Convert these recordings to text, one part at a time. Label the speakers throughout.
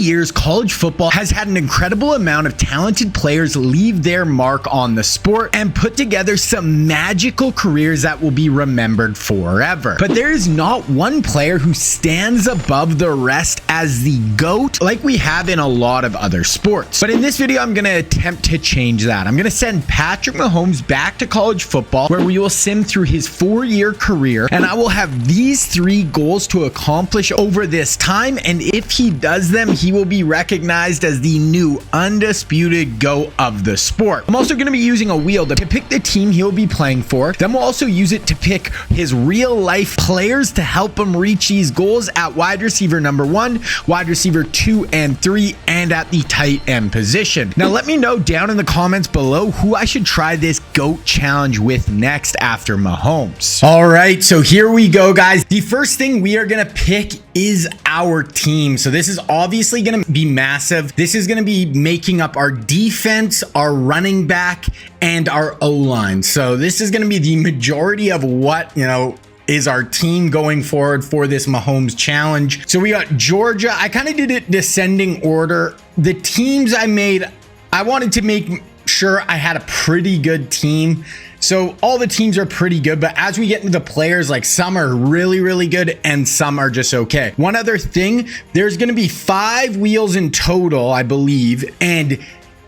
Speaker 1: years, college football has had an incredible amount of talented players leave their mark on the sport and put together some magical careers that will be remembered forever. But there is not one player who stands above the rest as the GOAT like we have in a lot of other sports. But in this video, I'm going to attempt to change that. I'm going to send Patrick Mahomes back to college football, where we will sim through his 4-year career, and I will have these 3 goals to accomplish over this time, and if he does them, he will be recognized as the new undisputed GOAT of the sport. I'm also going to be using a wheel to pick the team he'll be playing for. Then we'll also use it to pick his real life players to help him reach these goals at wide receiver number 1, wide receiver 2 and 3, and at the tight end position. Now let me know down in the comments below who I should try this GOAT challenge with next after Mahomes. All right, so here we go, guys. The first thing we are going to pick is our team. So this is obviously going to be massive. This is going to be making up our defense, our running back, and our O-line. So this is going to be the majority of what, is our team going forward for this Mahomes challenge. So we got Georgia. I kind of did it descending order. The teams I made, I wanted to make sure I had a pretty good team. So all the teams are pretty good, but as we get into the players, like some are really, really good and some are just okay. One other thing, there's going to be 5 wheels in total, I believe. And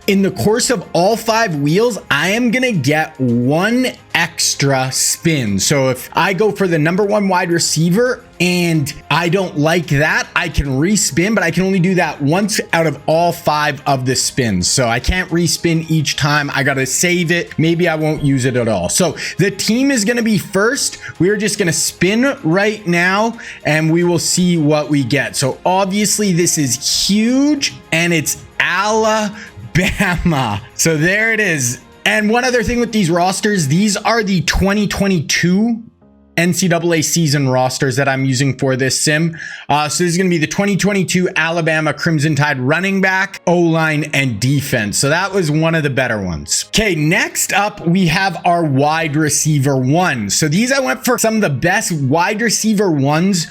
Speaker 1: in the course of all 5 wheels, I am going to get 1 extra spin. So if I go for the number 1 wide receiver and I don't like that, I can respin, but I can only do that once out of all 5 of the spins. So I can't respin each time. I got to save it. Maybe I won't use it at all. So the team is going to be first. We're just going to spin right now and we will see what we get. So obviously this is huge and it's Alabama. So there it is. And one other thing with these rosters, these are the 2022 NCAA season rosters that I'm using for this sim. So this is going to be the 2022 Alabama Crimson Tide running back, O-line, and defense. So that was one of the better ones. Okay, next up, we have our wide receiver 1. So these I went for some of the best wide receiver 1s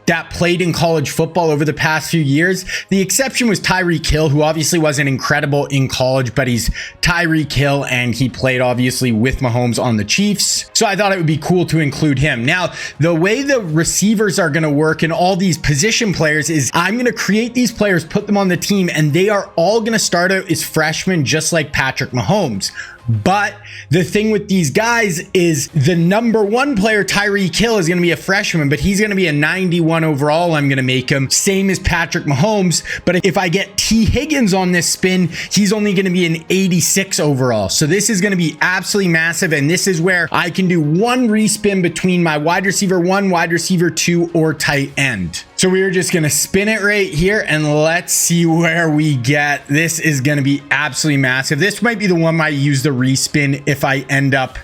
Speaker 1: that played in college football over the past few years. The exception was Tyreek Hill, who obviously wasn't incredible in college, but he's Tyreek Hill and he played obviously with Mahomes on the Chiefs. So I thought it would be cool to include him. Now, the way the receivers are going to work and all these position players is I'm going to create these players, put them on the team, and they are all going to start out as freshmen, just like Patrick Mahomes. But the thing with these guys is the number 1 player, Tyreek Hill, is going to be a freshman, but he's going to be a 91 overall. I'm going to make him same as Patrick Mahomes. But if I get T. Higgins on this spin, he's only going to be an 86 overall. So this is going to be absolutely massive. And this is where I can do 1 respin between my wide receiver 1, wide receiver 2, or tight end. So we are just going to spin it right here and let's see where we get. This is going to be absolutely massive. This might be the one I use the respin if I end up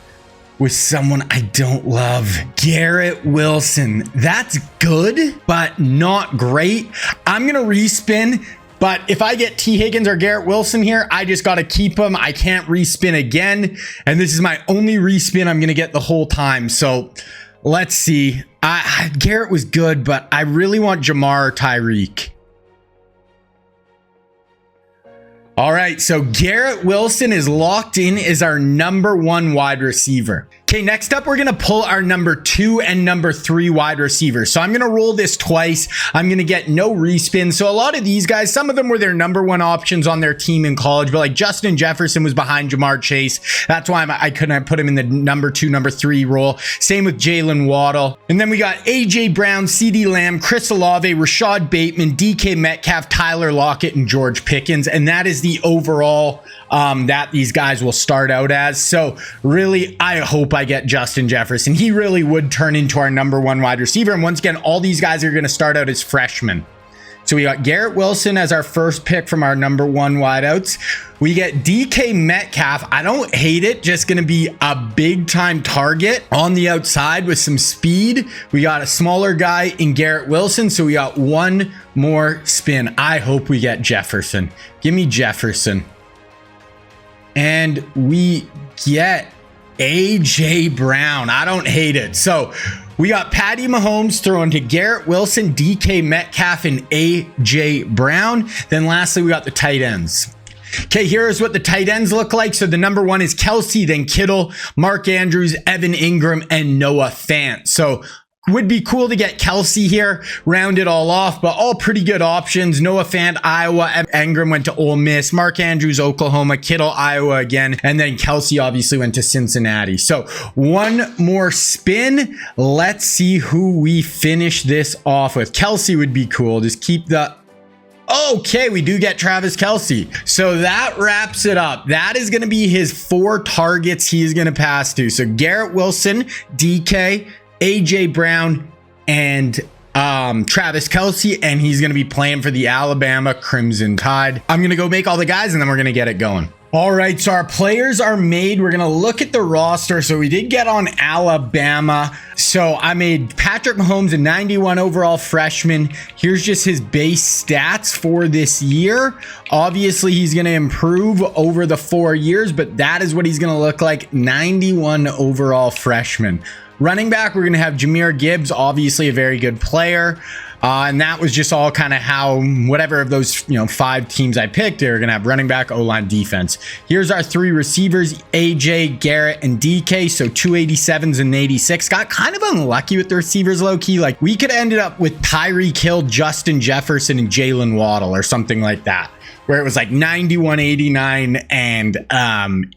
Speaker 1: with someone I don't love. Garrett Wilson. That's good, but not great. I'm going to respin. But if I get T. Higgins or Garrett Wilson here, I just got to keep them. I can't respin again. And this is my only respin I'm going to get the whole time. So let's see. Garrett was good, but I really want Jamar or Tyreek. All right, so Garrett Wilson is locked in as our number 1 wide receiver. Okay, next up, we're going to pull our number 2 and number 3 wide receivers. So I'm going to roll this twice. I'm going to get no respin. So a lot of these guys, some of them were their number 1 options on their team in college, but like Justin Jefferson was behind Jamar Chase. That's why I couldn't put him in the number 2, number 3 role. Same with Jalen Waddle. And then we got AJ Brown, CeeDee Lamb, Chris Olave, Rashad Bateman, DK Metcalf, Tyler Lockett, and George Pickens. And that is the overall that these guys will start out as. So really, I hope I get Justin Jefferson. He really would turn into our number 1 wide receiver. And once again, all these guys are going to start out as freshmen. So we got Garrett Wilson as our first pick from our number 1 wideouts. We get DK Metcalf. I don't hate it. Just going to be a big time target on the outside with some speed. We got a smaller guy in Garrett Wilson. So we got 1 more spin. I hope we get Jefferson. Give me Jefferson. And we get AJ Brown. I don't hate it. So We got Patty Mahomes throwing to Garrett Wilson, DK Metcalf, and AJ Brown. Then lastly, we got the tight ends. Okay, here's what the tight ends look like. So the number one is Kelsey, then Kittle, Mark Andrews, Evan Ingram, and Noah Fant. So would be cool to get Kelsey here, round it all off, but all pretty good options. Noah Fant, Iowa. Evan Ingram went to Ole Miss. Mark Andrews, Oklahoma. Kittle, Iowa again. And then Kelsey obviously went to Cincinnati. So one more spin. Let's see who we finish this off with. Kelsey would be cool. Just keep the... Okay, we do get Travis Kelsey. So that wraps it up. That is going to be his 4 targets he's going to pass to. So Garrett Wilson, DK, AJ Brown, and Travis Kelsey, and he's going to be playing for the Alabama Crimson Tide. I'm going to go make all the guys, and then we're going to get it going. All right, so our players are made. We're going to look at the roster. So we did get on Alabama. So I made Patrick Mahomes a 91 overall freshman. Here's just his base stats for this year. Obviously, he's going to improve over the 4 years, but that is what he's going to look like. 91 overall freshman. Running back, we're going to have Jahmyr Gibbs, obviously a very good player. And that was just all kind of how whatever of those 5 teams I picked, they're going to have running back, O-line, defense. Here's our 3 receivers, AJ, Garrett, and DK. So 287s and 86. Got kind of unlucky with the receivers low-key. Like we could have ended up with Tyreek Hill, Justin Jefferson, and Jalen Waddle or something like that, where it was like 91, 89, and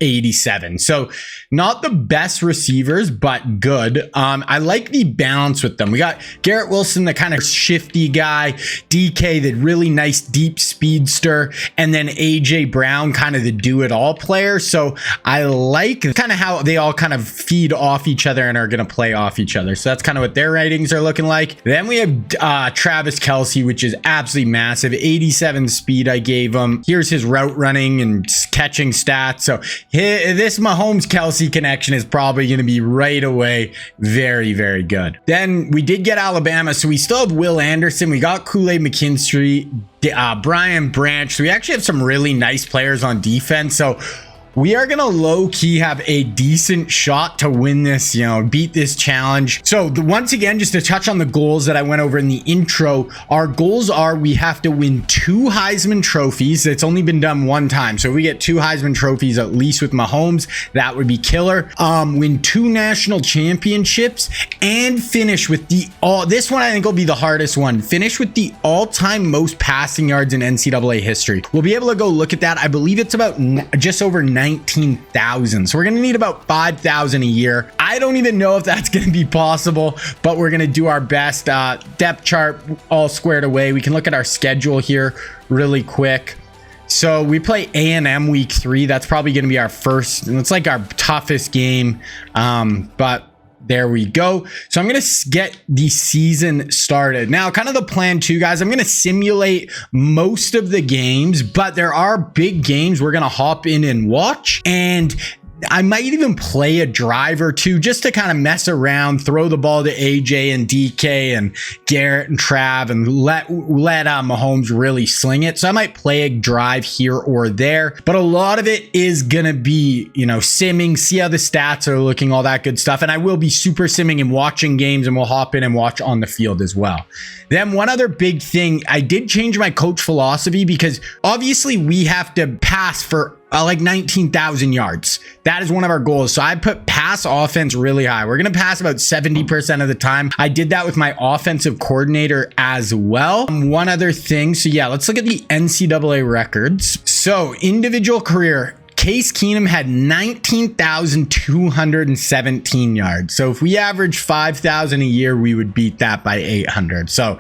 Speaker 1: 87. So not the best receivers, but good. I like the balance with them. We got Garrett Wilson, the kind of shifty guy, DK, the really nice deep speedster, and then AJ Brown, kind of the do-it-all player. So I like kind of how they all kind of feed off each other and are going to play off each other. So that's kind of what their ratings are looking like. Then we have Travis Kelsey, which is absolutely massive. 87 speed I gave him. Here's his route running and catching stats. So this Mahomes Kelsey connection is probably going to be right away very, very good. Then we did get Alabama, so we still have Will Anderson. We got Kool-Aid McKinstry, Brian Branch. So we actually have some really nice players on defense. So we are going to low-key have a decent shot to win this, beat this challenge. So once again, just to touch on the goals that I went over in the intro, our goals are we have to win 2 Heisman trophies. It's only been done 1 time. So if we get 2 Heisman trophies, at least with Mahomes, that would be killer. Win 2 national championships and finish with this one I think will be the hardest one. Finish with the all-time most passing yards in NCAA history. We'll be able to go look at that. I believe it's about just over 19,000. So we're going to need about 5,000 a year. I don't even know if that's going to be possible, but we're going to do our best. Depth chart all squared away. We can look at our schedule here really quick. So we play A&M week 3. That's probably going to be our first, and it's like our toughest game. But there we go. So I'm going to get the season started. Now, kind of the plan too, guys, I'm going to simulate most of the games, but there are big games we're going to hop in and watch. And I might even play a drive or 2 just to kind of mess around, throw the ball to AJ and DK and Garrett and Trav and let Mahomes really sling it. So I might play a drive here or there, but a lot of it is going to be, simming, see how the stats are looking, all that good stuff. And I will be super simming and watching games, and we'll hop in and watch on the field as well. Then one other big thing, I did change my coach philosophy because obviously we have to pass for like 19,000 yards. That is one of our goals. So I put pass offense really high. We're going to pass about 70% of the time. I did that with my offensive coordinator as well. One other thing. So yeah, let's look at the NCAA records. So individual career, Case Keenum had 19,217 yards. So if we average 5,000 a year, we would beat that by 800. So,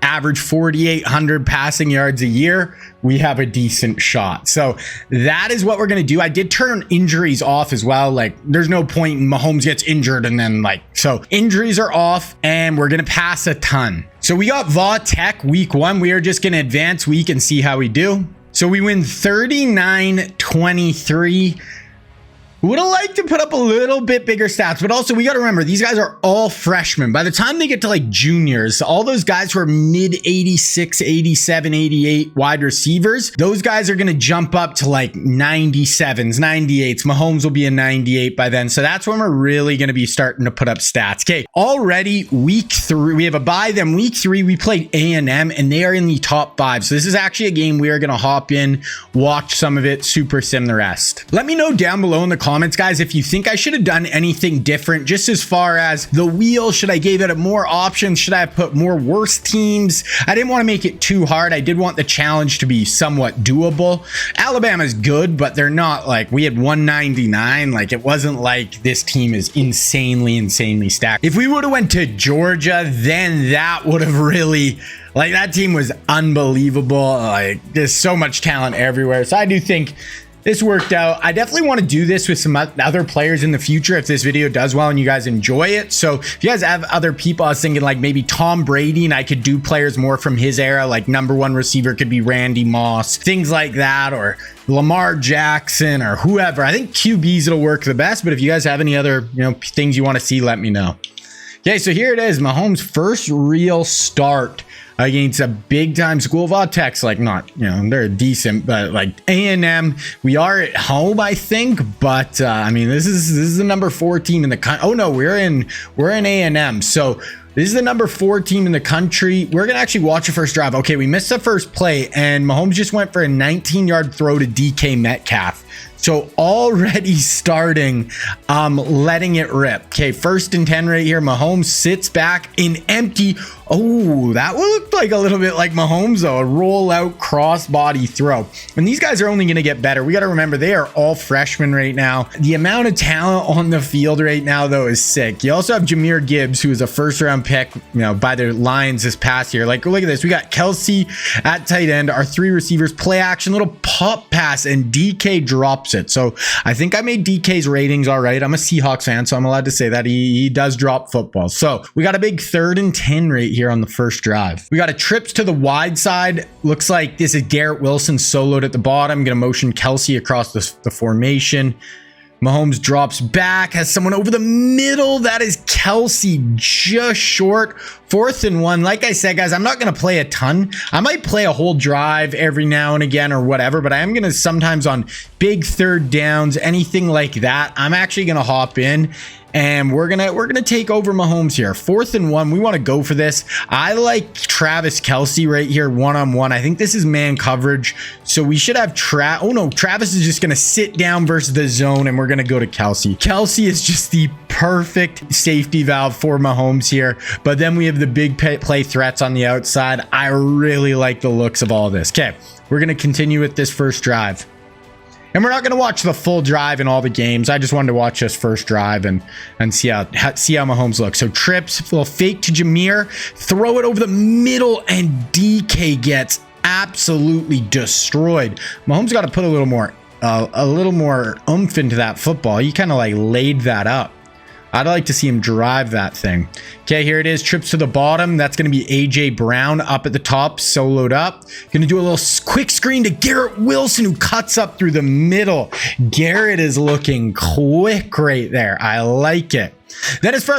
Speaker 1: average 4,800 passing yards a year, we have a decent shot. So that is what we're going to do. I did turn injuries off as well. Like there's no point in Mahomes gets injured and then so injuries are off and we're going to pass a ton. So we got Va Tech week 1. We are just going to advance week and see how we do. So we win 39-23. Would have liked to put up a little bit bigger stats, but also we got to remember these guys are all freshmen. By the time they get to like juniors, all those guys who are mid 86, 87, 88 wide receivers, those guys are going to jump up to like 97s, 98s. Mahomes will be a 98 by then. So that's when we're really going to be starting to put up stats. Okay, already week 3, we have a bye. Then week 3, we played A&M and they are in the top 5. So this is actually a game we are going to hop in, watch some of it, super sim the rest. Let me know down below in the comments, guys, if you think I should have done anything different, just as far as the wheel. Should I give it more options? Should I have put more worse teams? I didn't want to make it too hard. I did want the challenge to be somewhat doable. Alabama's good, but they're not like, we had 199. Like, it wasn't like this team is insanely stacked. If we would have went to Georgia, then that would have really, like, that team was unbelievable. Like, there's so much talent everywhere. So I do think this worked out. I definitely want to do this with some other players in the future if this video does well and you guys enjoy it. So if you guys have other people, I was thinking like maybe Tom Brady, and I could do players more from his era, like #1 receiver could be Randy Moss, things like that, or Lamar Jackson or whoever. I think QBs it'll work the best, but if you guys have any other, things you want to see, let me know. Okay, so here it is, Mahomes' first real start against a big time school. Vautech's like not, they're decent, but like A&M, we are at home, I think. But I mean, this is the #4 team in the country. Oh no, we're in A&M. So this is the #4 team in the country. We're gonna actually watch the first drive. Okay, we missed the first play, and Mahomes just went for a 19-yard throw to DK Metcalf. So already starting, letting it rip. Okay, 1st and 10 right here. Mahomes sits back in empty. Oh, that looked like a little bit like Mahomes, though. A roll-out cross-body throw. And these guys are only going to get better. We got to remember, they are all freshmen right now. The amount of talent on the field right now, though, is sick. You also have Jahmyr Gibbs, who is a first-round pick, by the Lions this past year. Like, look at this. We got Kelsey at tight end. Our 3 receivers, play action, little pop pass, and DK drops it. So I think I made DK's ratings all right. I'm a Seahawks fan, so I'm allowed to say that he does drop football. So we got a big 3rd and 10 right here on the first drive. We got a trips to the wide side. Looks like this is Garrett Wilson soloed at the bottom. Gonna motion Kelsey across the formation. Mahomes drops back, has someone over the middle. That is Kelsey, just short. 4th and 1. Like I said, guys, I'm not going to play a ton. I might play a whole drive every now and again or whatever, but I am going to sometimes on big 3rd downs, anything like that. I'm actually going to hop in and we're gonna take over Mahomes here. 4th and 1. We want to go for this. I like Travis Kelsey right here, one-on-one. I think this is man coverage, so we should have oh no, Travis is just gonna sit down versus the zone, and we're gonna go to Kelsey. Kelsey is just the perfect safety valve for Mahomes here. But then we have the big play threats on the outside. I really like the looks of all this. Okay, we're gonna continue with this first drive. And we're not going to watch the full drive in all the games. I just wanted to watch this first drive and see how Mahomes looks. So trips, little fake to Jahmyr, throw it over the middle, and DK gets absolutely destroyed. Mahomes got to put a little more oomph into that football. He kind of like laid that up. I'd like to see him drive that thing. Okay, here it is. Trips to the bottom. That's going to be AJ Brown up at the top, soloed up. Going to do a little quick screen to Garrett Wilson, who cuts up through the middle. Garrett is looking quick right there. I like it. Then as far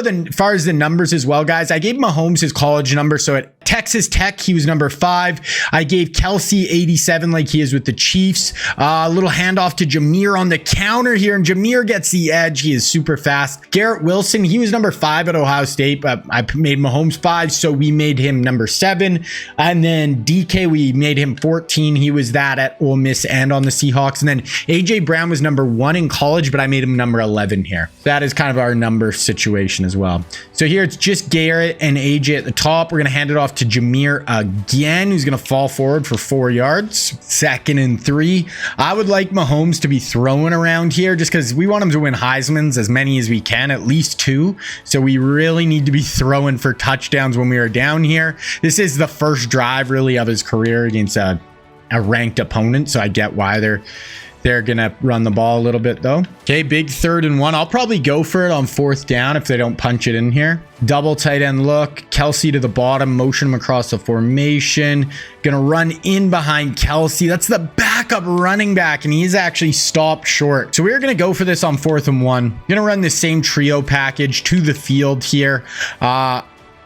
Speaker 1: as the numbers as well, guys, I gave Mahomes his college number. So at Texas Tech, he was #5. I gave Kelsey 87 like he is with the Chiefs. A little handoff to Jahmyr on the counter here, and Jahmyr gets the edge. He is super fast. Garrett Wilson, he was #5 at Ohio State, but I made Mahomes 5, so we made him #7. And then DK, we made him 14. He was that at Ole Miss and on the Seahawks. And then AJ Brown was #1 in college, but I made him #11 here. That is kind of our number situation as well. So here it's just Garrett and AJ at the top. We're going to hand it off to Jahmyr again, who's going to fall forward for 4 yards. 2nd and 3. I would like Mahomes to be throwing around here just because we want him to win Heisman's, as many as we can, at least 2. So we really need to be throwing for touchdowns when we are down here. This is the first drive really of his career against a ranked opponent, so I get why they're gonna run the ball a little bit though. Okay, big 3rd and 1. I'll probably go for it on 4th down if they don't punch it in here. Double tight end look. Kelsey to the bottom, motion him across the formation. Gonna run in behind Kelsey. That's the back backup running back, and he's actually stopped short. So we're going to go for this on 4th and 1. Going to run the same trio package to the field here.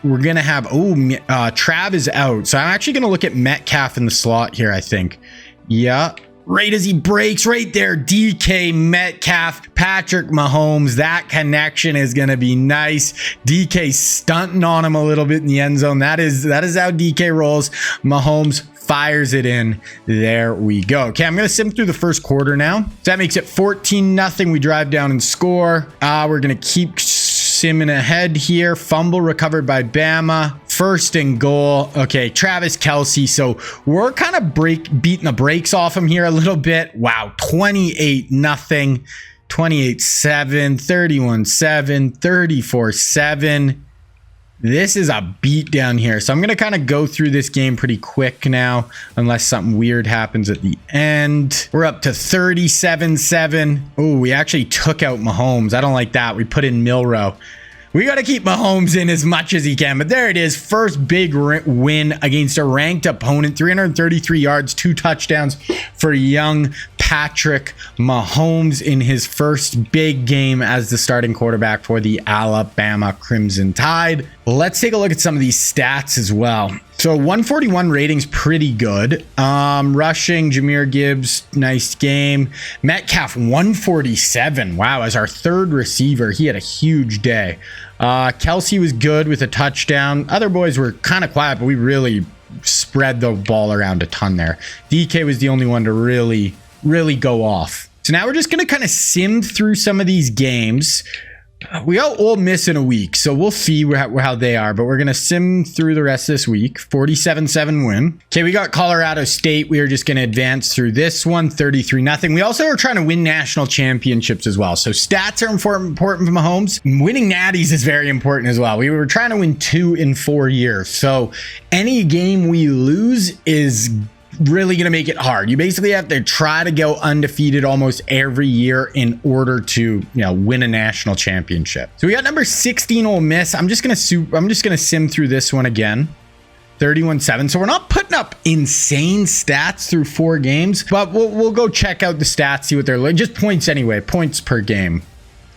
Speaker 1: We're going to have, Trav is out. So I'm actually going to look at Metcalf in the slot here, I think. Yeah. Right as he breaks right there, DK Metcalf, Patrick Mahomes. That connection is going to be nice. DK stunting on him a little bit in the end zone. That is how DK rolls. Mahomes fires it in. There we go. Okay, I'm going to sim through the first quarter now. So that makes it 14-0. We drive down and score. We're going to keep simming ahead here. Fumble recovered by Bama. 1st and goal. Okay, Travis Kelce. So we're kind of beating the brakes off him here a little bit. Wow, 28-0, 28-7, 31-7, 34-7. This is a beat down here. So I'm going to kind of go through this game pretty quick now, unless something weird happens at the end. We're up to 37-7. Oh, we actually took out Mahomes. I don't like that. We put in Milrow. We got to keep Mahomes in as much as he can, but there it is. First big win against a ranked opponent. 333 yards, 2 touchdowns for young Patrick Mahomes in his first big game as the starting quarterback for the Alabama Crimson Tide. Let's take a look at some of these stats as well. So 141 rating's pretty good. Rushing, Jahmyr Gibbs, nice game. Metcalf, 147. Wow, as our 3rd receiver, he had a huge day. Kelce was good with a touchdown. Other boys were kind of quiet, but we really spread the ball around a ton there. DK was the only one to really go off. So now we're just going to kind of sim through some of these games. We got Ole Miss in a week, so we'll see how they are, but we're going to sim through the rest of this week. 47-7 win. Okay, we got Colorado State. We are just going to advance through this one, 33-0. We also are trying to win national championships as well, so stats are important for Mahomes. Winning natties is very important as well. We were trying to win 2 in 4 years, so any game we lose is really going to make it hard. You basically have to try to go undefeated almost every year in order to, win a national championship. So we got number 16 Ole Miss. I'm just going to sim through this one again. 31-7. So we're not putting up insane stats through 4 games, but we'll go check out the stats, see what they're like. Just points anyway, points per game.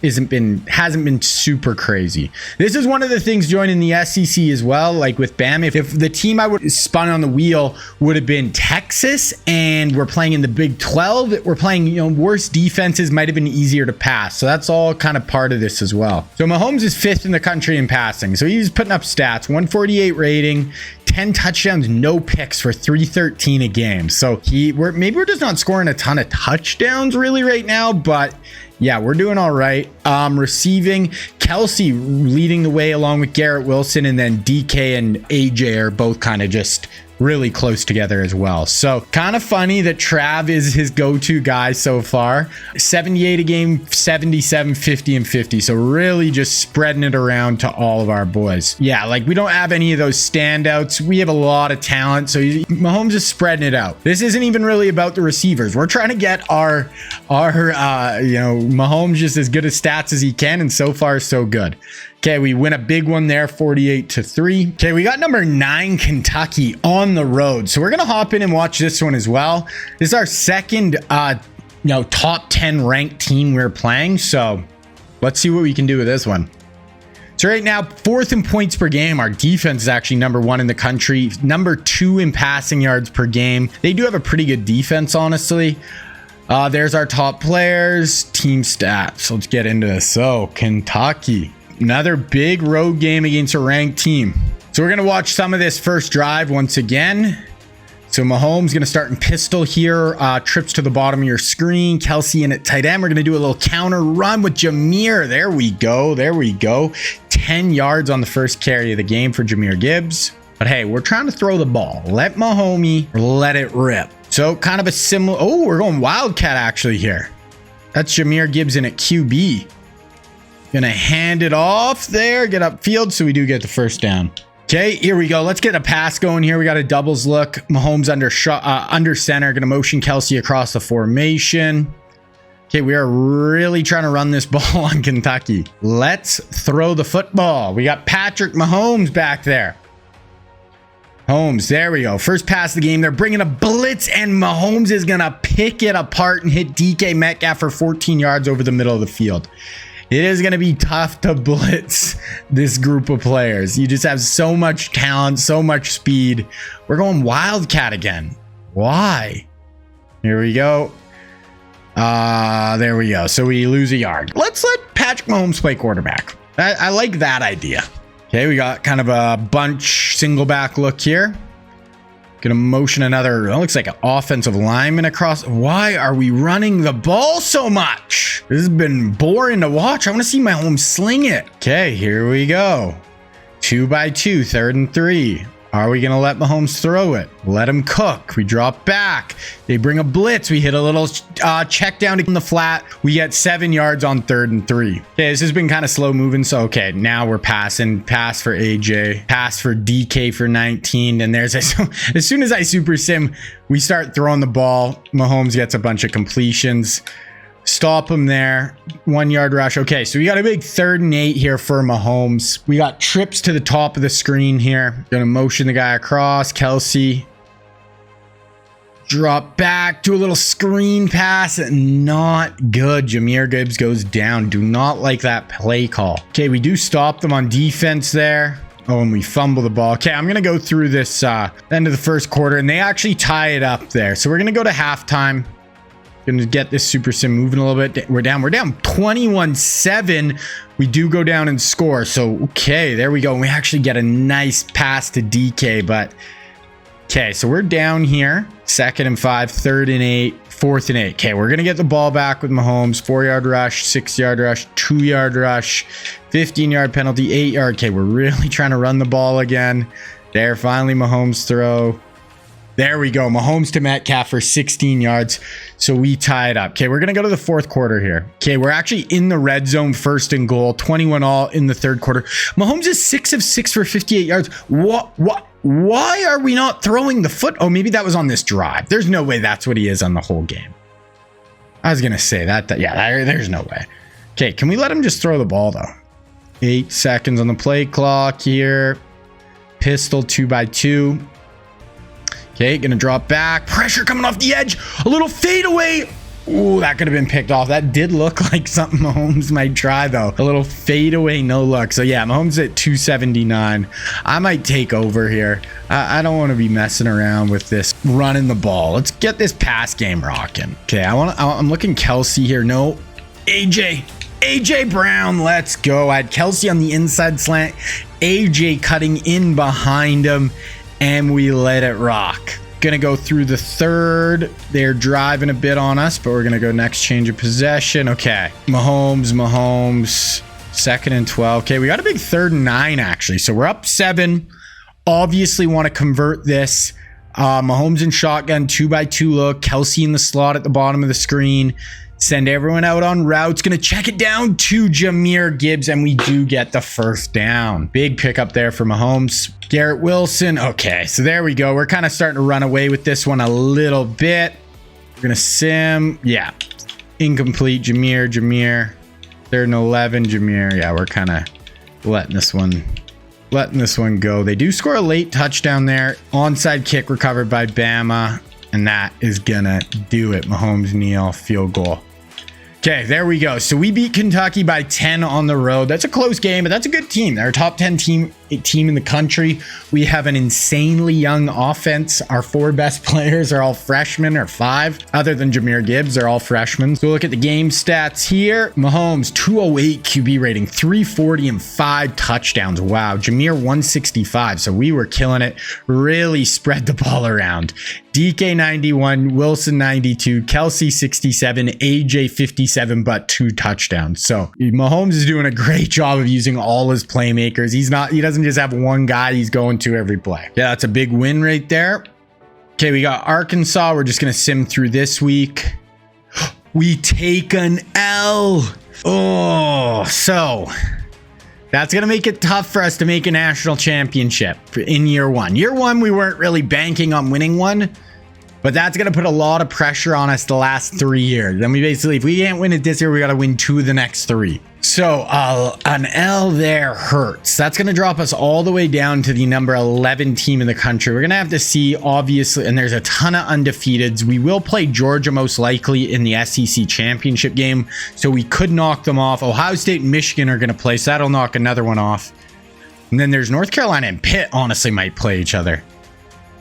Speaker 1: Hasn't been super crazy. This is one of the things joining the SEC as well. Like with Bam, if the team I would spun on the wheel would have been Texas, and we're playing in the Big 12, we're playing worse defenses, might have been easier to pass. So that's all kind of part of this as well. So Mahomes is 5th in the country in passing. So he's putting up stats: 148 rating, 10 touchdowns, no picks for 313 a game. So maybe we're just not scoring a ton of touchdowns really right now, but yeah, we're doing all right. Receiving, Kelce leading the way along with Garrett Wilson, and then DK and AJ are both kind of just really close together as well. So kind of funny that Trav is his go-to guy so far. 78 a game, 77, 50, and 50. So really just spreading it around to all of our boys. Yeah, like we don't have any of those standouts. We have a lot of talent. So Mahomes is spreading it out. This isn't even really about the receivers. We're trying to get our Mahomes just as good as stats as he can. And so far, so good. Okay, we win a big one there, 48-3. Okay, we got number 9 Kentucky on the road. So we're going to hop in and watch this one as well. This is our second, top 10 ranked team we're playing. So let's see what we can do with this one. So right now, 4th in points per game. Our defense is actually number 1 in the country, number 2 in passing yards per game. They do have a pretty good defense, honestly. There's our top players, team stats. Let's get into this. So Kentucky. Another big road game against a ranked team. So we're going to watch some of this first drive once again. So Mahomes going to start in pistol here. Trips to the bottom of your screen. Kelce in at tight end. We're going to do a little counter run with Jahmyr. There we go. There we go. 10 yards on the first carry of the game for Jahmyr Gibbs. But hey, we're trying to throw the ball. Let Mahomie let it rip. So kind of a similar... Oh, we're going Wildcat actually here. That's Jahmyr Gibbs in at QB. Gonna hand it off there, get upfield, so we do get the first down. Okay, here we go. Let's get a pass going here. We got a doubles look. Mahomes under center. Gonna motion Kelce across the formation. Okay, we are really trying to run this ball on Kentucky. Let's throw the football. We got Patrick Mahomes back there. Mahomes, there we go. First pass of the game. They're bringing a blitz, and Mahomes is going to pick it apart and hit DK Metcalf for 14 yards over the middle of the field. It is going to be tough to blitz this group of players. You just have so much talent, so much speed. We're going Wildcat again. Why? Here we go. There we go. So we lose a yard. Let's let Patrick Mahomes play quarterback. I like that idea. Okay, we got kind of a bunch single back look here. Gonna motion another, it looks like an offensive lineman across. Why are we running the ball so much? This has been boring to watch. I want to see Mahomes sling it. Okay, here we go. 2 by 2, 3rd and 3. Are we going to let Mahomes throw it? Let him cook. We drop back. They bring a blitz. We hit a little check down in the flat. We get 7 yards on 3rd and 3. Okay, this has been kind of slow moving. So, okay, now we're passing. Pass for AJ. Pass for DK for 19. And there's as soon as I super sim, we start throwing the ball. Mahomes gets a bunch of completions. Stop him there. 1 yard rush. Okay, so we got a big 3rd and 8 here for Mahomes. We got trips to the top of the screen here. Gonna motion the guy across. Kelsey. Drop back. Do a little screen pass. Not good. Jahmyr Gibbs goes down. Do not like that play call. Okay, we do stop them on defense there. Oh, and we fumble the ball. Okay, I'm going to go through this end of the first quarter, and they actually tie it up there. So we're going to go to halftime. Gonna get this super sim moving a little bit. We're down 21-7. We do go down and score. So okay, there we go. We actually get a nice pass to DK, but okay, so we're down here. 2nd and 5, 3rd and 8, 4th and 8. Okay, we're gonna get the ball back with Mahomes. 4-yard rush, 6-yard rush, 2-yard rush, 15-yard penalty, 8-yard. Okay, we're really trying to run the ball again. There, finally Mahomes throw. There we go. Mahomes to Metcalf for 16 yards. So we tie it up. Okay, we're going to go to the 4th quarter here. Okay, we're actually in the red zone, 1st and goal. 21 all in the 3rd quarter. Mahomes is 6 of 6 for 58 yards. Why are we not throwing the foot? Oh, maybe that was on this drive. There's no way that's what he is on the whole game. I was going to say that. Yeah, there's no way. Okay, can we let him just throw the ball, though? 8 seconds on the play clock here. Pistol 2 by 2. Okay, gonna drop back. Pressure coming off the edge. A little fadeaway. Ooh, that could have been picked off. That did look like something Mahomes might try, though. A little fadeaway, no look. So, yeah, Mahomes at 279. I might take over here. I don't want to be messing around with this running the ball. Let's get this pass game rocking. Okay, I'm looking Kelsey here. No, AJ Brown. Let's go. I had Kelsey on the inside slant. AJ cutting in behind him. And we let it rock. Gonna go through the 3rd. They're driving a bit on us, but we're gonna go next change of possession. Okay, Mahomes. 2nd and 12. Okay, we got a big 3rd and 9 actually. So we're up 7. Obviously want to convert this. Mahomes in shotgun, 2 by 2 look. Kelsey in the slot at the bottom of the screen. Send everyone out on routes. Gonna check it down to Jahmyr Gibbs, and we do get the 1st down. Big pickup there for Mahomes. Garrett Wilson. Okay, so there we go. We're kind of starting to run away with this one a little bit. We're gonna sim. Yeah, incomplete. Jahmyr. 3rd and 11. Jahmyr. Yeah, we're kind of letting this one go. They do score a late touchdown there. Onside kick recovered by Bama. And that is gonna do it. Mahomes kneel, field goal. Okay, there we go. So we beat Kentucky by 10 on the road. That's a close game, but that's a good team. They're a top 10 team in the country. We have an insanely young offense. Our 4 best players are all freshmen, or 5, other than Jahmyr Gibbs. They're all freshmen. So look at the game stats here. Mahomes, 208 QB rating, 340 and 5 touchdowns. Wow. Jahmyr, 165. So we were killing it. Really spread the ball around. DK 91, Wilson 92, Kelsey 67, AJ 57, but 2 touchdowns. So Mahomes is doing a great job of using all his playmakers. He doesn't just have one guy he's going to every play. Yeah, that's a big win right there. Okay, we got Arkansas. We're just gonna sim through this week. We take an L. Oh, so that's going to make it tough for us to make a national championship in year 1. Year 1, we weren't really banking on winning one. But that's going to put a lot of pressure on us the last 3 years. Then we basically, if we can't win it this year, we got to win 2 of the next 3. So an L there hurts. That's going to drop us all the way down to the number 11 team in the country. We're going to have to see, obviously, and there's a ton of undefeateds. We will play Georgia most likely in the SEC championship game. So we could knock them off. Ohio State and Michigan are going to play. So that'll knock another one off. And then there's North Carolina and Pitt honestly might play each other.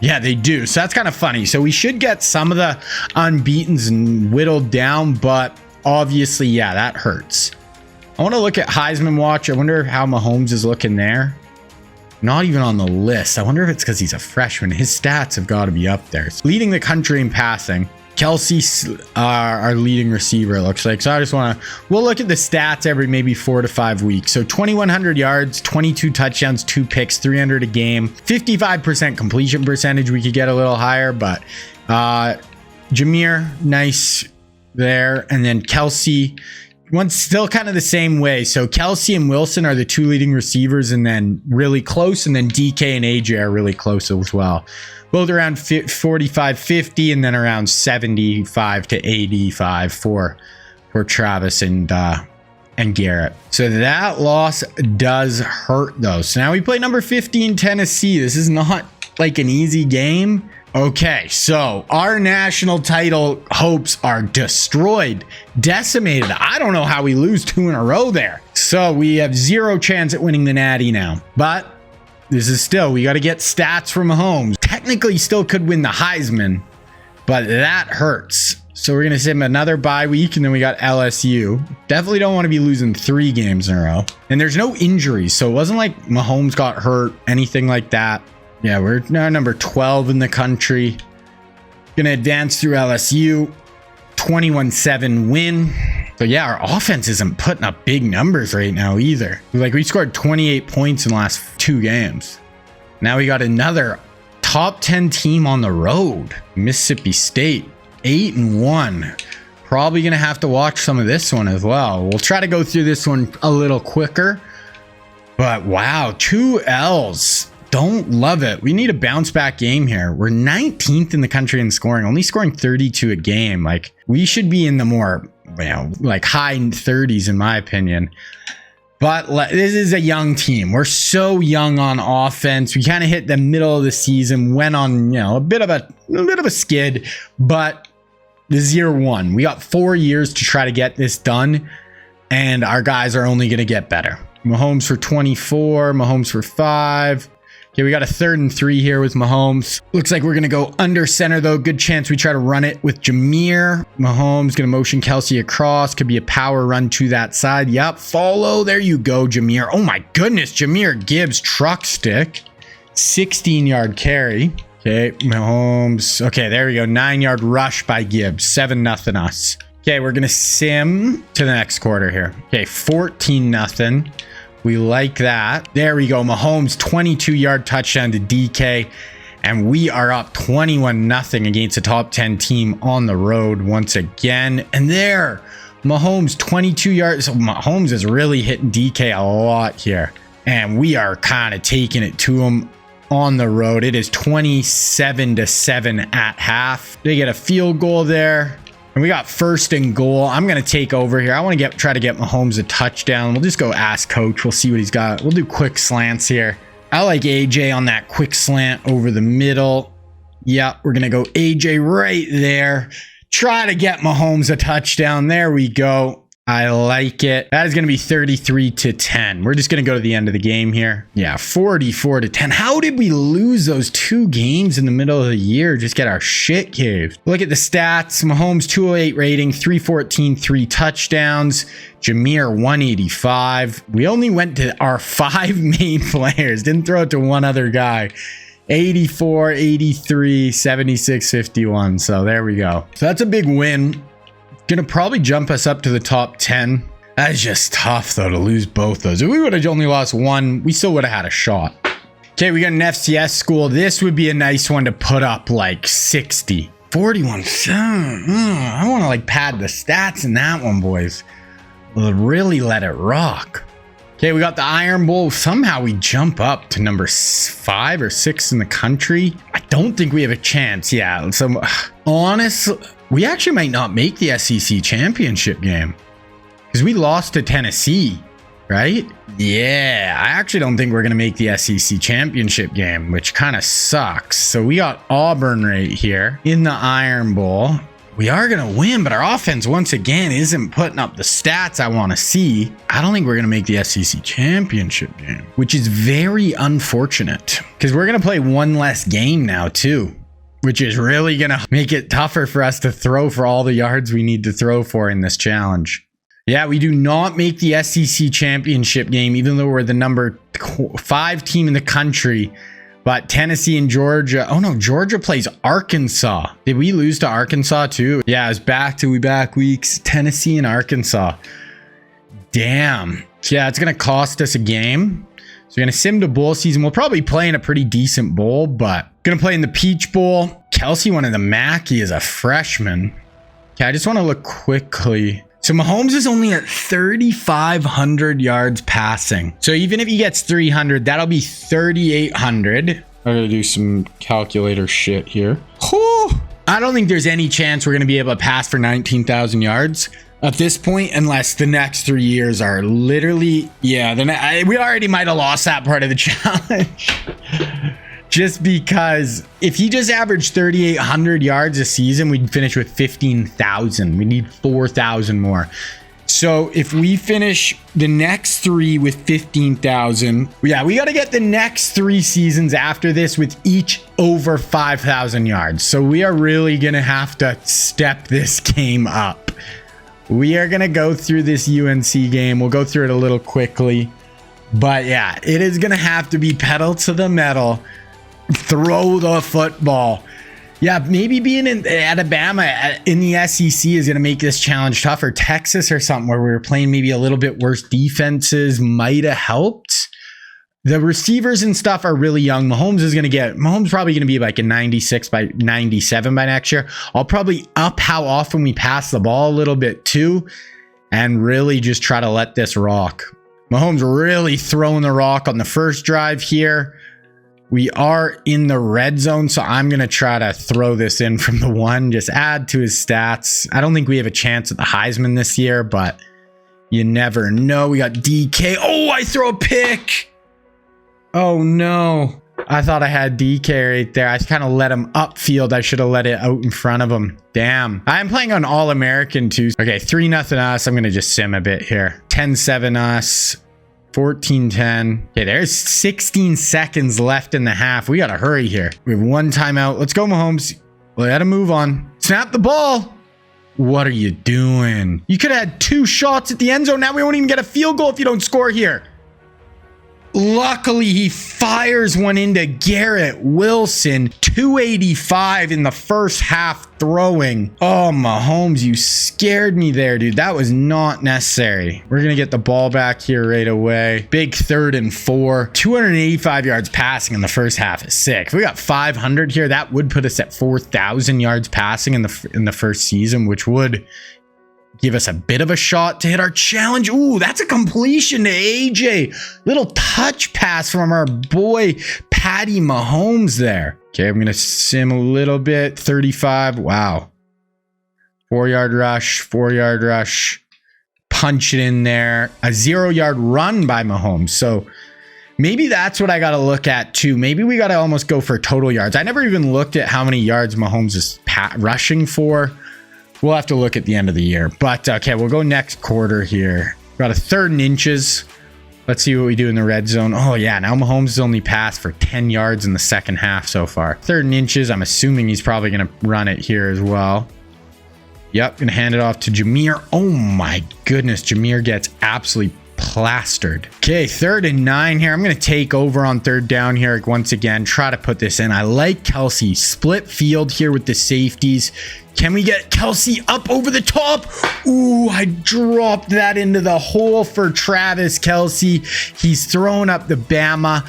Speaker 1: Yeah, they do. So that's kind of funny. So we should get some of the unbeatens and whittled down, but obviously, yeah, that hurts. I want to look at Heisman Watch. I wonder how Mahomes is looking there. Not even on the list. I wonder if it's because he's a freshman. His stats have got to be up there. So leading the country in passing. Kelsey's our leading receiver, it looks like. So I just want to, we'll look at the stats every maybe 4 to 5 weeks. So 2,100 yards, 22 touchdowns, 2 picks, 300 a game, 55% completion percentage. We could get a little higher, but Jameer, nice there. And then Kelsey, one's still kind of the same way. So Kelsey and Wilson are the 2 leading receivers and then really close. And then DK and AJ are really close as well. Both around 45, 50, and then around 75 to 85 for Travis and Garrett. So that loss does hurt though. So now we play number 15 Tennessee. This is not like an easy game. Okay, so our national title hopes are destroyed, decimated. I don't know how we lose 2 in a row there. So we have 0 chance at winning the Natty now. But this is still, we got to get stats from Mahomes. Technically still could win the Heisman, but that hurts. So we're going to send him another bye week, and then we got LSU. Definitely don't want to be losing 3 games in a row. And there's no injuries, so it wasn't like Mahomes got hurt, anything like that. Yeah, we're now number 12 in the country. Going to advance through LSU. 21-7 win. So yeah, our offense isn't putting up big numbers right now either. Like we scored 28 points in the last 2 games. Now we got another top 10 team on the road. Mississippi State, 8-1. Probably going to have to watch some of this one as well. We'll try to go through this one a little quicker. But wow, 2 L's. Don't love it. We need a bounce back game here. We're 19th in the country in scoring, only scoring 32 a game. Like we should be in the more, like high 30s in my opinion. But this is a young team. We're so young on offense. We kind of hit the middle of the season, went on, a bit of a skid, but this is year 1. We got 4 years to try to get this done, and our guys are only going to get better. Mahomes for 24, Mahomes for 5. Okay, we got a 3rd and 3 here with Mahomes. Looks like we're going to go under center, though. Good chance we try to run it with Jameer. Mahomes going to motion Kelsey across. Could be a power run to that side. Yep, follow. There you go, Jameer. Oh, my goodness. Jameer Gibbs truck stick. 16-yard carry. Okay, Mahomes. Okay, there we go. 9-yard rush by Gibbs. 7-0 us. Okay, we're going to sim to the next quarter here. Okay, 14-0. We like that. There we go. Mahomes, 22-yard touchdown to DK. And we are up 21-0 against a top 10 team on the road once again. And there, Mahomes, 22 yards. So Mahomes is really hitting DK a lot here. And we are kind of taking it to him on the road. It is 27-7 at half. They get a field goal there. And we got 1st and goal. I'm going to take over here. I want to try to get Mahomes a touchdown. We'll just go ask coach. We'll see what he's got. We'll do quick slants here. I like AJ on that quick slant over the middle. Yeah, we're going to go AJ right there. Try to get Mahomes a touchdown. There we go. I like it. That is going to be 33-10. We're just going to go to the end of the game here. Yeah, 44-10. How did we lose those 2 games in the middle of the year? Just get our shit caved. Look at the stats. Mahomes 208 rating, 314, 3 touchdowns. Jameer 185. We only went to our 5 main players. Didn't throw it to one other guy. 84, 83, 76, 51. So there we go. So that's a big win. Gonna probably jump us up to the top 10. That is just tough though to lose both those. If we would have only lost 1, we still would have had a shot. Okay, we got an FCS school. This would be a nice one to put up like 60. 41. I want to like pad the stats in that one, boys. We'll really let it rock. Okay, we got the Iron Bowl. Somehow we jump up to number 5 or 6 in the country. I don't think we have a chance. Yeah, so honestly, we actually might not make the SEC championship game because we lost to Tennessee, right? Yeah, I actually don't think we're going to make the SEC championship game, which kind of sucks. So we got Auburn right here in the Iron Bowl. We are going to win, but our offense, once again, isn't putting up the stats I want to see. I don't think we're going to make the SEC championship game, which is very unfortunate because we're going to play one less game now too, which is really going to make it tougher for us to throw for all the yards we need to throw for in this challenge. Yeah, we do not make the SEC championship game, even though we're the number 5 team in the country. But Tennessee and Georgia. Oh no, Georgia plays Arkansas. Did we lose to Arkansas too? Yeah, it was back weeks. Tennessee and Arkansas. Damn. Yeah, it's going to cost us a game. So we're going to sim to bowl season. We'll probably play in a pretty decent bowl, but going to play in the Peach Bowl. Kelsey won in the Mackey as a freshman. Okay, I just want to look quickly. So Mahomes is only at 3,500 yards passing. So even if he gets 300, that'll be 3,800. I'm going to do some calculator shit here. Whew. I don't think there's any chance we're going to be able to pass for 19,000 yards at this point, unless the next 3 years are literally, yeah, then we already might have lost that part of the challenge. Just because if he just averaged 3,800 yards a season, we'd finish with 15,000. We need 4,000 more. So if we finish the next 3 with 15,000, yeah, we got to get the next 3 seasons after this with each over 5,000 yards. So we are really going to have to step this game up. We are going to go through this UNC game. We'll go through it a little quickly. But yeah, it is going to have to be pedal to the metal. Throw the football. Yeah, maybe being in Alabama in the SEC is going to make this challenge tougher. Texas or something where we were playing maybe a little bit worse defenses might have helped. The receivers and stuff are really young. Mahomes probably going to be like a 96 by 97 by next year. I'll probably up how often we pass the ball a little bit too and really just try to let this rock. Mahomes really throwing the rock on the first drive here. We are in the red zone, so I'm going to try to throw this in from the 1, just add to his stats. I don't think we have a chance at the Heisman this year, but you never know. We got DK. Oh, I throw a pick. Oh, no. I thought I had DK right there. I kind of let him upfield. I should have let it out in front of him. Damn. I'm playing on All-American too. Okay, 3-0 us. I'm going to just sim a bit here. 10-7 us. 14-10. Okay, there's 16 seconds left in the half. We got to hurry here. We have 1 timeout. Let's go, Mahomes. Let him move on. Snap the ball. What are you doing? You could have had 2 shots at the end zone. Now we won't even get a field goal if you don't score here. Luckily, he fires one into Garrett Wilson. 285 in the first half throwing. Oh, Mahomes, you scared me there, dude. That was not necessary. We're going to get the ball back here right away. Big 3rd and 4. 285 yards passing in the first half is sick. If we got 500 here, that would put us at 4,000 yards passing in the first season, which would give us a bit of a shot to hit our challenge. Ooh, that's a completion to AJ. Little touch pass from our boy, Patty Mahomes there. Okay, I'm going to sim a little bit. 35. Wow. 4-yard rush, 4-yard rush. Punch it in there. A 0-yard run by Mahomes. So maybe that's what I got to look at too. Maybe we got to almost go for total yards. I never even looked at how many yards Mahomes is rushing for. We'll have to look at the end of the year. But, okay, we'll go next quarter here. Got a 3rd and inches. Let's see what we do in the red zone. Oh, yeah. Now Mahomes has only passed for 10 yards in the second half so far. 3rd and inches. I'm assuming he's probably going to run it here as well. Yep. Going to hand it off to Jameer. Oh, my goodness. Jameer gets absolutely plastered. Okay, 3rd and 9 here. I'm going to take over on 3rd down here once again. Try to put this in. I like Kelsey. Split field here with the safeties. Can we get Kelsey up over the top? Ooh, I dropped that into the hole for Travis Kelsey. He's throwing up the Bama.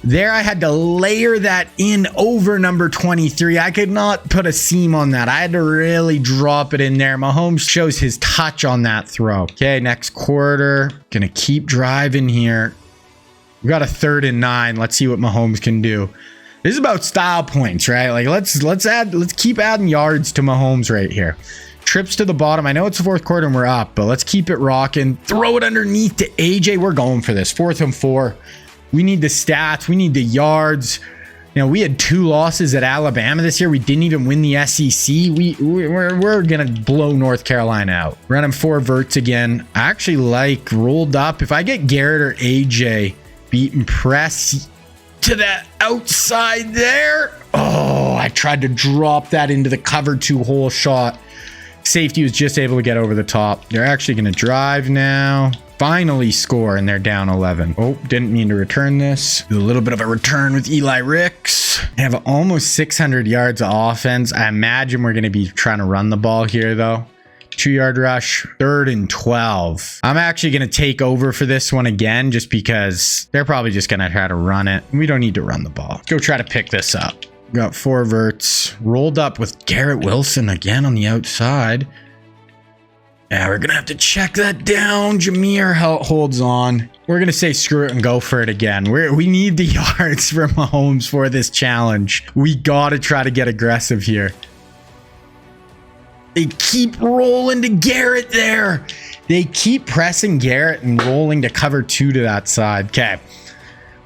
Speaker 1: There, I had to layer that in over number 23. I could not put a seam on that. I had to really drop it in there. Mahomes shows his touch on that throw. Okay, next quarter. Gonna keep driving here. We got a 3rd and 9. Let's see what Mahomes can do. This is about style points, right? Like let's keep adding yards to Mahomes right here. Trips to the bottom. I know it's the 4th quarter and we're up, but let's keep it rocking. Throw it underneath to AJ. We're going for this. 4th and 4. We need the stats. We need the yards. You know, we had 2 losses at Alabama this year. We didn't even win the SEC. We're going to blow North Carolina out. Running 4 verts again. I actually like rolled up. If I get Garrett or AJ beat and press to that outside there. Oh, I tried to drop that into the cover 2 hole shot. Safety was just able to get over the top. They're actually going to drive now. Finally score, and they're down 11. Oh, didn't mean to return this. Do a little bit of a return with Eli Ricks. They have almost 600 yards of offense. I imagine we're going to be trying to run the ball here, though. 2-yard rush, 3rd and 12. I'm actually going to take over for this one again, just because they're probably just going to try to run it. We don't need to run the ball. Let's go try to pick this up. Got 4 verts. Rolled up with Garrett Wilson again on the outside. Yeah, we're going to have to check that down. Jameer holds on. We're going to say screw it and go for it again. We need the yards for Mahomes for this challenge. We got to try to get aggressive here. They keep rolling to Garrett there. They keep pressing Garrett and rolling to cover 2 to that side. Okay.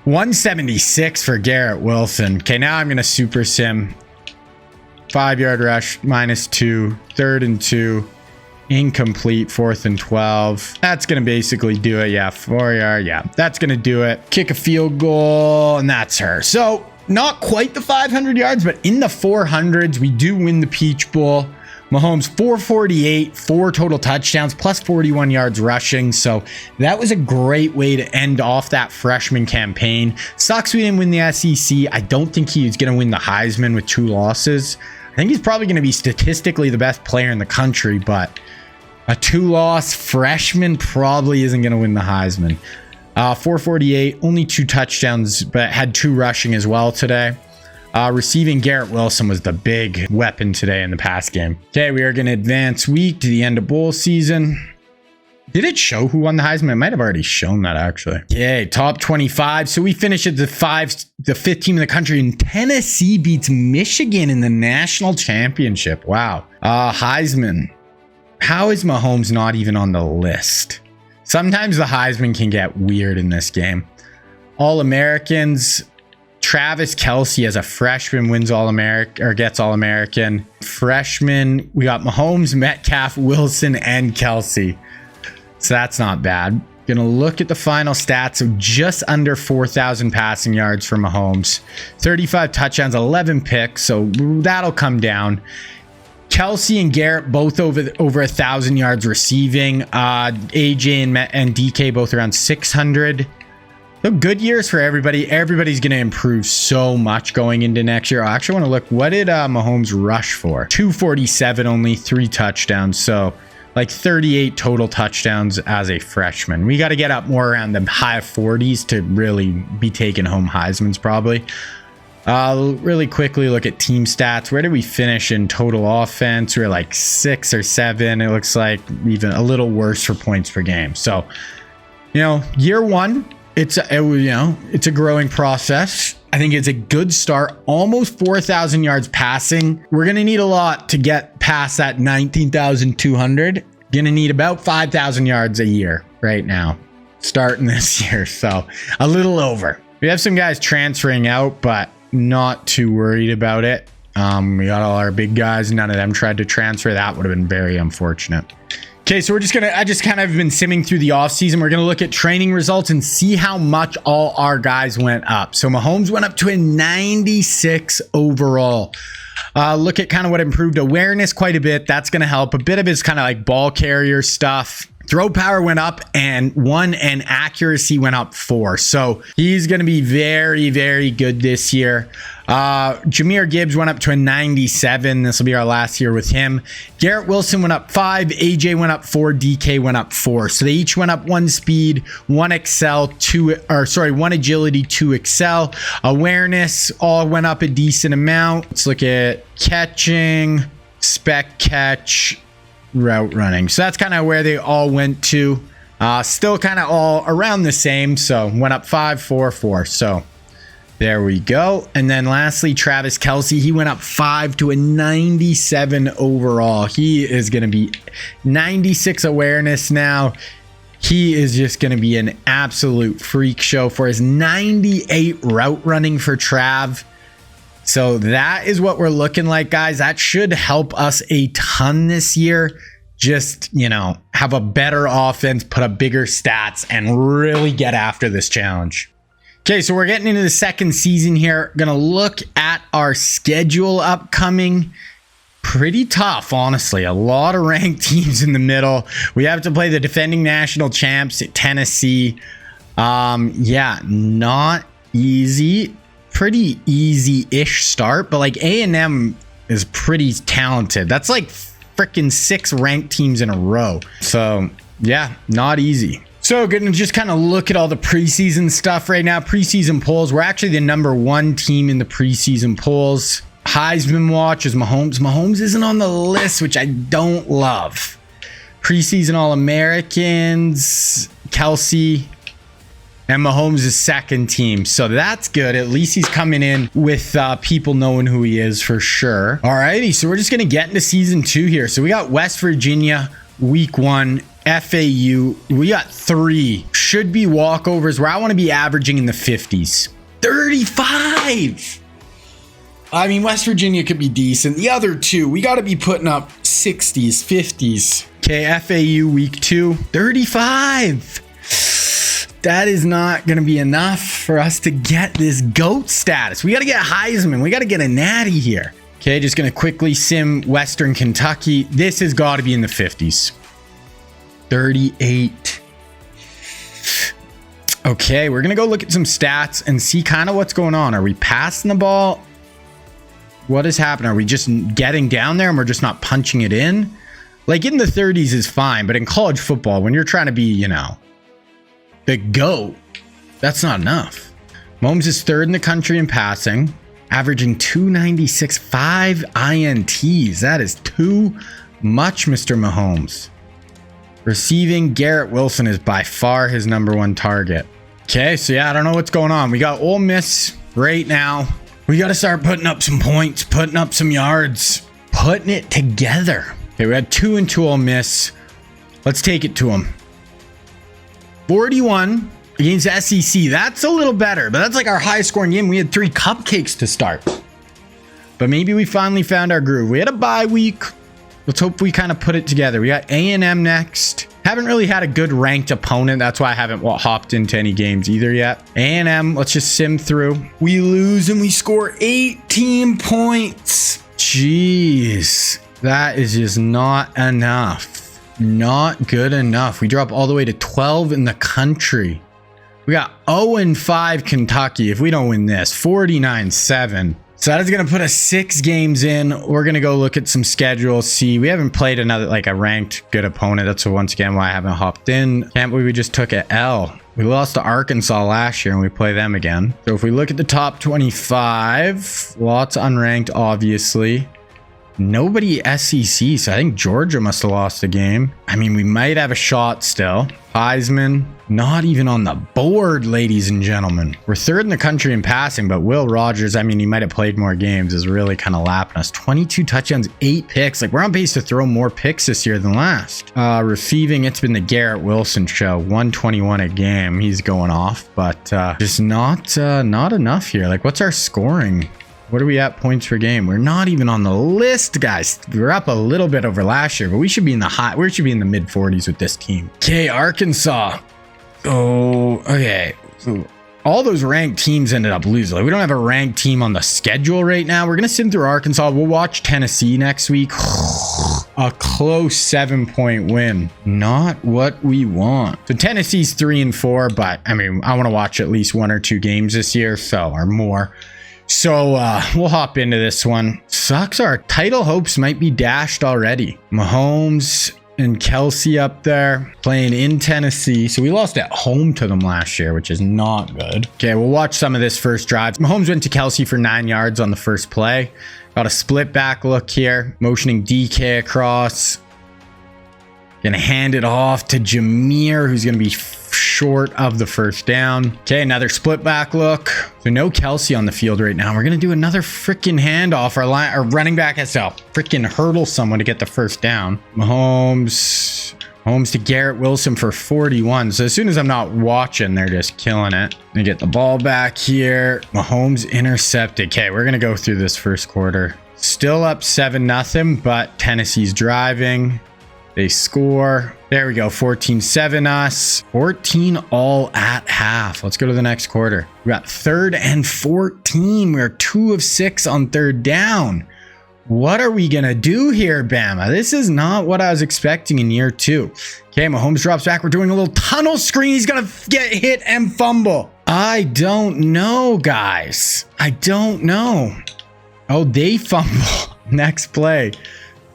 Speaker 1: 176 for Garrett Wilson. Okay, now I'm going to super sim. 5-yard rush, -2. 3rd and 2. Incomplete. 4th and 12. That's going to basically do it. Yeah, 4-yard. Yeah, that's going to do it. Kick a field goal, and that's her. So, not quite the 500 yards, but in the 400s, we do win the Peach Bowl. Mahomes 448, 4 total touchdowns, plus 41 yards rushing. So that was a great way to end off that freshman campaign. Sucks we didn't win the SEC. I don't think he was going to win the Heisman with 2 losses. I think he's probably going to be statistically the best player in the country, but a 2-loss freshman probably isn't going to win the Heisman. 448, only 2 touchdowns, but had 2 rushing as well today. Receiving Garrett Wilson was the big weapon today in the pass game. Okay, we are going to advance week to the end of bowl season. Did it show who won the Heisman? It might have already shown that, actually. Okay, top 25. So we finish at the 5th team in the country, and Tennessee beats Michigan in the national championship. Wow. Heisman. How is Mahomes not even on the list? Sometimes the Heisman can get weird in this game. All-Americans. Travis Kelce as a freshman wins All-American or gets All-American. Freshman, we got Mahomes, Metcalf, Wilson, and Kelce. So that's not bad. Gonna look at the final stats of just under 4,000 passing yards for Mahomes. 35 touchdowns, 11 picks, so that'll come down. Kelce and Garrett both over 1,000 yards receiving. AJ and DK both around 600. So good years for everybody. Everybody's going to improve so much going into next year. I actually want to look. What did Mahomes rush for? 247, only 3 touchdowns. So like 38 total touchdowns as a freshman. We got to get up more around the high 40s to really be taking home Heisman's probably. Really quickly look at team stats. Where did we finish in total offense? We're like 6 or 7. It looks like even a little worse for points per game. So, you know, year 1. It's a growing process. I think it's a good start. Almost 4,000 yards passing. We're going to need a lot to get past that 19,200. Going to need about 5,000 yards a year right now, starting this year. So a little over. We have some guys transferring out, but not too worried about it. We got all our big guys. None of them tried to transfer. That would have been very unfortunate. Okay, so I just kind of been simming through the offseason. We're going to look at training results and see how much all our guys went up. So Mahomes went up to a 96 overall. Look at kind of what improved awareness quite a bit. That's going to help. A bit of his kind of like ball carrier stuff. Throw power went up and 1, and accuracy went up 4. So he's going to be very, very good this year. Jahmyr Gibbs went up to a 97. This will be our last year with him. Garrett Wilson went up 5. AJ went up 4. DK went up 4. So they each went up 1 speed, 1 excel, 1 agility, 2 excel. Awareness all went up a decent amount. Let's look at catching, spec catch, route running. So that's kind of where they all went to. Still kind of all around the same. So went up 5, 4, 4. So there we go. And then lastly, Travis Kelce, he went up 5 to a 97 overall. He is going to be 96 awareness now. He is just going to be an absolute freak show for his 98 route running for Trav. So that is what we're looking like, guys. That should help us a ton this year. Just, have a better offense, put up bigger stats, and really get after this challenge. Okay, so we're getting into the second season here. Gonna look at our schedule upcoming. Pretty tough, honestly. A lot of ranked teams in the middle. We have to play the defending national champs at Tennessee. Yeah, not easy. Pretty easy-ish start, but like A&M is pretty talented. That's like freaking 6 ranked teams in a row. So yeah, not easy. So gonna just kind of look at all the preseason stuff right now. Preseason polls. We're actually the #1 team in the preseason polls. Heisman watch is Mahomes. Mahomes isn't on the list, which I don't love. Preseason All-Americans, Kelce, and Mahomes is second team. So that's good. At least he's coming in with people knowing who he is for sure. Alrighty, so we're just going to get into season 2 here. So we got West Virginia, week 1, FAU. We got 3. Should be walkovers where I want to be averaging in the 50s. 35! I mean, West Virginia could be decent. The other 2, we got to be putting up 60s, 50s. Okay, FAU, week 2, 35! That is not going to be enough for us to get this GOAT status. We got to get Heisman. We got to get a natty here. Okay, just going to quickly sim Western Kentucky. This has got to be in the 50s. 38. Okay, we're going to go look at some stats and see kind of what's going on. Are we passing the ball? What is happening? Are we just getting down there and we're just not punching it in? Like in the 30s is fine, but in college football, when you're trying to be, the GOAT, that's not enough. Mahomes is 3rd in the country in passing, averaging 296, 5 INTs. That is too much, Mr. Mahomes. Receiving, Garrett Wilson is by far his #1 target. Okay, so yeah, I don't know what's going on. We got Ole Miss right now. We got to start putting up some points, putting up some yards, putting it together. Okay, we had 2-2 Ole Miss. Let's take it to them. 41 against SEC. That's a little better, but that's like our highest scoring game. We had 3 cupcakes to start. But maybe we finally found our groove. We had a bye week. Let's hope we kind of put it together. We got A&M next. Haven't really had a good ranked opponent. That's why I haven't hopped into any games either yet. A&M, let's just sim through. We lose and we score 18 points. Jeez, that is just not enough. Not good enough. We drop all the way to 12 in the country. We got 0-5 Kentucky. If we don't win this, 49-7. So that is going to put us 6 games in. We're going to go look at some schedules. See, we haven't played another, like a ranked good opponent. That's once again why I haven't hopped in. Can't believe we just took an L. We lost to Arkansas last year and we play them again. So if we look at the top 25, lots unranked, obviously. Nobody SEC, so I think Georgia must have lost the game. I mean, we might have a shot still. Heisman, not even on the board, ladies and gentlemen. We're 3rd in the country in passing, but Will Rogers, I mean, he might have played more games, is really kind of lapping us. 22 touchdowns, 8 picks. Like, we're on pace to throw more picks this year than last. Receiving, it's been the Garrett Wilson show. 121 a game. He's going off, but just not enough here. Like, what's our scoring? What are we at points per game? We're not even on the list, guys. We're up a little bit over last year, but we should be in the we should be in the mid 40s with this team. Okay, Arkansas. Oh, okay. So all those ranked teams ended up losing. Like, we don't have a ranked team on the schedule right now. We're going to sim through Arkansas. We'll watch Tennessee next week. a close 7-point win. Not what we want. So Tennessee's 3-4, but I mean, I want to watch at least 1 or 2 games this year, so, or more. So we'll hop into this one. Sucks our title hopes might be dashed already. Mahomes and Kelsey up there playing in Tennessee. So we lost at home to them last year, which is not good. Okay, we'll watch some of this first drive. Mahomes went to Kelsey for 9 yards on the first play. Got a split back look here. Motioning DK across. Gonna hand it off to Jameer, who's gonna be short of the first down. Okay, another split back look. So no Kelsey on the field right now. We're gonna do another freaking handoff. Our running back has to freaking hurdle someone to get the first down. Mahomes to Garrett Wilson for 41. So as soon as I'm not watching, they're just killing it. They get the ball back here. Mahomes intercepted. Okay, we're gonna go through this first quarter. Still up 7-0, but Tennessee's driving. They score. There we go. 14-7 us. 14 all at half. Let's go to the next quarter. We got 3rd and 14. We're 2 of 6 on 3rd down. What are we going to do here, Bama? This is not what I was expecting in year 2. Okay, Mahomes drops back. We're doing a little tunnel screen. He's going to get hit and fumble. I don't know, guys. I don't know. Oh, they fumble. Next play.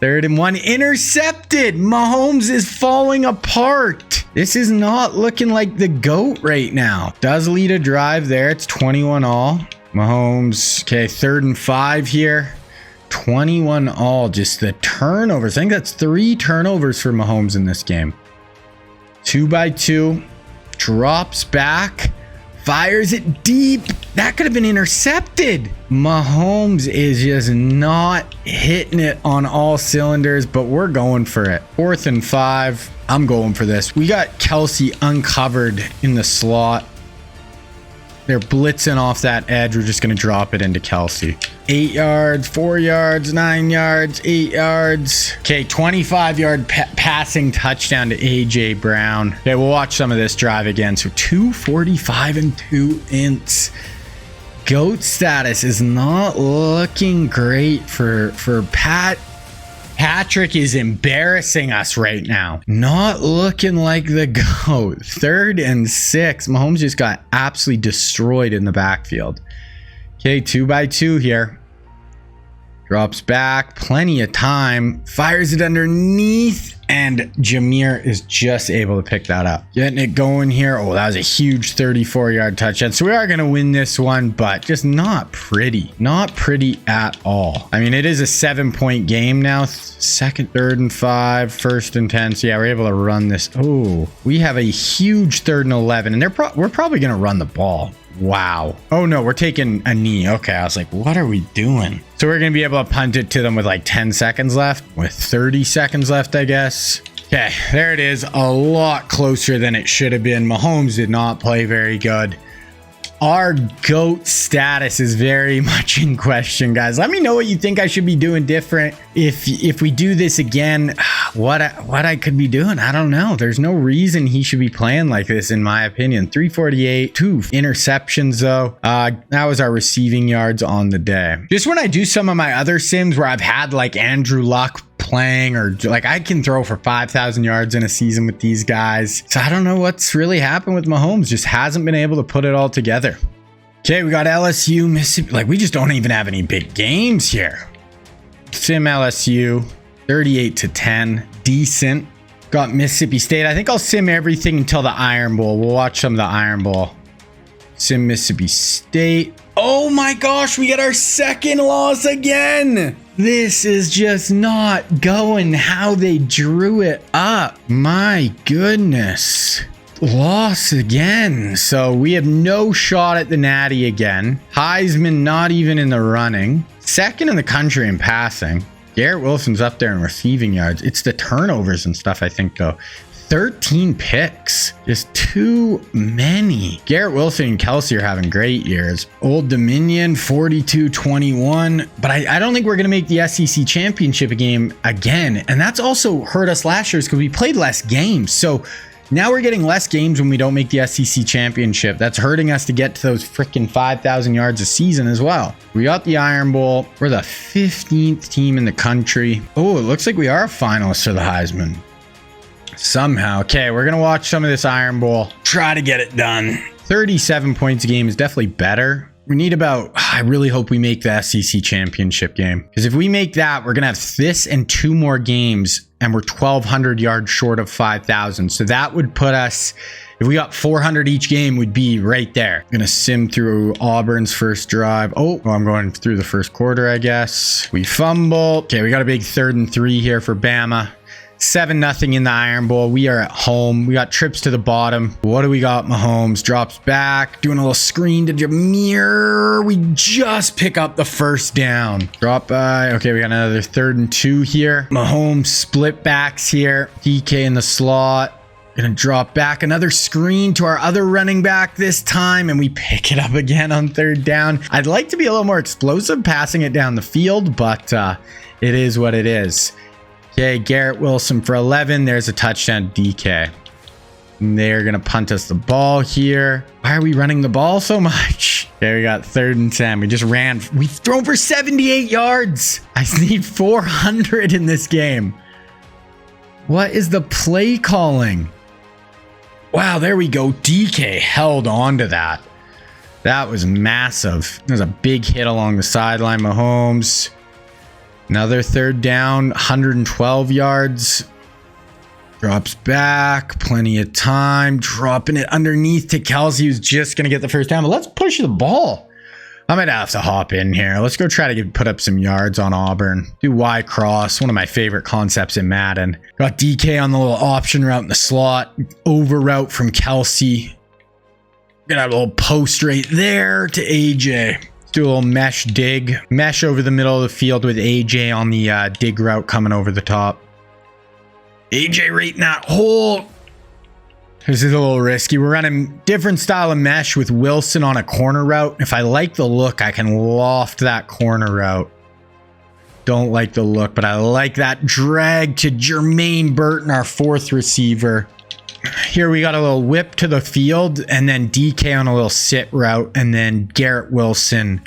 Speaker 1: 3rd and 1, intercepted. Mahomes is falling apart. This is not looking like the GOAT right now. Does lead a drive there. It's 21 all. Mahomes, okay, 3rd and 5 here. 21 all, just the turnovers. I think that's 3 turnovers for Mahomes in this game. 2-by-2, drops back, fires it deep. That could have been intercepted. Mahomes is just not hitting it on all cylinders, but we're going for it. 4th and 5. I'm going for this. We got Kelsey uncovered in the slot. They're blitzing off that edge. We're just going to drop it into Kelsey. 8 yards, 4 yards, 9 yards, 8 yards. Okay, 25-yard passing touchdown to A.J. Brown. Okay, we'll watch some of this drive again. So 245 and 2 ints. GOAT status is not looking great for Pat. Patrick is embarrassing us right now. Not looking like the GOAT. 3rd and 6. Mahomes just got absolutely destroyed in the backfield. Okay, 2-by-2 here. Drops back. Plenty of time. Fires it underneath. And Jameer is just able to pick that up. Getting it going here. Oh, that was a huge 34-yard touchdown. So we are going to win this one, but just not pretty. Not pretty at all. I mean, it is a 7-point game now. 2nd, 3rd and 5, 1st and 10. So yeah, we're able to run this. Oh, we have a huge 3rd and 11. And we're probably going to run the ball. Wow. Oh no, we're taking a knee. Okay, I was like, what are we doing? So we're going to be able to punt it to them with like 10 seconds left. With 30 seconds left, I guess. Okay, there it is. A lot closer than it should have been. Mahomes did not play very good. Our GOAT status is very much in question, guys. Let me know what you think I should be doing different. If we do this again, what I could be doing, I don't know. There's no reason he should be playing like this, in my opinion. 348, 2 interceptions though. That was our receiving yards on the day. Just when I do some of my other sims where I've had like Andrew Luck playing, or like I can throw for 5,000 yards in a season with these guys. So I don't know what's really happened with Mahomes. Just hasn't been able to put it all together. Okay, we got LSU, Mississippi. Like, we just don't even have any big games here. Sim LSU, 38-10. Decent. Got Mississippi State. I think I'll sim everything until the Iron Bowl. We'll watch some of the Iron Bowl. Sim Mississippi State. Oh my gosh, we get our 2nd loss again. This is just not going how they drew it up. My goodness. Loss again. So we have no shot at the Natty again. Heisman not even in the running. 2nd in the country in passing. Garrett Wilson's up there in receiving yards. It's the turnovers and stuff, I think, though. 13 picks. Just too many. Garrett Wilson and Kelsey are having great years. Old Dominion, 42-21. But I don't think we're going to make the SEC championship game again. And that's also hurt us last year because we played less games. So Now we're getting less games when we don't make the SEC championship. That's hurting us to get to those freaking 5,000 yards a season as well. We got the Iron Bowl. We're the 15th team in the country. Oh, it looks like we are a finalist for the Heisman. Somehow. Okay, we're going to watch some of this Iron Bowl. Try to get it done. 37 points a game is definitely better. We need about, I really hope we make the SEC championship game. Because if we make that, we're going to have this and 2 more games. And we're 1,200 yards short of 5,000. So that would put us, if we got 400 each game, we'd be right there. I'm going to sim through Auburn's first drive. Oh, I'm going through the first quarter, I guess. We fumble. Okay, we got a big 3rd and 3 here for Bama. 7-0 in the Iron Bowl. We are at home. We got trips to the bottom. What do we got? Mahomes drops back, doing a little screen to Jameer. We just pick up the first down. Drop by. Okay, we got another 3rd and 2 here. Mahomes split backs here. DK in the slot. Gonna drop back, another screen to our other running back this time, and we pick it up again on 3rd down. I'd like to be a little more explosive passing it down the field, but it is what it is. Okay, Garrett Wilson for 11. There's a touchdown, DK. And they're going to punt us the ball here. Why are we running the ball so much? Okay, we got 3rd and 10. We just ran. We've thrown for 78 yards. I need 400 in this game. What is the play calling? Wow, there we go. DK held on to that. That was massive. There's a big hit along the sideline. Mahomes. Another 3rd down, 112 yards. Drops back, plenty of time. Dropping it underneath to Kelsey, who's just going to get the first down. But let's push the ball. I might have to hop in here. Let's go try to put up some yards on Auburn. Do Y cross, one of my favorite concepts in Madden. Got DK on the little option route in the slot. Over route from Kelsey. Gonna have a little post right there to AJ. Do a little mesh dig. Mesh over the middle of the field with AJ on the dig route coming over the top. AJ right in that hole. This is a little risky. We're running different style of mesh with Wilson on a corner route. If I like the look, I can loft that corner route. Don't like the look, but I like that drag to Jermaine Burton, our 4th receiver. Here we got a little whip to the field and then DK on a little sit route and then Garrett Wilson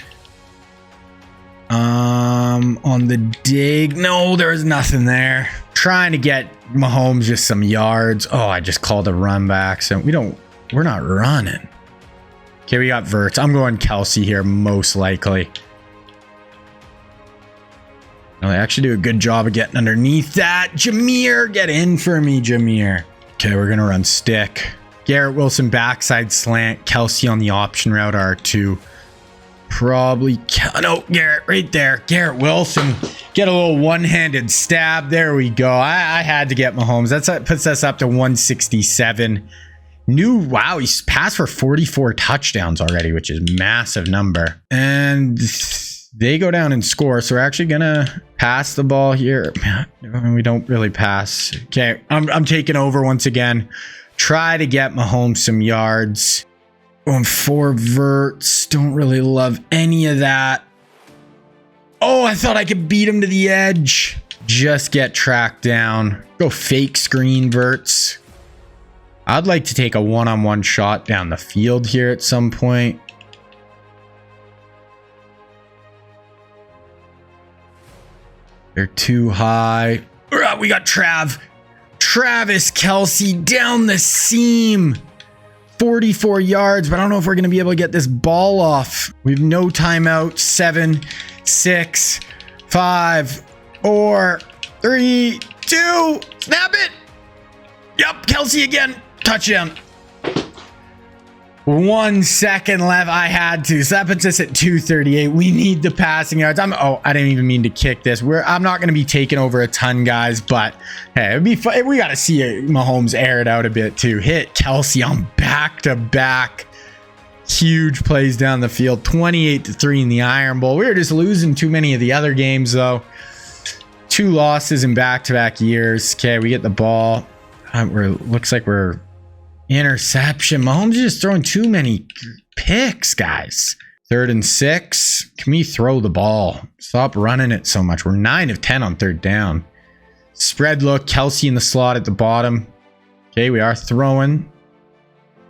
Speaker 1: on the dig. No, there's nothing there. Trying to get Mahomes just some yards. Oh, I just called a run back. So we're not running. Okay, we got Verts. I'm going Kelsey here most likely. No, they actually do a good job of getting underneath that. Jameer, get in for me, Jameer. Okay, we're going to run stick. Garrett Wilson backside slant. Kelsey on the option route R2. Probably... No, Garrett right there. Garrett Wilson. Get a little one-handed stab. There we go. I had to get Mahomes. That puts us up to 167. Wow, he's passed for 44 touchdowns already, which is a massive number. And they go down and score, so we're actually going to pass the ball here. We don't really pass. Okay, I'm taking over once again. Try to get Mahomes some yards. Going 4 verts. Don't really love any of that. Oh, I thought I could beat him to the edge. Just get tracked down. Go fake screen verts. I'd like to take a one-on-one shot down the field here at some point. They're too high. We got Travis Kelsey down the seam. 44 yards, but I don't know if we're going to be able to get this ball off. We have no timeout. 7, 6, 5, 4, 3, 2. Snap it. Yep, Kelsey again. Touchdown. 1 second left. I had to. So that puts us at 238. We need the passing yards. I didn't even mean to kick this. I'm not going to be taking over a ton, guys, but hey, it'd be fun. We got to see Mahomes air it out a bit too. Hit Kelsey on back-to-back huge plays down the field. 28-3 in the Iron Bowl. We were just losing too many of the other games, though. 2 losses in back-to-back years. Okay, we get the ball. Looks like we're interception. Mahomes is just throwing too many picks, guys. 3rd and 6. Can we throw the ball? Stop running it so much. We're 9 of 10 on 3rd down. Spread look. Kelsey in the slot at the bottom. Okay, we are throwing.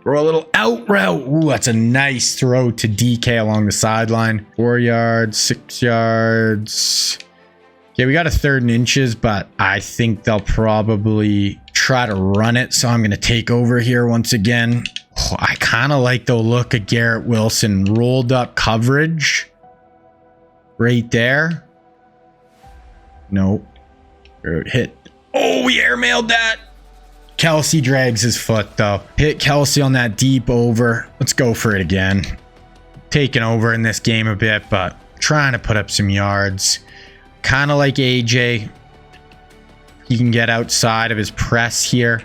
Speaker 1: Throw a little out route. Ooh, that's a nice throw to DK along the sideline. 4 yards, 6 yards. Okay, we got a 3rd and inches, but I think they'll probably try to run it. So I'm going to take over here once again. Oh, I kind of like the look of Garrett Wilson. Rolled up coverage. Right there. Nope. Hit. Oh, we airmailed that. Kelsey drags his foot though. Hit Kelsey on that deep over. Let's go for it again. Taking over in this game a bit, but trying to put up some yards. Kind of like AJ. He can get outside of his press here.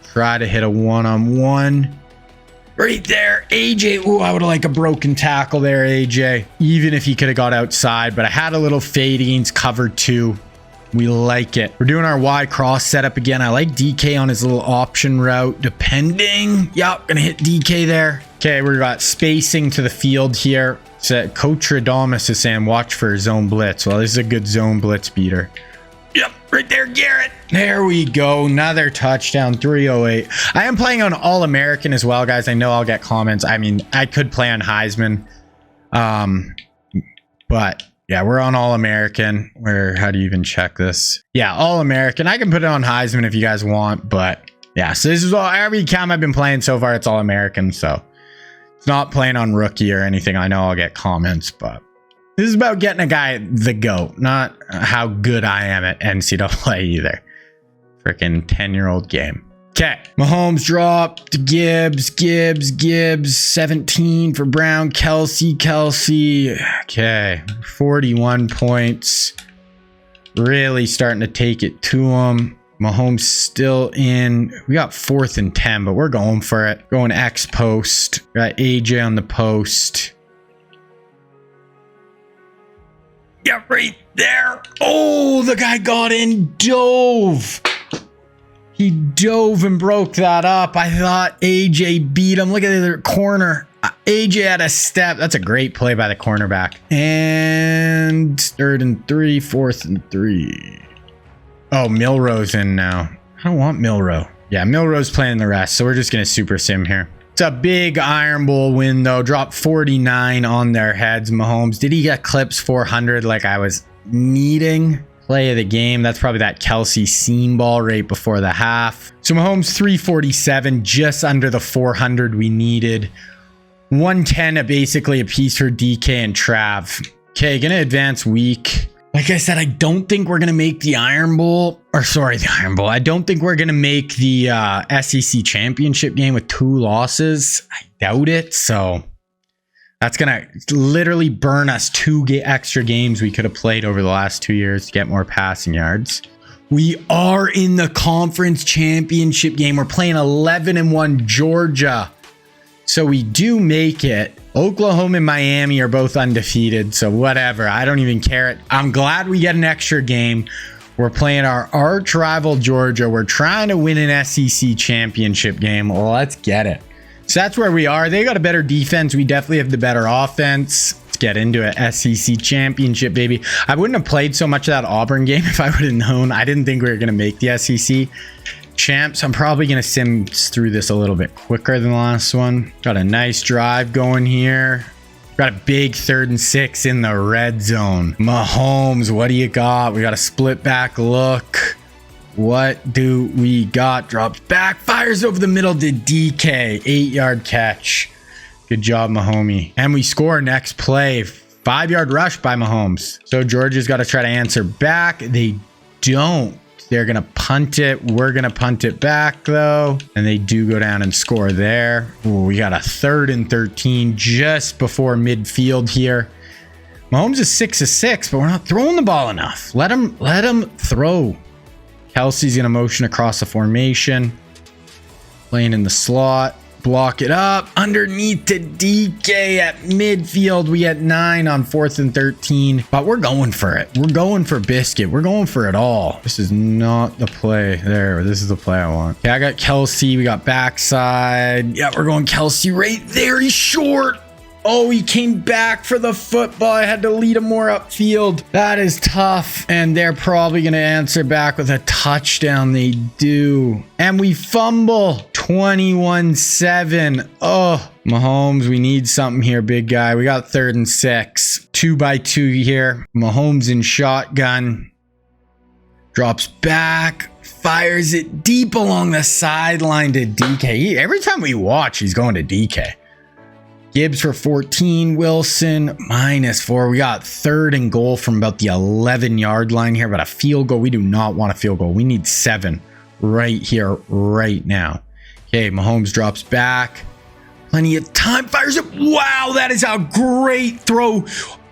Speaker 1: Try to hit a one-on-one. Right there, AJ. Ooh, I would have liked a broken tackle there, AJ. Even if he could have got outside, but I had a little fade against cover 2. We like it. We're doing our Y cross setup again. I like DK on his little option route, depending. Yep, gonna hit DK there. Okay, we got spacing to the field here. So Coach Radamus is saying watch for zone blitz. Well, this is a good zone blitz beater. Yep, right there, Garrett. There we go. Another touchdown, 308. I am playing on All-American as well, guys. I know I'll get comments. I mean, I could play on Heisman. But yeah, we're on All-American. How do you even check this? Yeah, All-American. I can put it on Heisman if you guys want, but yeah, so this is all, every cam I've been playing so far, it's All-American, so it's not playing on rookie or anything. I know I'll get comments, but this is about getting a guy the GOAT, not how good I am at NCAA either. Freaking 10-year-old game. Okay, Mahomes dropped to Gibbs, 17 for Brown, Kelsey. Okay, 41 points. Really starting to take it to him. Mahomes still in. We got 4th and 10, but we're going for it. Going X post. Got AJ on the post. Yeah, right there. Oh, the guy got in, dove. He dove and broke that up. I thought AJ beat him. Look at the other corner. AJ had a step. That's a great play by the cornerback. And 3rd and 3, 4th and 3. Oh, Milrow's in now. I don't want Milrow. Yeah, Milrow's playing the rest, so we're just going to super sim here. It's a big Iron Bowl win, though. Dropped 49 on their heads, Mahomes. Did he get clips 400 like I was needing? Play of the game. That's probably that Kelsey seam ball right before the half. So Mahomes 347, just under the 400 we needed. 110 basically a piece for DK and Trav. Okay, gonna advance week. Like I said, I don't think we're gonna make the Iron Bowl. Or sorry, the Iron Bowl. I don't think we're gonna make the SEC championship game with 2 losses. I doubt it. So that's going to literally burn us 2 extra games we could have played over the last 2 years to get more passing yards. We are in the conference championship game. We're playing 11-1 Georgia. So we do make it. Oklahoma and Miami are both undefeated. So whatever. I don't even care. I'm glad we get an extra game. We're playing our arch rival Georgia. We're trying to win an SEC championship game. Well, let's get it. So that's where we are. They got a better defense. We definitely have the better offense. Let's get into it. SEC championship, baby. I wouldn't have played so much of that Auburn game if I would have known. I didn't think we were going to make the SEC champs. I'm probably going to sim through this a little bit quicker than the last one. Got a nice drive going here. Got a big 3rd and 6 in the red zone. Mahomes, what do you got? We got a split back look. What do we got? Drops back, fires over the middle to DK. 8-yard catch. Good job, Mahomie. And we score next play. 5-yard rush by Mahomes. So Georgia's got to try to answer back. They don't. They're going to punt it. We're going to punt it back, though. And they do go down and score there. Ooh, we got a 3rd and 13 just before midfield here. Mahomes is 6 of 6, but we're not throwing the ball enough. Let him throw. Kelsey's going to motion across the formation. Playing in the slot. Block it up. Underneath to DK at midfield. We get 9 on 4th and 13. But we're going for it. We're going for biscuit. We're going for it all. This is not the play. There. This is the play I want. Okay, I got Kelsey. We got backside. Yeah, we're going Kelsey right there. He's short. Oh, he came back for the football. I had to lead him more upfield. That is tough. And they're probably going to answer back with a touchdown. They do. And we fumble. 21-7. Oh, Mahomes, we need something here, big guy. We got 3rd and 6. 2-by-2 here. Mahomes in shotgun. Drops back. Fires it deep along the sideline to DK. Every time we watch, he's going to DK. Gibbs for 14. Wilson -4. We got 3rd and goal from about the 11-yard line here, but a field goal. We do not want a field goal. We need 7 right here, right now. Okay, Mahomes drops back. Plenty of time. Fires it. Wow, that is a great throw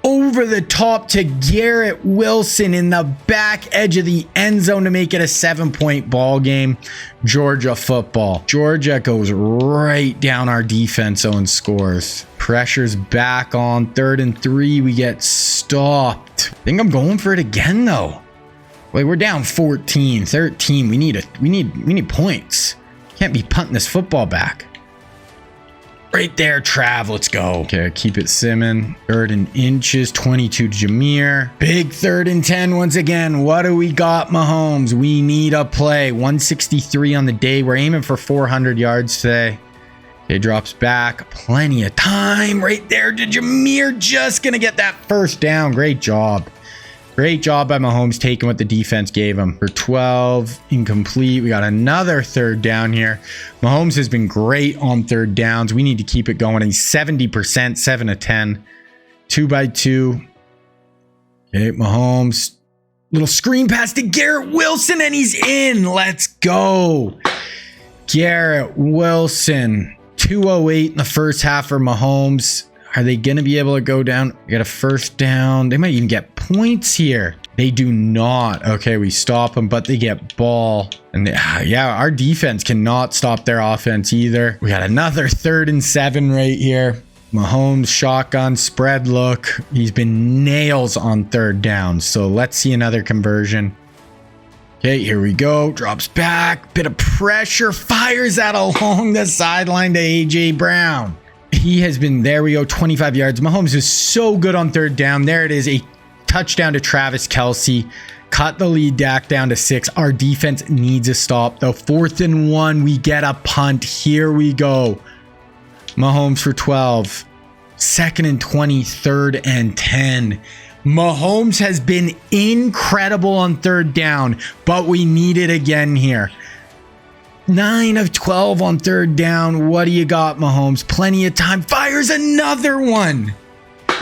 Speaker 1: over the top to Garrett Wilson in the back edge of the end zone to make it a 7-point ball game. Georgia football. Georgia goes right down our defense zone, scores. Pressure's back on 3rd and 3. We get stopped. I think I'm going for it again though. Wait, we're down 14, 13. We need points. Can't be punting this football back. Right there, Trav. Let's go. Okay, keep it simming. 3rd and inches. 22 to Jameer. Big 3rd and 10 once again. What do we got, Mahomes? We need a play. 163 on the day. We're aiming for 400 yards today. Okay, drops back. Plenty of time right there to Jameer. Just going to get that first down. Great job. Great job by Mahomes taking what the defense gave him. For 12, incomplete. We got another 3rd down here. Mahomes has been great on 3rd downs. We need to keep it going. He's 70%, 7 of 10. 2-by-2. Okay, Mahomes. Little screen pass to Garrett Wilson, and he's in. Let's go. Garrett Wilson. 2:08 in the first half for Mahomes. Are they going to be able to go down? We got a first down. They might even get points here. They do not. Okay, we stop them, but they get ball. And yeah, our defense cannot stop their offense either. We got another 3rd and 7 right here. Mahomes shotgun spread look. He's been nails on 3rd down. So let's see another conversion. Okay, here we go. Drops back. Bit of pressure. Fires that along the sideline to A.J. Brown. He has been, there we go, 25 yards. Mahomes is so good on 3rd down. There it is, a touchdown to Travis Kelce. Cut the lead back down to 6. Our defense needs a stop, though. 4th and 1, we get a punt. Here we go. Mahomes for 12. 2nd and 20, 3rd and 10. Mahomes has been incredible on 3rd down, but we need it again here. 9 of 12 on 3rd down. What do you got, Mahomes? Plenty of time. Fires another one.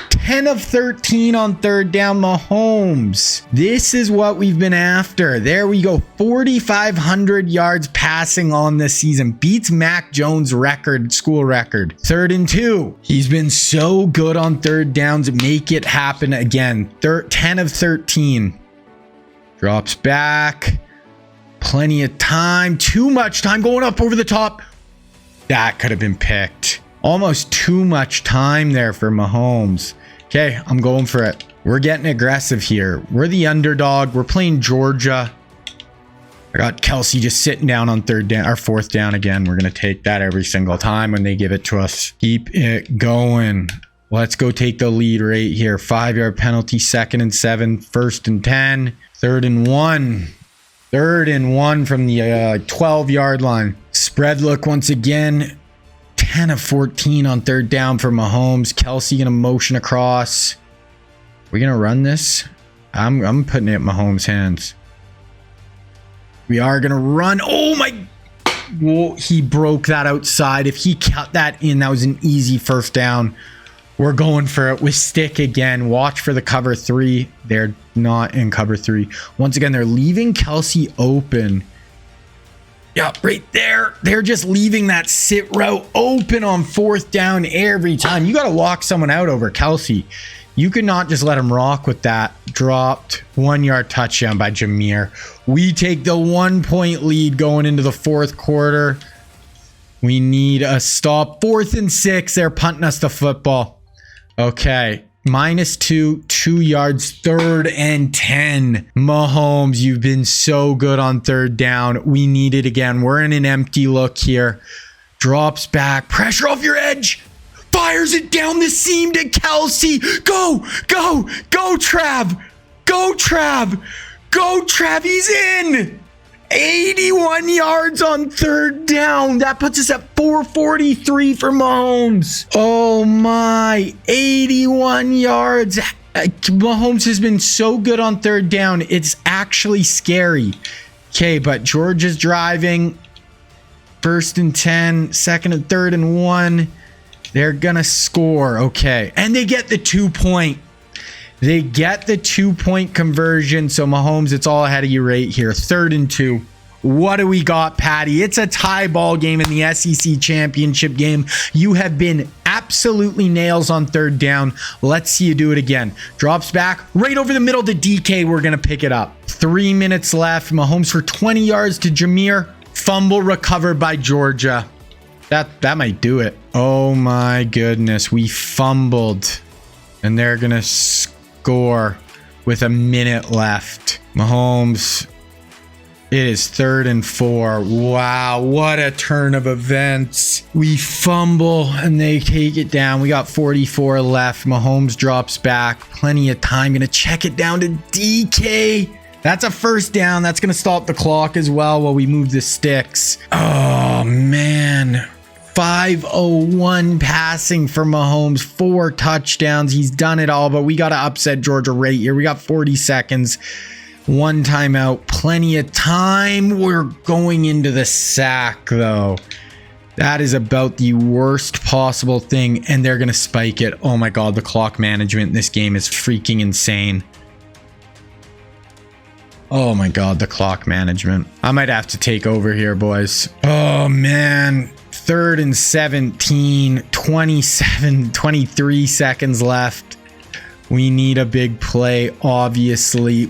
Speaker 1: 10 of 13 on 3rd down, Mahomes. This is what we've been after. There we go. 4,500 yards passing on this season. Beats Mac Jones' record, school record. 3rd and 2. He's been so good on 3rd downs. Make it happen again. 10 of 13. Drops back. Plenty of time. Too much time going up over the top. That could have been picked. Almost too much time there for Mahomes. Okay, I'm going for it. We're getting aggressive here. We're the underdog. We're playing Georgia. I got Kelce just sitting down on 3rd down, or 4th down again. We're going to take that every single time when they give it to us. Keep it going. Let's go take the lead right here. 5-yard penalty. 2nd and 7. 1st and 10. 3rd and 1. 3rd and 1 from the 12-yard line. Spread look once again. 10 of 14 on 3rd down for Mahomes. Kelce gonna motion across. We're gonna run this. I'm putting it in Mahomes' hands. We are gonna run. Oh my! Whoa, he broke that outside. If he cut that in, that was an easy 1st down. We're going for it with stick again. Watch for the cover 3. They're not in cover 3. Once again, they're leaving Kelce open. Yeah, right there. They're just leaving that sit route open on 4th down every time. You got to walk someone out over Kelce. You could not just let him rock with that. Dropped. 1-yard touchdown by Jameer. We take the 1-point lead going into the 4th quarter. We need a stop. 4th and 6. They're punting us the football. Okay. -2, 2 yards, 3rd and 10. Mahomes, you've been so good on 3rd down. We need it again. We're in an empty look here. Drops back. Pressure off your edge. Fires it down the seam to Kelsey. Go, go, go, Trav. Go, Trav. Go, Trav. He's in. 81 yards on third down. That puts us at 443 for Mahomes. Oh my, 81 yards. Mahomes has been so good on third down. It's actually scary. Okay, but Georgia's driving. First and 10, second and third and 1. They're gonna score. Okay, and they get the 2-point. They get the 2-point conversion. So Mahomes, it's all ahead of you right here. 3rd and 2. What do we got, Patty? It's a tie ball game in the SEC championship game. You have been absolutely nails on third down. Let's see you do it again. Drops back right over the middle to DK. We're going to pick it up. 3 minutes left. Mahomes for 20 yards to Jameer. Fumble recovered by Georgia. That might do it. Oh my goodness. We fumbled. And they're going to score with a minute left. Mahomes. It is 3rd and 4. Wow, what a turn of events. We fumble and they take it down. We got 44 left. Mahomes drops back. Plenty of time. Gonna check it down to DK. That's a first down. That's gonna stop the clock as well while we move the sticks. Oh man. 501 passing for Mahomes. 4 touchdowns. He's done it all, but we gotta upset Georgia right here. We got 40 seconds. 1 timeout, plenty of time. We're going into the sack though. That is about the worst possible thing, and they're gonna spike it. Oh my god, the clock management in this game is freaking insane. Oh my god, the clock management. I might have to take over here, boys. Oh man. 3rd and 17, 23 seconds left. We need a big play, obviously.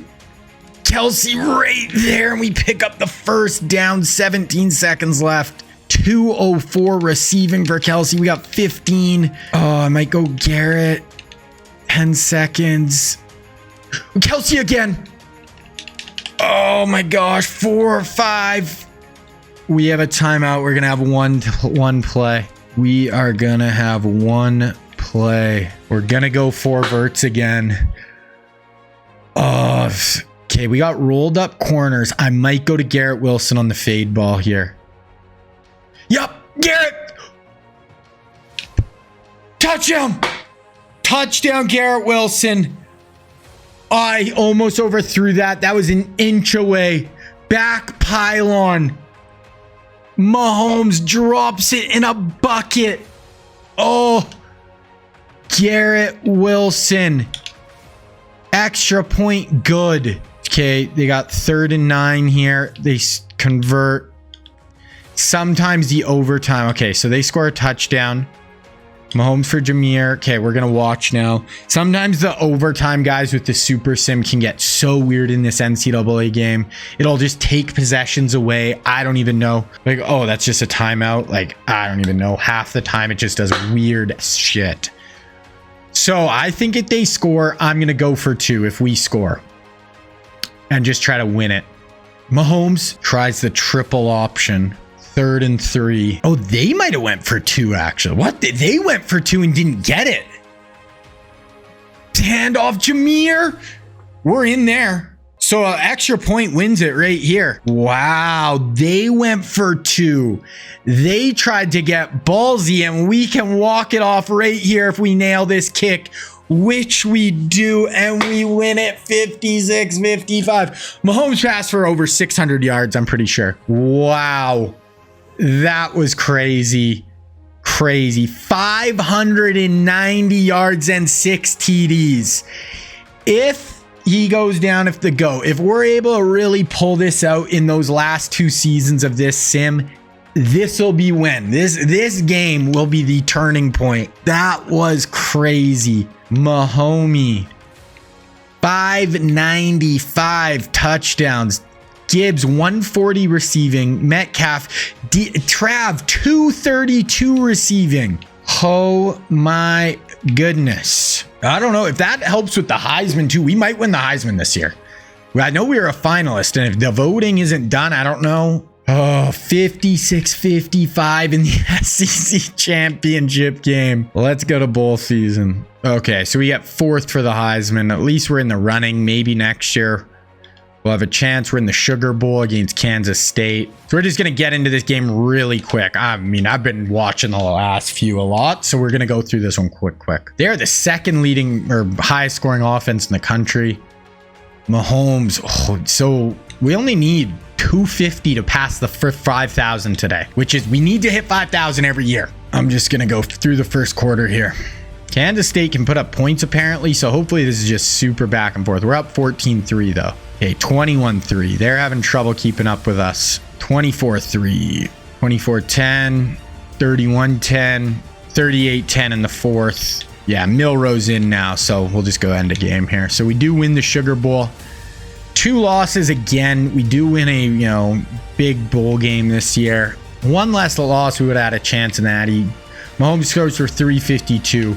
Speaker 1: Kelsey right there, and we pick up the first down. 17 seconds left. 2:04 receiving for Kelsey. We got 15. Oh, I might go Garrett. 10 seconds. Kelsey again. Oh my gosh, 4 or 5. We have a timeout. We're gonna have one play. We are gonna have one play. We're gonna go 4 verts again. Oh. Okay, we got rolled up corners. I might go to Garrett Wilson on the fade ball here. Yup, Garrett. Touchdown. Touchdown, Garrett Wilson. I almost overthrew that. That was an inch away. Back pylon. Mahomes drops it in a bucket. Oh, Garrett Wilson. Extra point, good. Okay, they got 3rd and 9 here. They convert. Sometimes the overtime. Okay, so they score a touchdown. Mahomes for Jameer. Okay, we're going to watch now. Sometimes the overtime guys with the super sim can get so weird in this NCAA game. It'll just take possessions away. I don't even know. Like, oh, that's just a timeout. Like, I don't even know. Half the time it just does weird shit. So I think if they score, I'm going to go for 2 if we score. And just try to win it. Mahomes tries the triple option. 3rd and 3. Oh, they might have went for 2 actually. What? They went for 2 and didn't get it. Handoff Jameer. We're in there. So an extra point wins it right here. Wow. They went for 2. They tried to get ballsy, and we can walk it off right here if we nail this kick, which we do, and we win it 56-55. Mahomes passed for over 600 yards, I'm pretty sure. Wow. That was crazy. Crazy. 590 yards and 6 TDs. If he goes down, if we're able to really pull this out in those last 2 seasons of this sim, this will be when this game will be the turning point. That was crazy. Mahomes, 595 touchdowns. Gibbs, 140 receiving. Metcalf, Trav, 232 receiving. Oh my goodness. I don't know if that helps with the Heisman too. We might win the Heisman this year. I know we were a finalist, and if the voting isn't done, I don't know. Oh, 56-55 in the SEC championship game. Let's go to bowl season. Okay, so we got 4th for the Heisman. At least we're in the running. Maybe next year we'll have a chance. We're in the Sugar Bowl against Kansas State. So we're just going to get into this game really quick. I mean, I've been watching the last few a lot, so we're going to go through this one quick. They're the second leading or highest scoring offense in the country. Mahomes, so we only need 250 to pass the 5,000 today, which is we need to hit 5,000 every year. I'm just going to go through the first quarter here. Kansas State can put up points apparently, so hopefully this is just super back and forth. We're up 14-3 though. Okay, 21-3. They're having trouble keeping up with us. 24-3, 24-10, 31-10, 38-10 in the fourth. Yeah, Milrose in now, so we'll just go end the game here. So we do win the Sugar Bowl. 2 losses again. We do win a, big bowl game this year. 1 less loss, we would have had a chance in that. Mahomes scores for 352.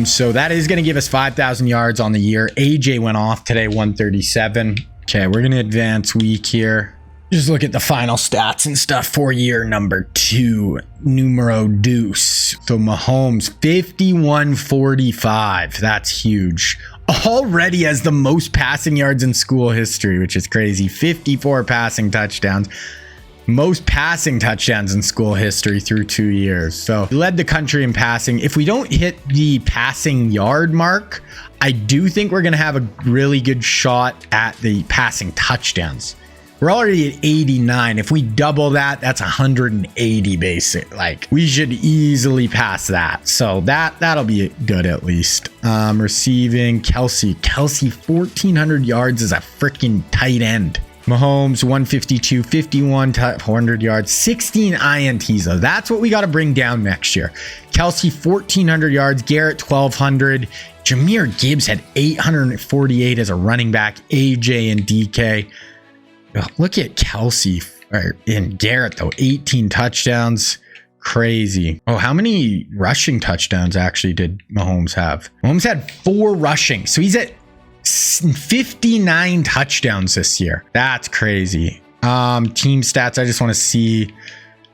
Speaker 1: So that is going to give us 5,000 yards on the year. AJ went off today, 137. Okay, we're going to advance week here. Just look at the final stats and stuff for year number 2, numero deuce. So Mahomes, 51-45. That's huge. Already has the most passing yards in school history, which is crazy. 54 passing touchdowns. Most passing touchdowns in school history through 2 years. So he led the country in passing. If we don't hit the passing yard mark, I do think we're going to have a really good shot at the passing touchdowns. We're already at 89. If we double that, that's 180 basic. Like, we should easily pass that. So that'll be good at least. Receiving, Kelsey, 1,400 yards as a freaking tight end. Mahomes, 152, 51, 400 yards, 16 INTs though. That's what we got to bring down next year. Kelsey, 1,400 yards. Garrett, 1,200. Jahmyr Gibbs had 848 as a running back. AJ and DK. Look at Kelsey and Garrett though, 18 touchdowns. Crazy. Oh, how many rushing touchdowns actually did Mahomes have? Mahomes had 4 rushing. So he's at 59 touchdowns this year. That's crazy. Team stats, I just want to see.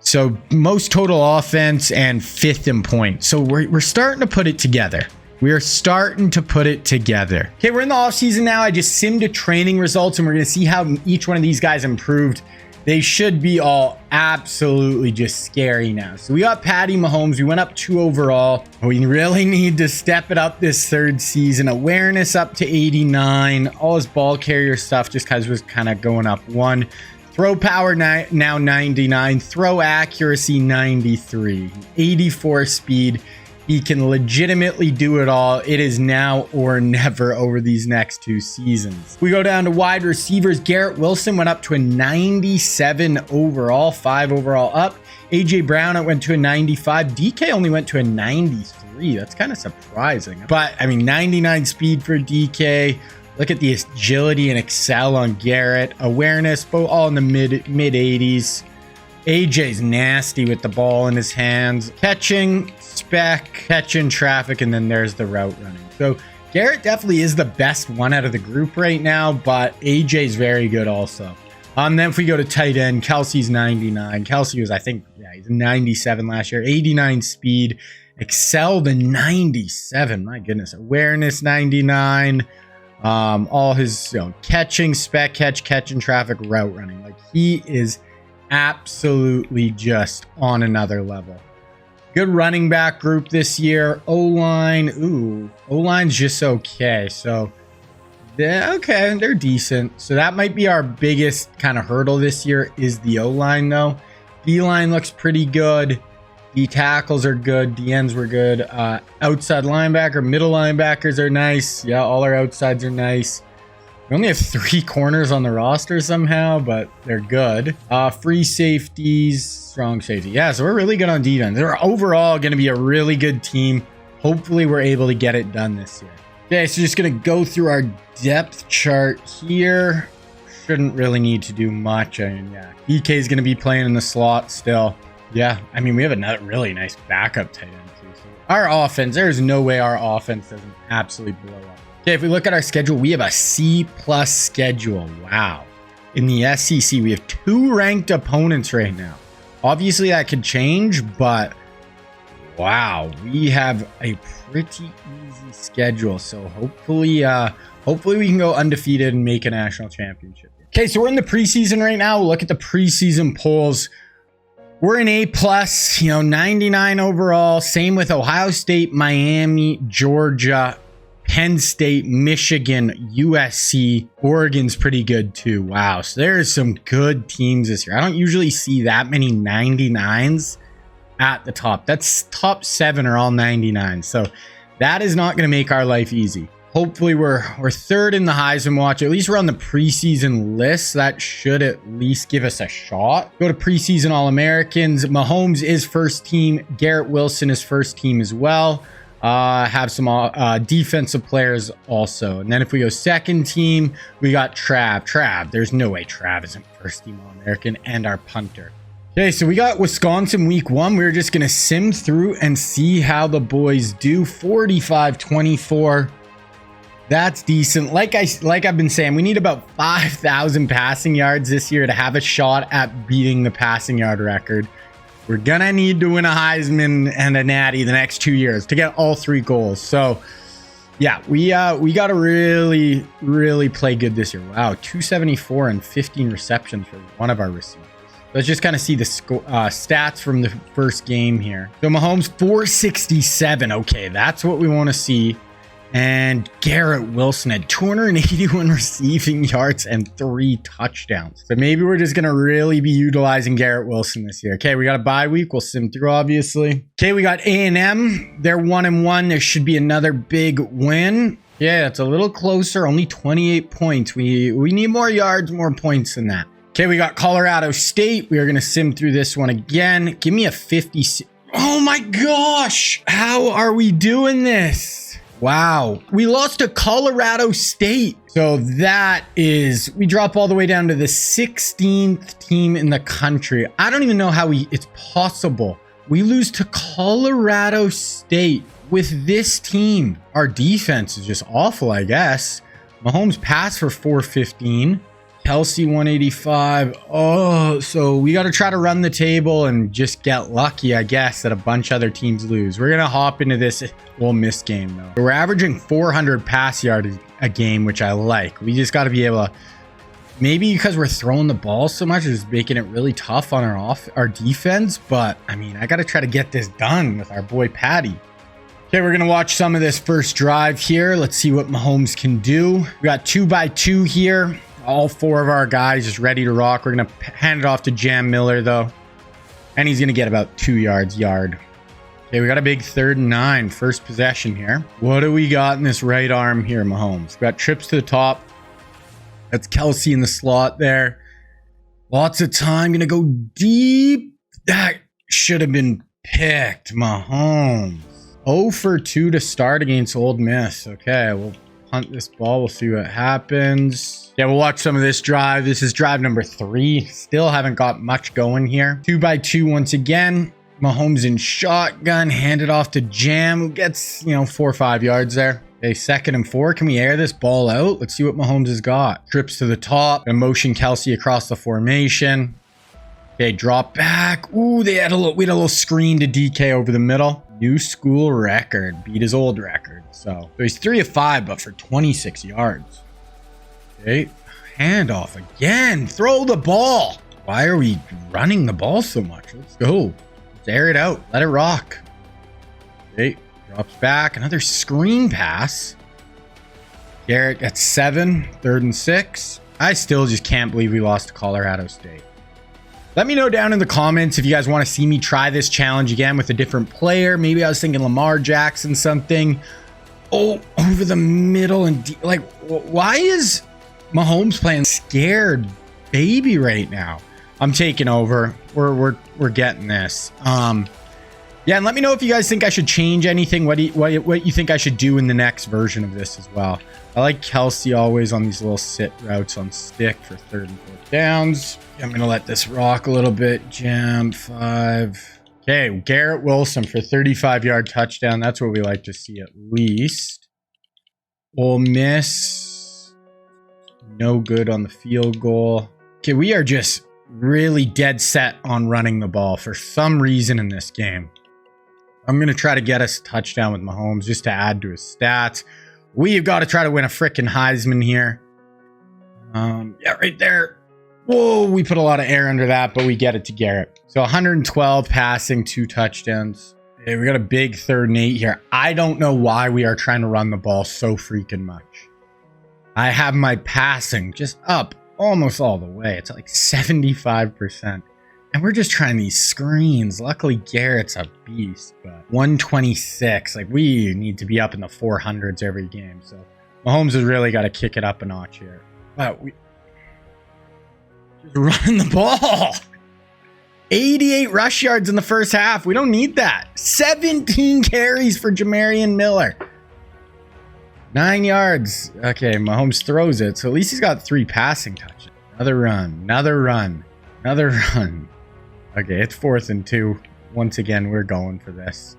Speaker 1: So most total offense and 5th in points. So we're starting to put it together. We are starting to put it together. Okay, we're in the offseason now. I just simmed a training results and we're going to see how each one of these guys improved. They should be all absolutely just scary now. So we got Patty Mahomes. We went up 2 overall. We really need to step it up this 3rd season. Awareness up to 89. All his ball carrier stuff just was kind of going up 1. Throw power now 99. Throw accuracy 93. 84 speed. He can legitimately do it all. It is now or never over these next 2 seasons. We go down to wide receivers. Garrett Wilson went up to a 97 overall, 5 overall up. AJ Brown went to a 95. DK only went to a 93. That's kind of surprising. But I mean, 99 speed for DK. Look at the agility and excel on Garrett. Awareness, both all in the mid 80s. AJ's nasty with the ball in his hands. Catching, spec, catching traffic, and then there's the route running. So Garrett definitely is the best one out of the group right now, but AJ's very good also. Then if we go to tight end, Kelsey's 99. Kelsey was, I think, he's 97 last year. 89 speed. Excelled in 97. My goodness. Awareness 99. All his catching, spec, catching traffic, route running. Like, he is absolutely just on another level. Good running back group this year. O-line, O-line's just okay. So they're decent. So that might be our biggest kind of hurdle this year is the O-line though. D-line looks pretty good. D tackles are good. D ends were good. Outside linebacker, middle linebackers are nice. Yeah, all our outsides are nice. We only have 3 corners on the roster somehow, but they're good. Free safeties, strong safety. Yeah, so we're really good on defense. They're overall going to be a really good team. Hopefully, we're able to get it done this year. Okay, so just going to go through our depth chart here. Shouldn't really need to do much. I mean, yeah, DK is going to be playing in the slot still. Yeah, I mean, we have another really nice backup tight end too. So our offense, there's no way our offense doesn't absolutely blow up. Okay, if we look at our schedule, we have a C+ schedule. Wow. in the SEC. We have 2 ranked opponents right now. Obviously, that could change, but wow, we have a pretty easy schedule. So hopefully we can go undefeated and make a national championship. Okay, so we're in the preseason right now. We'll look at the preseason polls. We're an A+, 99 overall. Same with Ohio State, Miami, Georgia, Penn State, Michigan, USC. Oregon's pretty good too. Wow, so there's some good teams this year. I don't usually see that many 99s at the top. That's top 7 are all 99. So that is not going to make our life easy. Hopefully we're 3rd in the Heisman Watch. At least we're on the preseason list. That should at least give us a shot. Go to preseason All-Americans. Mahomes is first team. Garrett Wilson is first team as well. Have some defensive players also. And then if we go second team, we got Trav. There's no way Trav isn't first team All-American, and our punter. Okay, so we got Wisconsin week 1. We're just going to sim through and see how the boys do. 45-24. That's decent. Like I've been saying, we need about 5,000 passing yards this year to have a shot at beating the passing yard record. We're gonna need to win a Heisman and a Natty the next 2 years to get all 3 goals. So yeah, we got to really play good this year. Wow, 274 and 15 receptions for one of our receivers. Let's just kind of see the stats from the first game here. So Mahomes 467. Okay, that's what we want to see. And Garrett Wilson had 281 receiving yards and 3 touchdowns. So maybe we're just going to really be utilizing Garrett Wilson this year. Okay, we got a bye week. We'll sim through, obviously. Okay, we got A&M. They're 1-1. There should be another big win. Yeah, it's a little closer. Only 28 points. We need more yards, more points than that. Okay, we got Colorado State. We are going to sim through this one again. Give me a 50. Oh my gosh. How are we doing this? Wow, we lost to Colorado State. So that is, we drop all the way down to the 16th team in the country. I don't even know how it's possible. We lose to Colorado State with this team. Our defense is just awful, I guess. Mahomes passed for 415. Kelsey 185. Oh, so we got to try to run the table and just get lucky, I guess, that a bunch of other teams lose. We're going to hop into this Ole Miss game, though. We're averaging 400 pass yards a game, which I like. We just got to be able to, maybe because we're throwing the ball so much, it's making it really tough on our defense. But, I mean, I got to try to get this done with our boy Patty. Okay, we're going to watch some of this first drive here. Let's see what Mahomes can do. We got 2x2 here. All 4 of our guys just ready to rock. We're going to hand it off to Jam Miller, though. And he's going to get about 2 yards. Okay, we got a big 3rd and 9. First possession here. What do we got in this right arm here, Mahomes? We got trips to the top. That's Kelsey in the slot there. Lots of time. Going to go deep. That should have been picked, Mahomes. 0 for 2 to start against Ole Miss. Okay, we'll punt this ball. We'll see what happens. Yeah, we'll watch some of this drive. This is drive number 3. Still haven't got much going here. 2x2 once again. Mahomes in shotgun. Hand it off to Jam, who gets, 4 or 5 yards there. Okay, 2nd and 4. Can we air this ball out? Let's see what Mahomes has got. Trips to the top. And motion Kelsey across the formation. Okay, drop back. Ooh, we had a little screen to DK over the middle. New school record. Beat his old record. So he's 3 of 5, but for 26 yards. Okay, handoff again. Throw the ball. Why are we running the ball so much? Let's go. Let's air it out. Let it rock. Okay, drops back. Another screen pass. Garrett at 7, 3rd and 6. I still just can't believe we lost to Colorado State. Let me know down in the comments if you guys want to see me try this challenge again with a different player. Maybe I was thinking Lamar Jackson something. Oh, over the middle and why is Mahomes playing scared baby right now? I'm taking over. We're getting this. Yeah, and let me know if you guys think I should change anything. What you think I should do in the next version of this as well. I like Kelsey always on these little sit routes on stick for 3rd and 4th downs. I'm gonna let this rock a little bit. Jam 5. Okay, Garrett Wilson for 35-yard touchdown. That's what we like to see at least. Ole Miss, no good on the field goal. Okay, we are just really dead set on running the ball for some reason in this game. I'm going to try to get us a touchdown with Mahomes just to add to his stats. We've got to try to win a freaking Heisman here. Yeah, right there. Whoa, we put a lot of air under that, but we get it to Garrett. So 112 passing, 2 touchdowns. Okay, we got a big 3rd and 8 here. I don't know why we are trying to run the ball so freaking much. I have my passing just up almost all the way. It's like 75%. And we're just trying these screens. Luckily, Garrett's a beast, but 126. Like, we need to be up in the 400s every game. So Mahomes has really got to kick it up a notch here. But we just running the ball. 88 rush yards in the first half. We don't need that. 17 carries for Jamarian Miller. 9 yards. Okay, Mahomes throws it. So at least he's got 3 passing touches. Another run. Another run. Another run. Okay, it's 4th and 2. Once again, we're going for this.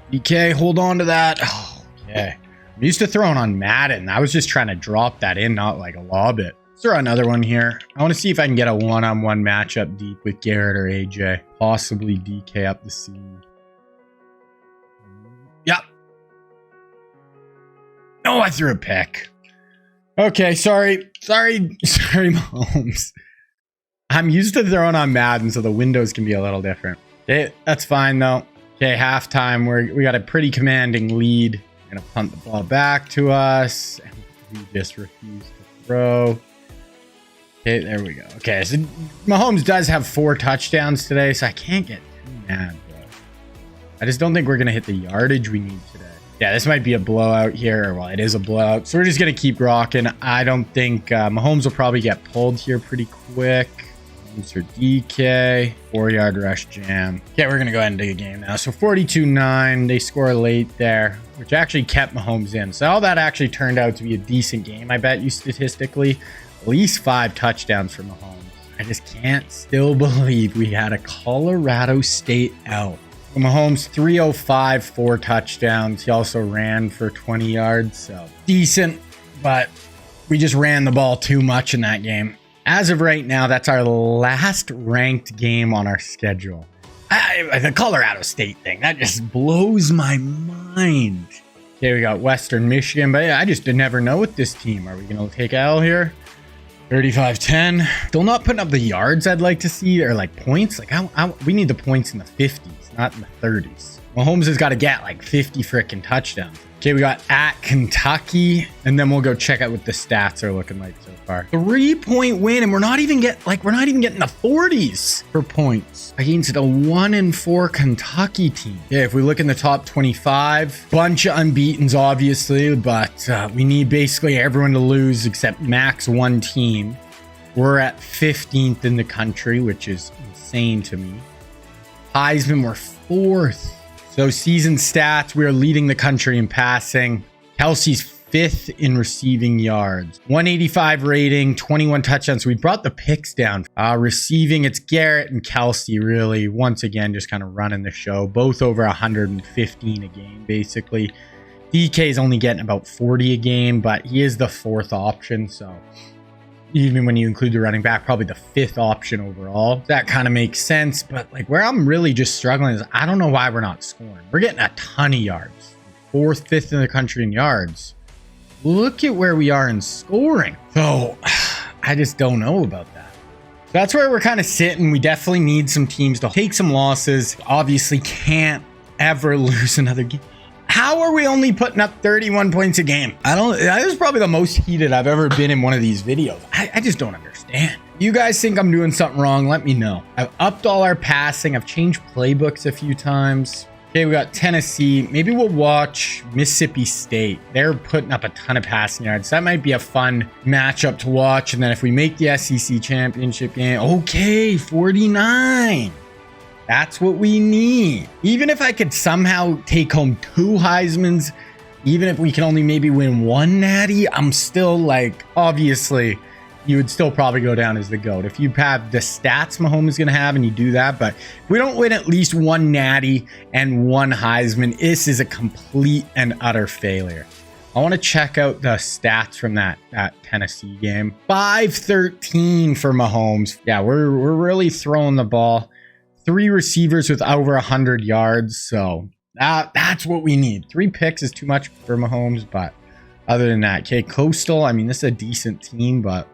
Speaker 1: DK, hold on to that. Oh, okay. I'm used to throwing on Madden. I was just trying to drop that in, not like a lob it. Let's throw another one here. I want to see if I can get a one-on-one matchup deep with Garrett or AJ. Possibly DK up the seam. Yep. Oh, I threw a pick. Okay, sorry, Mahomes. I'm used to throwing on Madden, so the windows can be a little different. Okay, that's fine, though. Okay, halftime. We got a pretty commanding lead. Gonna punt the ball back to us. And we just refuse to throw. Okay, there we go. Okay, so Mahomes does have 4 touchdowns today, so I can't get too mad, bro. I just don't think we're gonna hit the yardage we need today. Yeah, this might be a blowout here. Well, it is a blowout, so we're just gonna keep rocking. I don't think Mahomes will probably get pulled here pretty quick. For DK, 4-yard rush jam. Okay, we're gonna go ahead and dig a game now. So 42-9, they score late there, which actually kept Mahomes in. So all that actually turned out to be a decent game, I bet you, statistically. At least 5 touchdowns for Mahomes. I just can't still believe we had a Colorado State out. So Mahomes, 305, 4 touchdowns. He also ran for 20 yards, so decent, but we just ran the ball too much in that game. As of right now, that's our last ranked game on our schedule. The Colorado State thing, that just blows my mind. Okay, we got Western Michigan, but yeah, I just never know with this team. Are we going to take L here? 35-10. Still not putting up the yards I'd like to see, or like points. Like we need the points in the 50s, not in the 30s. Mahomes has got to get like 50 freaking touchdowns. Okay, we got at Kentucky, and then we'll go check out what the stats are looking like so far. 3-point win, and we're not even getting the 40s for points against a 1-4 Kentucky team. Yeah, if we look in the top 25, bunch of unbeatens, obviously, but we need basically everyone to lose except max 1 team. We're at 15th in the country, which is insane to me. Heisman, we're 4th. So season stats, we are leading the country in passing. Kelsey's 5th in receiving yards. 185 rating, 21 touchdowns. So we brought the picks down. Receiving, it's Garrett and Kelsey really, once again, just kind of running the show. Both over 115 a game, basically. DK is only getting about 40 a game, but he is the 4th option. So even when you include the running back, probably the 5th option overall. That kind of makes sense. But like where I'm really just struggling is I don't know why we're not scoring. We're getting a ton of yards. 4th, 5th in the country in yards. Look at where we are in scoring. So I just don't know about that. So that's where we're kind of sitting. We definitely need some teams to take some losses. Obviously can't ever lose another game. How are we only putting up 31 points a game? That is probably the most heated I've ever been in one of these videos. I just don't understand. You guys think I'm doing something wrong? Let me know. I've upped all our passing. I've changed playbooks a few times. Okay, we got Tennessee. Maybe we'll watch Mississippi State. They're putting up a ton of passing yards. That might be a fun matchup to watch. And then if we make the SEC championship game, okay, 49. That's what we need. Even if I could somehow take home 2 Heismans, even if we can only maybe win 1 natty, I'm still like, obviously, you would still probably go down as the GOAT. If you have the stats Mahomes is going to have and you do that, but if we don't win at least 1 natty and 1 Heisman, this is a complete and utter failure. I want to check out the stats from that Tennessee game. 513 for Mahomes. Yeah, we're really throwing the ball. 3 receivers with over 100 yards. So that's what we need. 3 picks is too much for Mahomes, but other than that, okay, Coastal. I mean, this is a decent team, but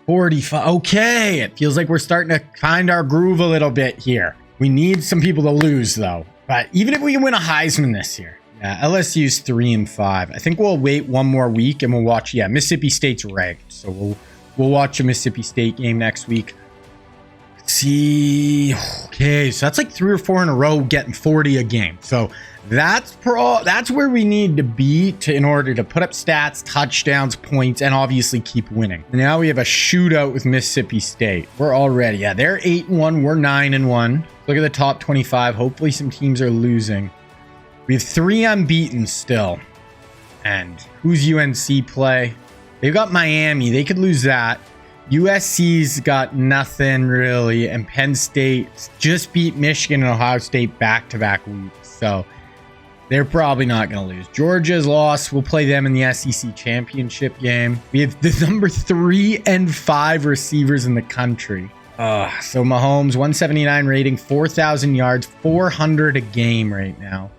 Speaker 1: 45. Okay, it feels like we're starting to find our groove a little bit here. We need some people to lose, though. But even if we can win a Heisman this year. Yeah, LSU's 3-5. I think we'll wait one more week and we'll watch. Yeah, Mississippi State's ranked, so we'll watch a Mississippi State game next week. Let's see. Okay, so that's like 3 or 4 in a row, getting 40 a game. So that's where we need to be in order to put up stats, touchdowns, points, and obviously keep winning. Now we have a shootout with Mississippi State. We're already, yeah, they're 8-1. We're 9-1. Look at the top 25. Hopefully some teams are losing. We have 3 unbeaten still. And who's UNC play? They've got Miami. They could lose that. USC's got nothing really. And Penn State just beat Michigan and Ohio State back-to-back weeks. So they're probably not going to lose. Georgia's lost. We'll play them in the SEC championship game. We have the number 3 and 5 receivers in the country. So Mahomes, 179 rating, 4,000 yards, 400 a game right now.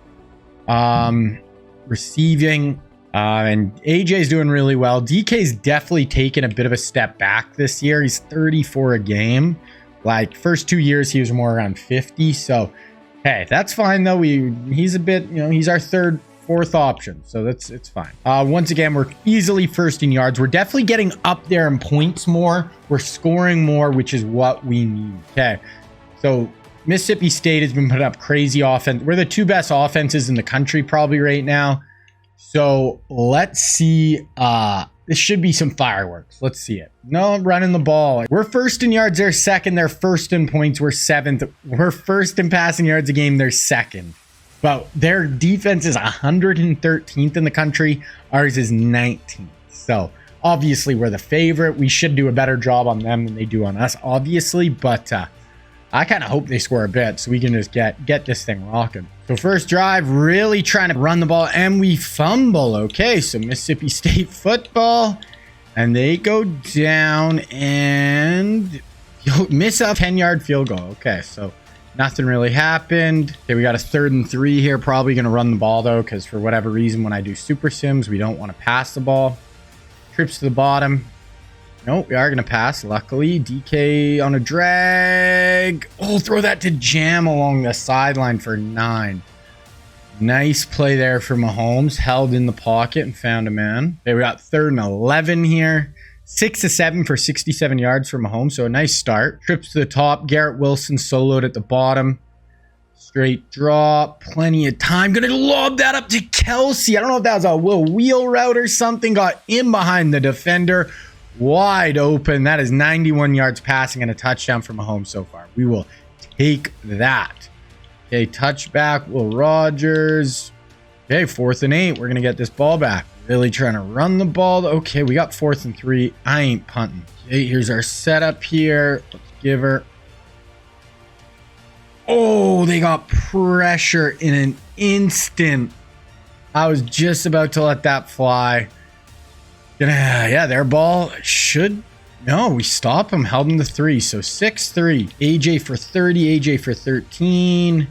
Speaker 1: Receiving, and AJ's doing really well. DK's definitely taken a bit of a step back this year. He's 34 a game. Like first 2 years he was more around 50. So hey, that's fine though. He's a bit, he's our 3rd, 4th option. So it's fine. Once again, we're easily first in yards. We're definitely getting up there in points more. We're scoring more, which is what we need. Okay. So Mississippi State has been putting up crazy offense. We're the 2 best offenses in the country probably right now. So let's see. This should be some fireworks. Let's see it. No, I'm running the ball. We're first in yards. They're second. They're first in points. We're 7th. We're first in passing yards a game. They're second. But their defense is 113th in the country. Ours is 19th. So obviously we're the favorite. We should do a better job on them than they do on us, obviously. But I kind of hope they score a bit so we can just get this thing rocking. So first drive, really trying to run the ball, and we fumble. Okay, so Mississippi State football, and they go down and miss a 10-yard field goal. Okay, so nothing really happened. Okay, we got a 3rd and 3 here. Probably going to run the ball, though, because for whatever reason, when I do super sims, we don't want to pass the ball. Trips to the bottom. Nope, we are going to pass, luckily. DK on a drag. Oh, throw that to Jam along the sideline for 9. Nice play there for Mahomes. Held in the pocket and found a man. Okay, we got 3rd and 11 here. 6-7 for 67 yards for Mahomes, so a nice start. Trips to the top. Garrett Wilson soloed at the bottom. Straight drop. Plenty of time. Going to lob that up to Kelsey. I don't know if that was a little wheel route or something. Got in behind the defender. Wide open. That is 91 yards passing and a touchdown for Mahomes so far. We will take that. Okay, touchback. Will Rogers. Okay, 4th and 8. We're going to get this ball back. Really trying to run the ball. Okay, we got 4th and 3. I ain't punting. Okay, here's our setup here. Let's give her. Oh, they got pressure in an instant. I was just about to let that fly. Yeah, their ball should. No, we stop them. Held them to 3. So 6-3. AJ for 30. AJ for 13.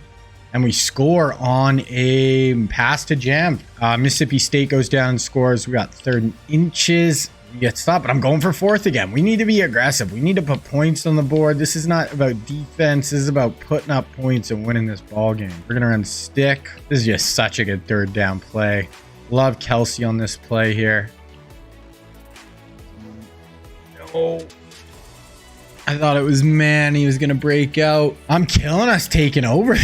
Speaker 1: And we score on a pass to Jam. Mississippi State goes down and scores. We got 3rd and inches. We get stopped, but I'm going for 4th again. We need to be aggressive. We need to put points on the board. This is not about defense. This is about putting up points and winning this ball game. We're going to run stick. This is just such a good 3rd down play. Love Kelsey on this play here. Oh, I thought it was Manny was gonna break out. I'm killing us taking over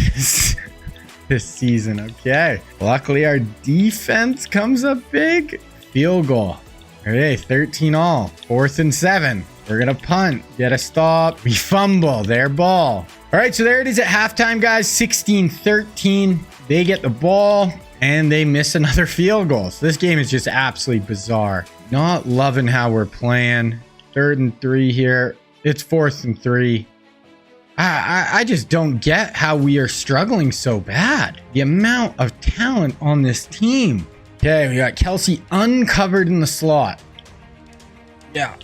Speaker 1: this season. Okay, luckily our defense comes up big. Field goal. Okay, 13 all. 4th and 7. We're gonna punt. Get a stop. We fumble. Their ball. All right, so there it is at halftime, guys. 16-13. They get the ball and they miss another field goal. So this game is just absolutely bizarre. Not loving how we're playing. 3rd and 3 here. It's 4th and 3. I just don't get how we are struggling so bad. The amount of talent on this team. Okay, we got Kelsey uncovered in the slot. Yeah.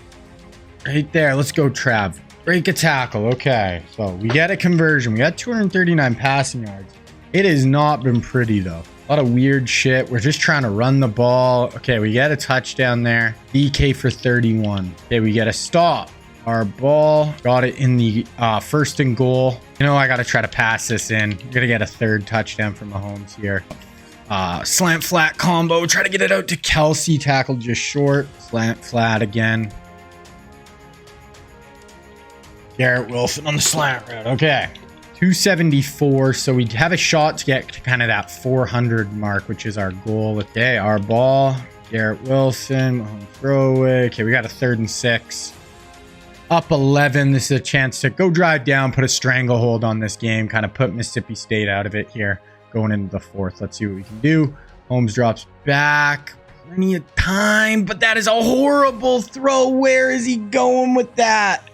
Speaker 1: Right there. Let's go, Trav. Break a tackle. Okay. So we get a conversion. We got 239 passing yards. It has not been pretty, though. A lot of weird shit. We're just trying to run the ball. Okay, we get a touchdown there. DK for 31. Okay, we get a stop. Our ball got it in the first and goal. You know, I got to try to pass this in. We're going to get a third touchdown from Mahomes here. Slant flat combo. Try to get it out to Kelsey. Tackled just short. Slant flat again. Garrett Wilson on the slant route. Okay. 274. So we have a shot to get to kind of that 400 mark, which is our goal. Okay, our ball. Garrett Wilson. Mahomes throwaway. Okay, we got a 3rd and 6. Up 11. This is a chance to go drive down, put a stranglehold on this game, kind of put Mississippi State out of it here. Going into the 4th. Let's see what we can do. Holmes drops back. Plenty of time, but that is a horrible throw. Where is he going with that?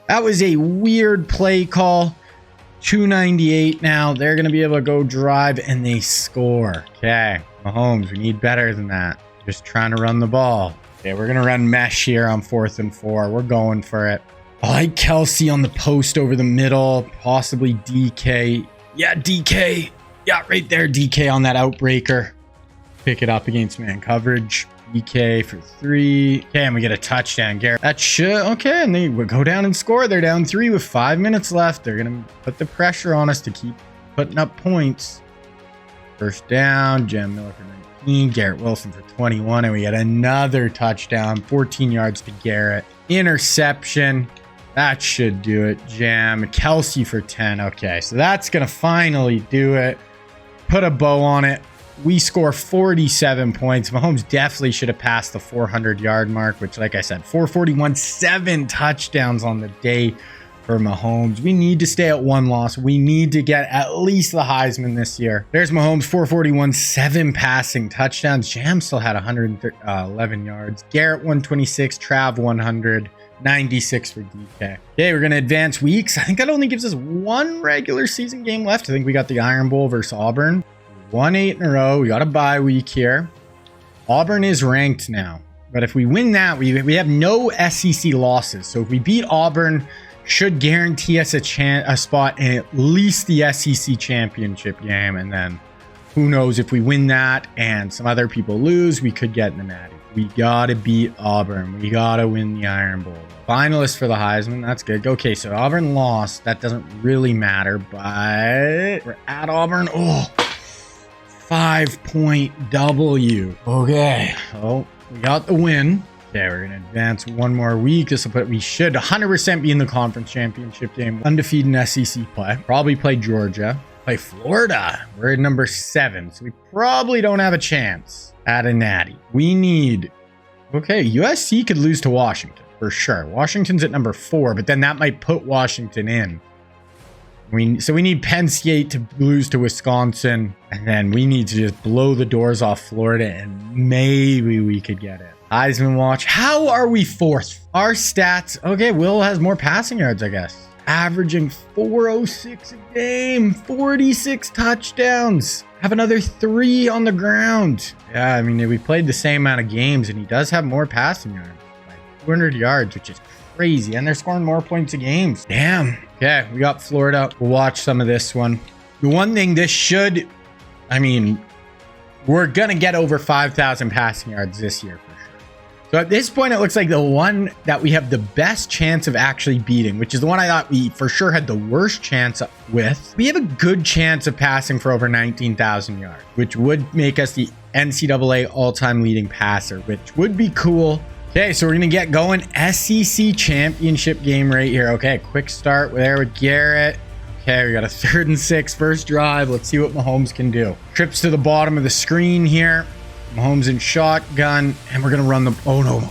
Speaker 1: That was a weird play call. 298 now. They're going to be able to go drive, and they score. Okay, Mahomes, we need better than that. Just trying to run the ball. Okay, we're going to run mesh here on 4th and 4. We're going for it. I like Kelsey on the post over the middle. Possibly DK. Yeah, DK. Yeah, right there, DK on that outbreaker. Pick it up against man coverage. DK for 3. Okay, and we get a touchdown. Garrett. That should... Okay, and they would go down and score. They're down 3 with 5 minutes left. They're going to put the pressure on us to keep putting up points. First down. Jam Miller for 19. Garrett Wilson for 21. And we get another touchdown. 14 yards to Garrett. Interception. That should do it. Jam. Kelsey for 10. Okay, so that's going to finally do it. Put a bow on it. We score 47 points. Mahomes definitely should have passed the 400-yard mark, which, like I said, 441, 7 touchdowns on the day for Mahomes. We need to stay at 1 loss. We need to get at least the Heisman this year. There's Mahomes, 441, 7 passing touchdowns. Jam still had 111 yards. Garrett, 126. Trav, 100. 96 for DK. Okay, we're going to advance weeks. I think that only gives us 1 regular season game left. I think we got the Iron Bowl versus Auburn. 1-8 in a row. We got a bye week here. Auburn is ranked now. But if we win that, we have no SEC losses. So if we beat Auburn, should guarantee us a spot in at least the SEC championship game. And then who knows, if we win that and some other people lose, we could get in the Natty. We got to beat Auburn. We got to win the Iron Bowl. Finalist for the Heisman. That's good. Okay, so Auburn lost. That doesn't really matter, but we're at Auburn. Oh, 5-point W. Okay. Oh, we got the win. Okay, we're going to advance 1 more week. This will put, we should 100% be in the conference championship game. Undefeated in SEC play. Probably play Georgia. Play Florida. We're at number 7, so we probably don't have a chance at a Natty. We need... Okay, USC could lose to Washington, for sure. Washington's at number 4, but then that might put Washington in. So we need Penn State to lose to Wisconsin, and then we need to just blow the doors off Florida, and maybe we could get it. Heisman watch. How are we 4th? Our stats... Okay, Will has more passing yards, I guess. Averaging 406 a game, 46 touchdowns. Have another 3 on the ground. Yeah, I mean, we played the same amount of games, and he does have more passing yards. Like 200 yards, which is crazy. And they're scoring more points a game. Damn. Okay, we got Florida. We'll watch some of this one. The one thing this should... I mean, we're going to get over 5,000 passing yards this year. So at this point, it looks like the one that we have the best chance of actually beating, which is the one I thought we for sure had the worst chance with. We have a good chance of passing for over 19,000 yards, which would make us the NCAA all-time leading passer, which would be cool. Okay, so we're going to get going. SEC championship game right here. Okay, quick start there with Garrett. Okay, we got a 3rd and 6 first drive. Let's see what Mahomes can do. Trips to the bottom of the screen here. Mahomes in shotgun, and we're going to run the... Oh, no.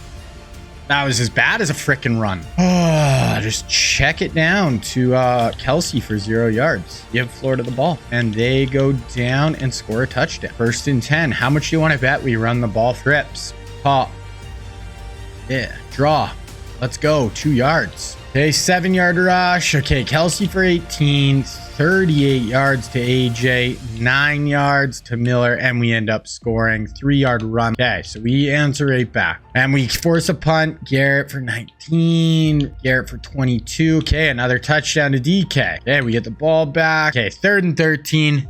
Speaker 1: That was as bad as a freaking run. Oh, just check it down to Kelsey for 0 yards. Give Florida the ball, and they go down and score a touchdown. 1st and 10. How much do you want to bet we run the ball? Trips. Pop. Yeah. Draw. Let's go. 2 yards. Okay, 7-yard rush. Okay, Kelsey for 18. 38 yards to AJ, 9 yards to Miller, and we end up scoring 3-yard run. Okay, so we answer right back. And we force a punt. Garrett for 19. Garrett for 22. Okay, another touchdown to DK. Okay, we get the ball back. Okay, 3rd and 13.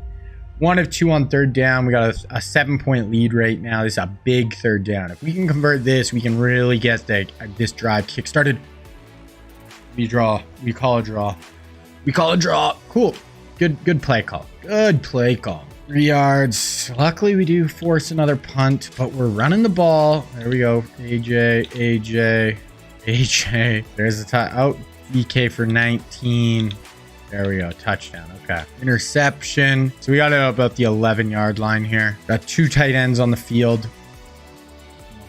Speaker 1: 1 of 2 on 3rd down. We got a 7-point lead right now. This is a big 3rd down. If we can convert this, we can really get this drive kick-started. We draw. We call a draw. We call a draw. Cool. Good play call. Good play call. 3 yards. Luckily, we do force another punt, but we're running the ball. There we go. AJ. There's the tie. Oh, DK for 19. There we go. Touchdown. Okay. Interception. So we got it about the 11-yard line here. Got 2 tight ends on the field.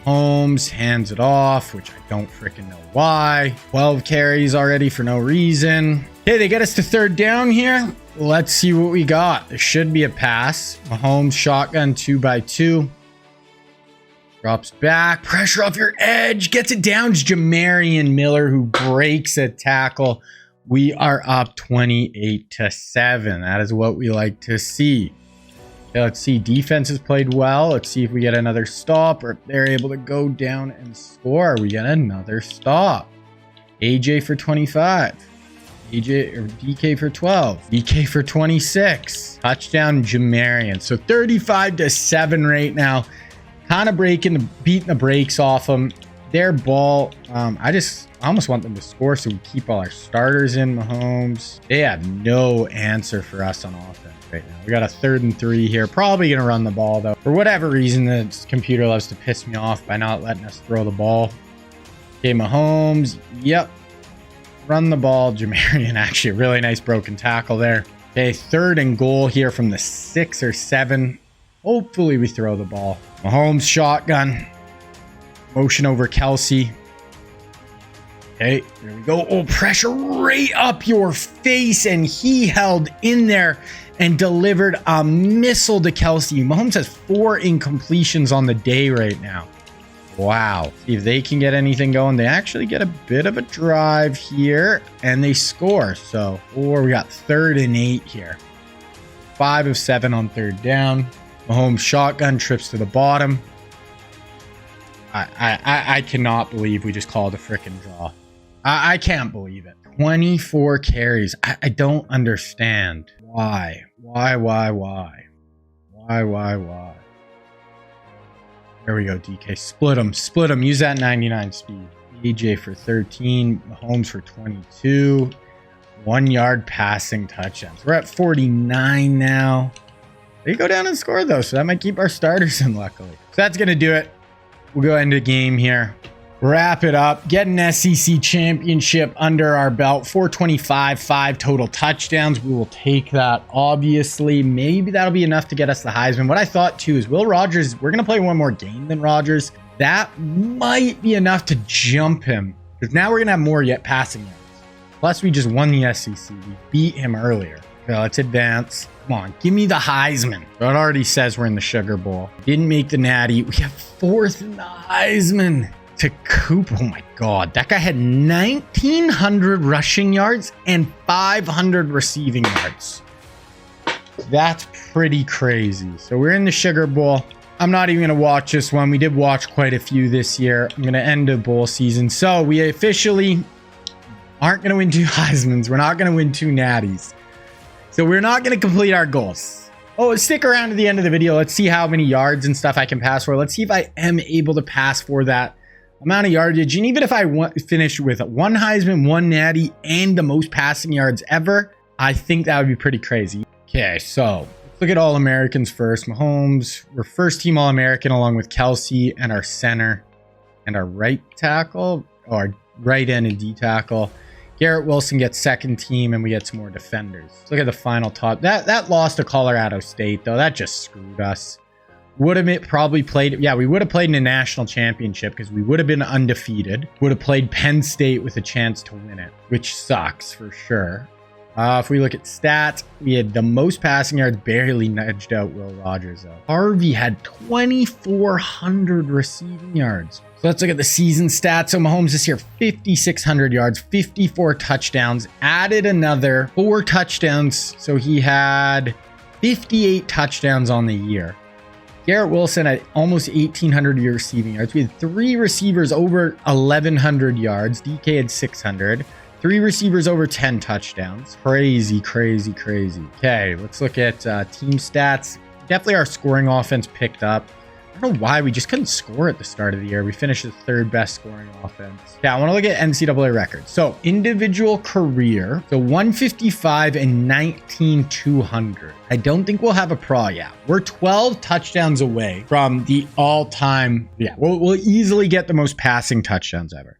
Speaker 1: Mahomes hands it off, which I don't freaking know why. 12 carries already for no reason. Okay, they get us to 3rd down here. Let's see what we got. There should be a pass. Mahomes shotgun 2x2. Drops back. Pressure off your edge. Gets it down. It's Jamarian Miller who breaks a tackle. We are up 28-7. That is what we like to see. Okay, let's see. Defense has played well. Let's see if we get another stop or if they're able to go down and score. We get another stop. AJ for 25. AJ or DK for 12. DK for 26. Touchdown Jamarian. So 35-7 right now. Kind of beating the brakes off them. Their ball. I almost want them to score so we keep all our starters in. Mahomes. They have no answer for us on offense right now. We got a 3rd and 3 here. Probably going to run the ball though. For whatever reason, the computer loves to piss me off by not letting us throw the ball. Okay, Mahomes. Yep. Run the ball. Jamarian, actually, a really nice broken tackle there. Okay, 3rd and goal here from the 6 or 7. Hopefully we throw the ball. Mahomes shotgun. Motion over Kelsey. Okay, there we go. Oh, pressure right up your face. And he held in there and delivered a missile to Kelsey. Mahomes has 4 incompletions on the day right now. Wow. See if they can get anything going. They actually get a bit of a drive here and they score. So, or we got 3rd and 8 here. 5 of 7 on 3rd down. Mahomes shotgun trips to the bottom. I cannot believe we just called a freaking draw. I can't believe it. 24 carries. I don't understand. Why? There we go, DK. Split them. Use that 99 speed. AJ for 13. Mahomes for 22. 1 yard passing touchdowns. We're at 49 now. They go down and score, though, so that might keep our starters in, luckily. So that's going to do it. We'll go into the game here. Wrap it up. Get an SEC championship under our belt. 425, 5 total touchdowns. We will take that, obviously. Maybe that'll be enough to get us the Heisman. What I thought, too, is Will Rogers, we're going to play one more game than Rogers. That might be enough to jump him. Because now we're going to have more yet passing yards. Plus, we just won the SEC. We beat him earlier. Okay, let's advance. Come on, give me the Heisman. It already says we're in the Sugar Bowl. Didn't make the Natty. We have 4th in the Heisman. To Coop. Oh my God. That guy had 1,900 rushing yards and 500 receiving yards. That's pretty crazy. So we're in the Sugar Bowl. I'm not even going to watch this one. We did watch quite a few this year. I'm going to end the bowl season. So we officially aren't going to win 2 Heismans. We're not going to win 2 Natties. So we're not going to complete our goals. Oh, stick around to the end of the video. Let's see how many yards and stuff I can pass for. Let's see if I am able to pass for that amount of yardage. And even if I finish with 1 Heisman, 1 Natty, and the most passing yards ever, I think that would be pretty crazy. Okay, so let's look at All-Americans first. Mahomes, we're first team All-American along with Kelsey and our center and our right tackle, or right end and D tackle. Garrett Wilson gets second team and we get some more defenders. Let's look at the final top. That lost to Colorado State, though. That just screwed us. Would have probably played, yeah, we would have played in a national championship because we would have been undefeated. Would have played Penn State with a chance to win it, which sucks for sure. If we look at stats, we had the most passing yards, barely nudged out Will Rogers, though. Harvey had 2,400 receiving yards. Let's look at the season stats. So Mahomes this year, 5,600 yards, 54 touchdowns, added another 4 touchdowns. So he had 58 touchdowns on the year. Garrett Wilson at almost 1,800 receiving yards. We had 3 receivers over 1,100 yards. DK had 600. 3 receivers over 10 touchdowns. Crazy, crazy, crazy. Okay, let's look at team stats. Definitely our scoring offense picked up. I don't know why we just couldn't score at the start of the year. We finished the 3rd best scoring offense. Yeah, I want to look at NCAA records. So individual career, so 155 and 19,200. I don't think we'll have a pro yet. We're 12 touchdowns away from the all-time. Yeah, we'll easily get the most passing touchdowns ever.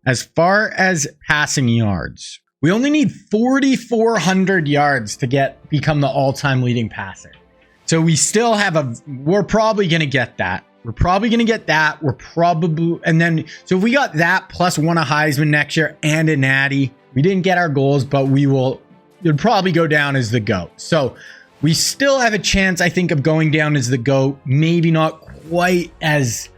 Speaker 1: As far as passing yards, we only need 4,400 yards to become the all-time leading passer. So we still have we're probably going to get that. And then, so if we got that plus won a Heisman next year and a Natty, we didn't get our goals, but it would probably go down as the GOAT. So we still have a chance, I think, of going down as the GOAT. Maybe not quite as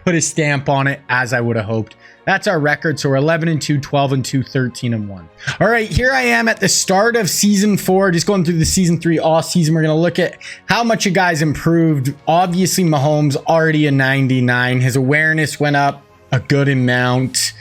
Speaker 1: put a stamp on it as I would have hoped. That's our record. So we're 11-2, 12-2, 13-1. All right, here I am at the start of season 4, just going through the season 3 off season. We're going to look at how much you guys improved. Obviously, Mahomes already a 99. His awareness went up a good amount.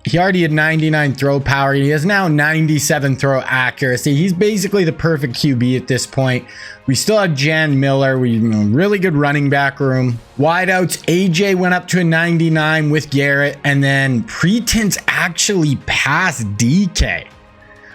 Speaker 1: He already had 99 throw power. He has now 97 throw accuracy. He's basically the perfect QB at this point. We still have Jan Miller. We really good running back room. Wideouts, AJ went up to a 99 with Garrett, and then Pretense actually passed DK.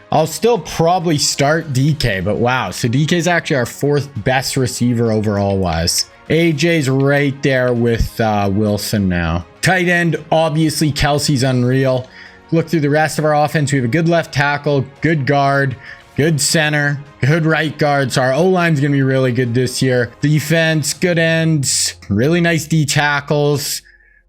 Speaker 1: I'll still probably start DK, but wow. So DK is actually our 4th best receiver overall wise. AJ's right there with Wilson now. Tight end, obviously Kelsey's unreal. Look through the rest of our offense. We have a good left tackle, good guard, good center, good right guard. So our O-line's going to be really good this year. Defense, good ends, really nice D tackles,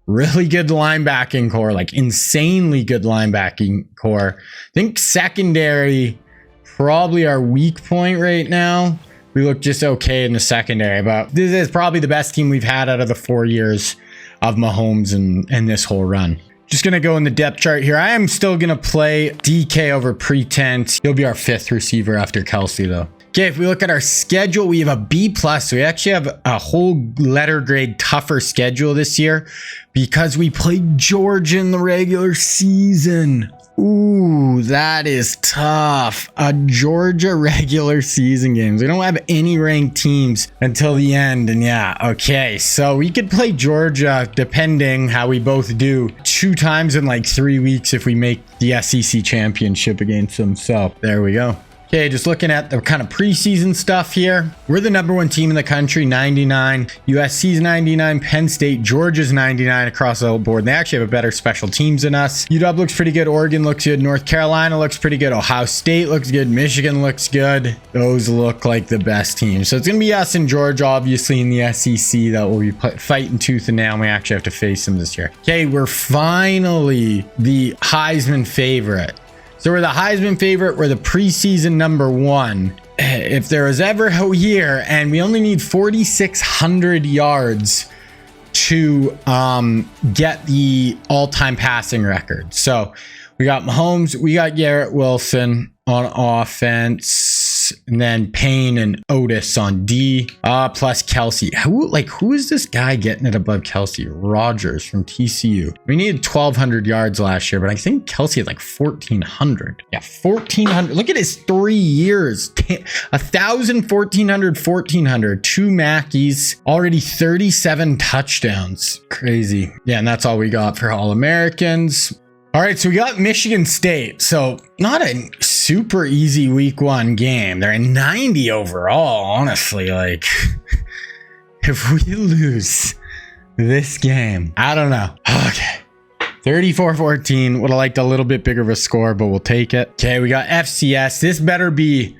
Speaker 1: really good linebacking core, like insanely good linebacking core. I think secondary, probably our weak point right now. We look just okay in the secondary, but this is probably the best team we've had out of the 4 years of Mahomes and this whole run. Just going to go in the depth chart here. I am still going to play DK over Pretense. He'll be our 5th receiver after Kelsey, though. Okay, if we look at our schedule, we have a B+. So we actually have a whole letter grade tougher schedule this year because we played Georgia in the regular season. Ooh, that is tough. A Georgia regular season games. We don't have any ranked teams until the end. And yeah, okay. So we could play Georgia, depending how we both do, 2 times in like 3 weeks if we make the SEC championship against them. So there we go. Okay, just looking at the kind of preseason stuff here. We're the #1 team in the country, 99. USC's 99. Penn State, Georgia's 99 across the board. They actually have a better special teams than us. UW looks pretty good. Oregon looks good. North Carolina looks pretty good. Ohio State looks good. Michigan looks good. Those look like the best teams. So it's going to be us and Georgia, obviously, in the SEC that will be fighting tooth and nail. And we actually have to face them this year. Okay, we're finally the Heisman favorite. So we're the Heisman favorite. We're the preseason #1. If there was ever a year, and we only need 4,600 yards to get the all-time passing record. So we got Mahomes, we got Garrett Wilson on offense, and then Payne and Otis on D, plus Kelsey. Who is this guy getting it above Kelsey? Rogers from TCU. We needed 1,200 yards last year, but I think Kelsey had like 1,400. Yeah, 1,400. Look at his 3 years. 1,000, 1,400, 1,400. 2 Mackeys, already 37 touchdowns. Crazy. Yeah, and that's all we got for All-Americans. All right, so we got Michigan State. So not a super easy week 1 game. They're in 90 overall, honestly. Like, if we lose this game, I don't know. Okay. 34-14. Would have liked a little bit bigger of a score, but we'll take it. Okay, we got FCS. This better be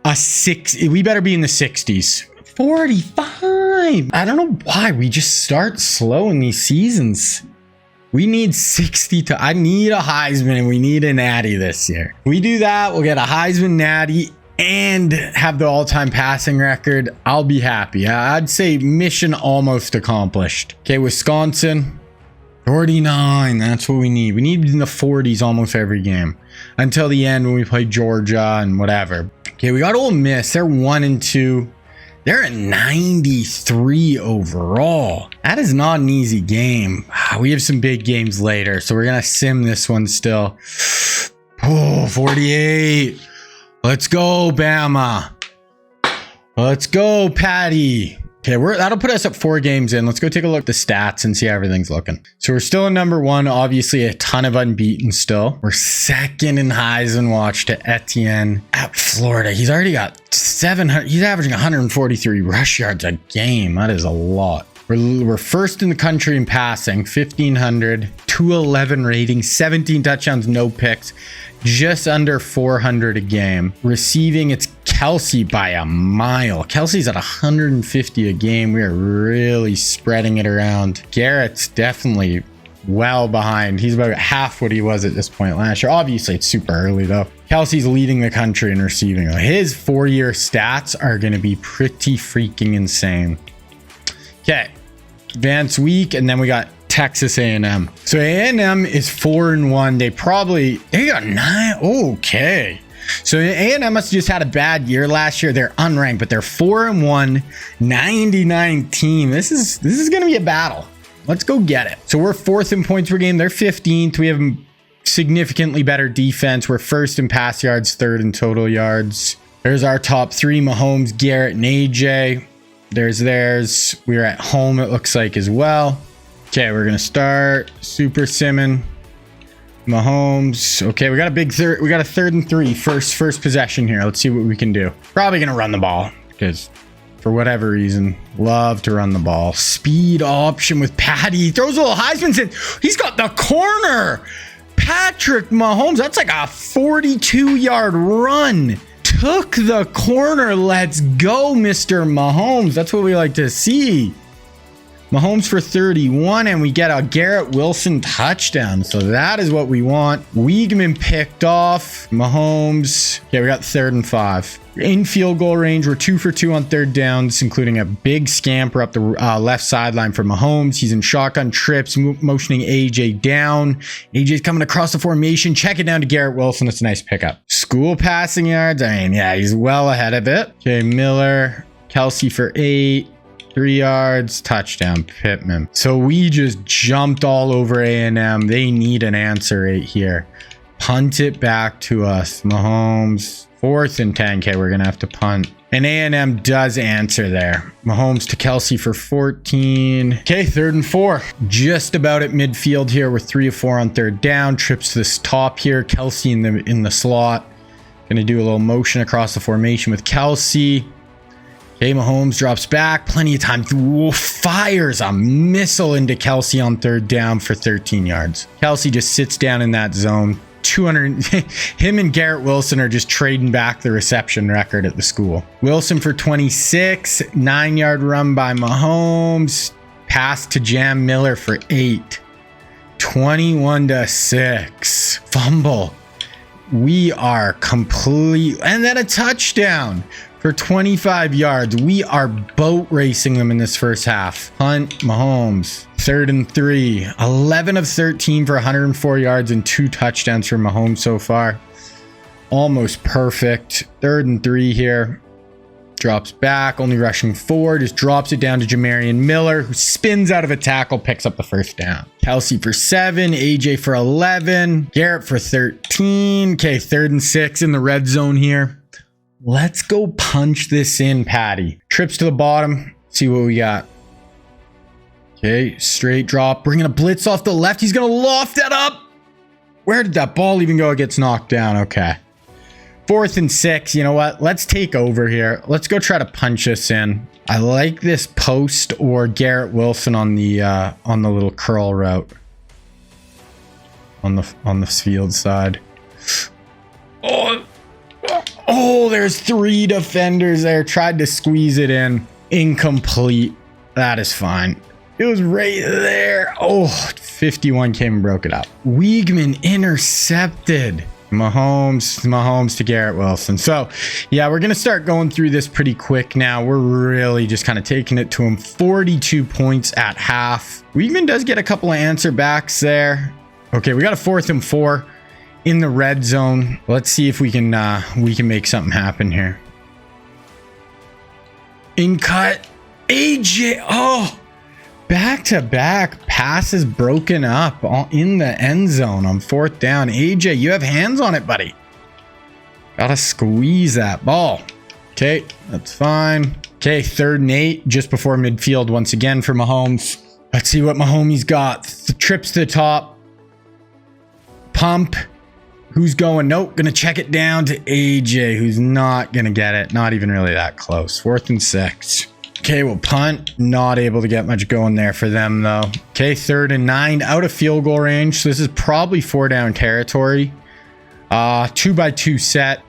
Speaker 1: a 6. We better be in the 60s. 45. I don't know why we just start slow in these seasons. We need 60 to, I need a Heisman and we need a Natty this year. We do that, we'll get a Heisman Natty and have the all-time passing record, I'll be happy. I'd say mission almost accomplished. Okay, Wisconsin, 49. That's what we need. We need in the 40s almost every game until the end when we play Georgia and whatever. Okay, we got Ole Miss. They're 1-2. They're at 93 overall. That is not an easy game. We have some big games later, so we're going to sim this one still. Oh, 48. Let's go, Bama. Let's go, Patty. Okay, that'll put us at 4 games in. Let's go take a look at the stats and see how everything's looking. So we're still in number 1. Obviously, a ton of unbeaten still. We're second in Heisman watch to Etienne at Florida. He's already got 700. He's averaging 143 rush yards a game. That is a lot. We're first in the country in passing, 1,500, 211 rating, 17 touchdowns, no picks, just under 400 a game. Receiving, it's Kelsey by a mile. Kelsey's at 150 a game. We are really spreading it around. Garrett's definitely well behind. He's about half what he was at this point last year. Obviously, it's super early though. Kelsey's leading the country in receiving. His 4-year stats are going to be pretty freaking insane. Okay, advanced week, and then we got Texas A&M. So A&M is 4-1. They got 9. Okay. So A&M must have just had a bad year last year. They're unranked, but they're 4-1, 99 team. This is going to be a battle. Let's go get it. So we're 4th in points per game. They're 15th. We have significantly better defense. We're 1st in pass yards, 3rd in total yards. There's our top 3, Mahomes, Garrett, and AJ. There's theirs. We're at home, it looks like, as well. Okay, we're going to start Super Simmon. Mahomes. Okay, we got a big third. We got a 3rd and 3. First possession here. Let's see what we can do. Probably going to run the ball because for whatever reason, love to run the ball. Speed option with Patty. He throws a little Heisman in. He's got the corner. Patrick Mahomes. That's like a 42-yard run. Took the corner. Let's go, Mr. Mahomes. That's what we like to see. Mahomes for 31, and we get a Garrett Wilson touchdown. So that is what we want. Weigman picked off. Mahomes. Yeah, we got 3rd and 5. In field goal range, we're 2 for 2 on 3rd downs, including a big scamper up the left sideline for Mahomes. He's in shotgun trips, motioning AJ down. AJ's coming across the formation. Check it down to Garrett Wilson. It's a nice pickup. School passing yards. I mean, yeah, he's well ahead of it. Okay, Miller. Kelsey for 8. 3 yards, touchdown, Pittman. So we just jumped all over A&M. They need an answer right here. Punt it back to us. Mahomes, 4th and 10. Okay, we're going to have to punt. And A&M does answer there. Mahomes to Kelsey for 14. Okay, 3rd and 4. Just about at midfield here. We're 3 of 4 on 3rd down. Trips this top here. Kelsey in the slot. Going to do a little motion across the formation with Kelsey. Okay, Mahomes drops back. Plenty of time. Fires a missile into Kelsey on 3rd down for 13 yards. Kelsey just sits down in that zone. 200. Him and Garrett Wilson are just trading back the reception record at the school. Wilson for 26. 9-yard run by Mahomes. Pass to Jam Miller for 8. 21-6. Fumble. We are complete. And then a touchdown. For 25 yards. We are boat racing them in this first half. Hunt, Mahomes. 3rd and 3. 11 of 13 for 104 yards and 2 touchdowns for Mahomes so far. Almost perfect. 3rd and 3 here. Drops back, only rushing 4. Just drops it down to Jamarian Miller, who spins out of a tackle, picks up the 1st down. Kelsey for 7. AJ for 11. Garrett for 13. Okay, 3rd and 6 in the red zone here. Let's go punch this in, Patty. Trips to the bottom. See what we got. Okay, straight drop. Bringing a blitz off the left. He's going to loft that up. Where did that ball even go? It gets knocked down. Okay. 4th and 6. You know what? Let's take over here. Let's go try to punch this in. I like this post or Garrett Wilson on the little curl route. On the field side. Oh, there's 3 defenders there. Tried to squeeze it in. Incomplete. That is fine. It was right there. Oh, 51 came and broke it up. Weigman intercepted. Mahomes to Garrett Wilson. So yeah, we're gonna start going through this pretty quick now. We're really just kind of taking it to him. 42 points at half. Weedman does get a couple of answer backs there. Okay, we got a 4th and 4 in the red zone. Let's see if we can make something happen here. In cut, AJ. Oh, back-to-back passes broken up in the end zone on 4th down. AJ, you have hands on it, buddy. Gotta squeeze that ball. Okay, that's fine. Okay, 3rd and 8, just before midfield once again for Mahomes. Let's see what Mahomes got. Trips to the top. Pump. Who's going? Nope. Gonna check it down to AJ, who's not gonna get it. Not even really that close. 4th and 6. Okay, we'll punt. Not able to get much going there for them, though. Okay, 3rd and 9. Out of field goal range. So this is probably 4 down territory. 2x2 set.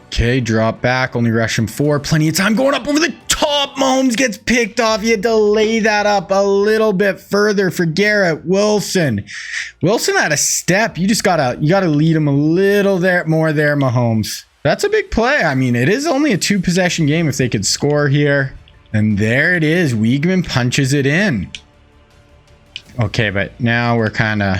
Speaker 1: Okay, drop back. Only rush him 4. Plenty of time going up over the top. Mahomes gets picked off. You had to lay that up a little bit further for Garrett Wilson. Wilson had a step. You gotta lead him a little more there, Mahomes. That's a big play. I mean, it is only a 2-possession game if they could score here. And there it is. Weigman punches it in. Okay, but now we're kind of...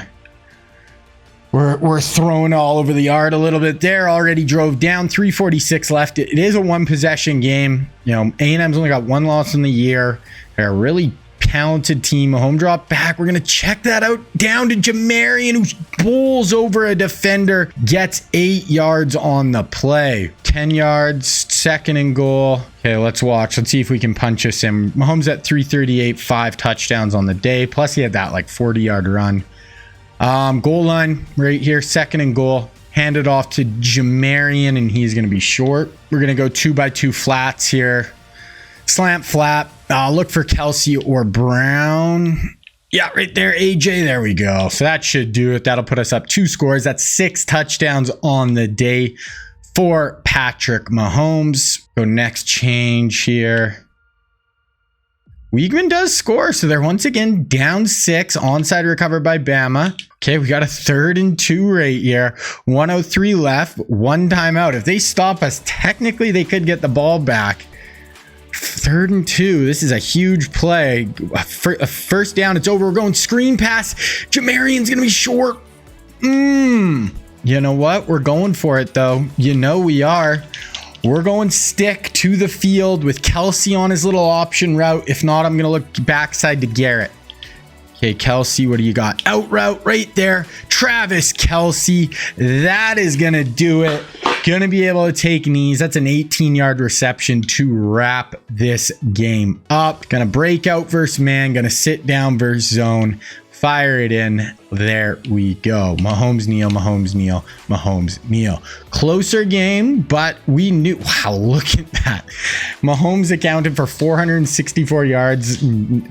Speaker 1: We're throwing all over the yard a little bit there. Already drove down. 3:46 left. It is a 1-possession game. You know, A&M's only got 1 loss in the year. They're a really talented team. A home drop back. We're going to check that out down to Jamarian, who bowls over a defender. Gets 8 yards on the play. 10 yards. 2nd and goal. Okay, let's watch. Let's see if we can punch us in. Mahomes at 338. 5 touchdowns on the day. Plus he had that like 40-yard run. Goal line right here, 2nd and goal. Hand it off to Jamarian, and he's going to be short. We're going to go 2x2 flats here. Slant flat. Look for Kelsey or Brown. Yeah, right there, AJ. There we go. So that should do it. That'll put us up 2 scores. That's 6 touchdowns on the day for Patrick Mahomes. Go next change here. Weigman does score, so they're once again down 6. Onside recovered by Bama. Okay, we got a 3rd and 2 right here. 1:03 left. 1 timeout. If they stop us, technically they could get the ball back. 3rd and 2. This is a huge play. A 1st down. It's over. We're going screen pass. Jamarian's going to be short. You know what? We're going for it, though. You know we are. We're going stick to the field with Kelsey on his little option route. If not, I'm going to look backside to Garrett. Okay, Kelsey, what do you got? Out route right there. Travis Kelsey. That is going to do it. Going to be able to take knees. That's an 18-yard reception to wrap this game up. Going to break out versus man. Going to sit down versus zone. Fire it in. There we go. Mahomes kneel, Mahomes kneel, Mahomes kneel. Closer game, but we knew. Wow, look at that. Mahomes accounted for 464 yards.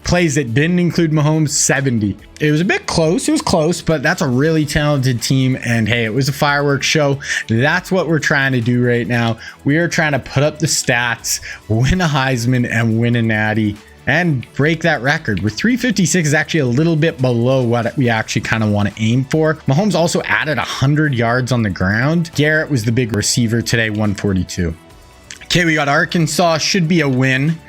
Speaker 1: Plays that didn't include Mahomes, 70. It was a bit close. It was close, but that's a really talented team. And hey, it was a fireworks show. That's what we're trying to do right now. We are trying to put up the stats, win a Heisman, and win a Natty. And break that record. Where 356 is actually a little bit below what we actually kind of want to aim for. Mahomes also added 100 yards on the ground. Garrett was the big receiver today, 142. Okay, we got Arkansas. Should be a win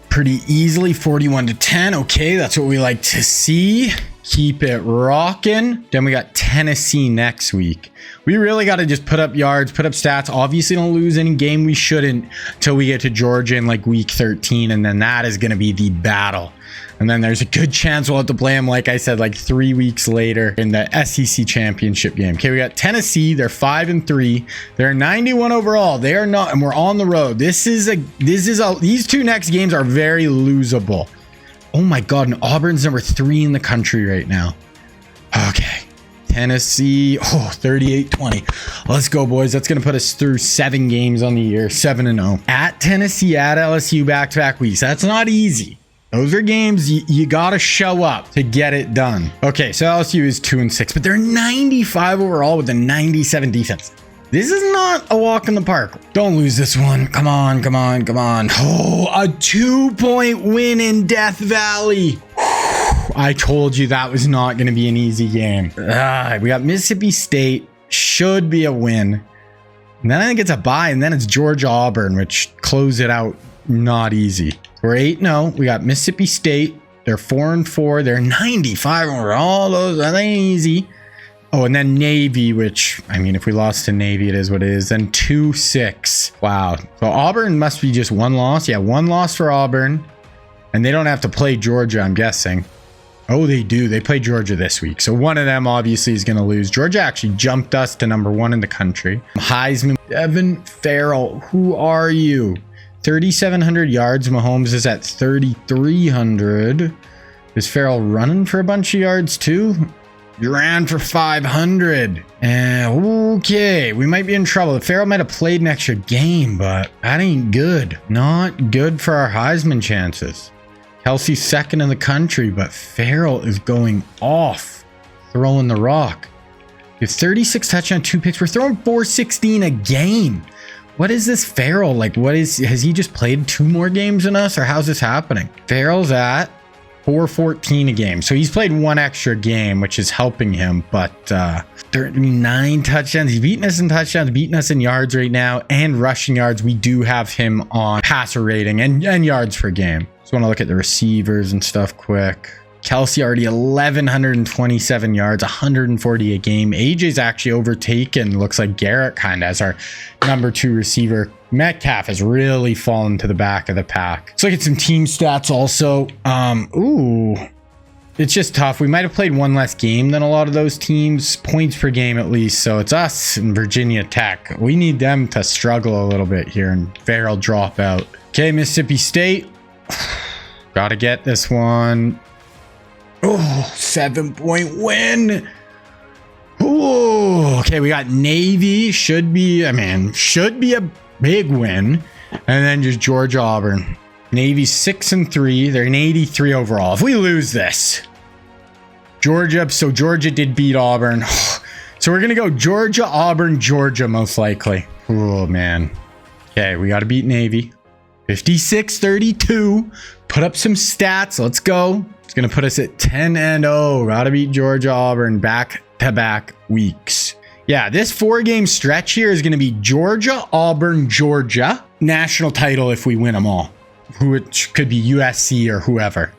Speaker 1: pretty easily, 41-10. Okay, that's what we like to see. Keep it rocking. Then we got Tennessee next week. We really got to just put up yards, put up stats. Obviously, don't lose any game we shouldn't till we get to Georgia in like week 13. And then that is going to be the battle. And then there's a good chance we'll have to play them, like I said, like 3 weeks later in the SEC championship game. Okay, we got Tennessee. They're 5-3. They're 91 overall. They are not, and we're on the road. These 2 next games are very losable. Oh my God, and Auburn's number 3 in the country right now. Okay. Tennessee, 38-20. Let's go, boys. That's going to put us through 7 games on the year, 7-0. At Tennessee, at LSU, back-to-back weeks. That's not easy. Those are games you got to show up to get it done. Okay, so LSU is 2-6, but they're 95 overall with a 97 defense. This is not a walk in the park. Don't lose this one. Come on, come on, come on. Oh, a 2-point win in Death Valley. I told you that was not going to be an easy game. We got Mississippi State. Should be a win. And then I think it's a bye, and then it's Georgia Auburn, which close it out. Not easy. We're 8-0. We got Mississippi State. They're 4-4. They're 95 over all those. That ain't easy. Oh, and then Navy, which, I mean, if we lost to Navy, it is what it is. Then 2-6. Wow. So Auburn must be just one loss. Yeah, one loss for Auburn. And they don't have to play Georgia, I'm guessing. Oh, they do. They play Georgia this week. So one of them obviously is going to lose. Georgia actually jumped us to number 1 in the country. Heisman. Evan Farrell, who are you? 3,700 yards. Mahomes is at 3,300. Is Farrell running for a bunch of yards too? You ran for 500. Okay, we might be in trouble. Farrell might have played an extra game, but that ain't good. Not good for our Heisman chances. Kelsey's 2nd in the country, but Farrell is going off, throwing the rock. We have 36 touchdowns, 2 picks. We're throwing 416 a game. What is this Farrell? Like, has he just played 2 more games than us, or how's this happening? Farrell's at 414 a game. So he's played 1 extra game, which is helping him, but 39 touchdowns. He's beaten us in touchdowns, beaten us in yards right now, and rushing yards. We do have him on passer rating and yards per game. Just want to look at the receivers and stuff quick. Kelsey already 1,127 yards, 140 a game. AJ's actually overtaken. Looks like Garrett kind of as our number 2 receiver. Metcalf has really fallen to the back of the pack. Let's look at some team stats also. It's just tough. We might have played 1 less game than a lot of those teams. Points per game at least. So it's us and Virginia Tech. We need them to struggle a little bit here and Farrell drop out. Okay, Mississippi State. Gotta get this one. Oh, 7-point win. Oh, okay, we got Navy. Should be a big win. And then just Georgia Auburn. Navy's 6-3. They're an 83 overall. If we lose this, Georgia did beat Auburn. So we're gonna go Georgia, Auburn, Georgia most likely. Oh man. Okay, we gotta beat Navy. 56-32. Put up some stats. Let's go. It's going to put us at 10-0. Gotta beat Georgia, Auburn back-to-back weeks. Yeah, this 4-game stretch here is going to be Georgia, Auburn, Georgia. National title if we win them all. Which could be USC or whoever.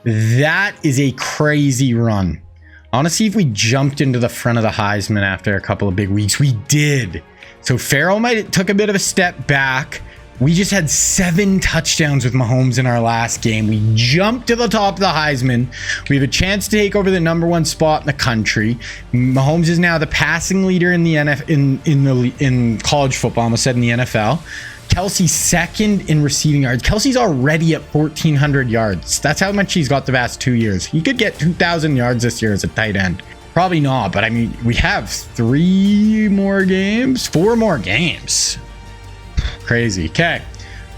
Speaker 1: That is a crazy run. Honestly, if we jumped into the front of the Heisman after a couple of big weeks, we did. So Farrell might have took a bit of a step back. We just had 7 touchdowns with Mahomes in our last game. We jumped to the top of the Heisman. We have a chance to take over the number 1 spot in the country. Mahomes is now the passing leader in the in college football. I almost said in the NFL. Kelsey's 2nd in receiving yards. Kelsey's already at 1,400 yards. That's how much he's got the past 2 years. He could get 2,000 yards this year as a tight end. Probably not, but I mean, we have 4 more games. Crazy. Okay,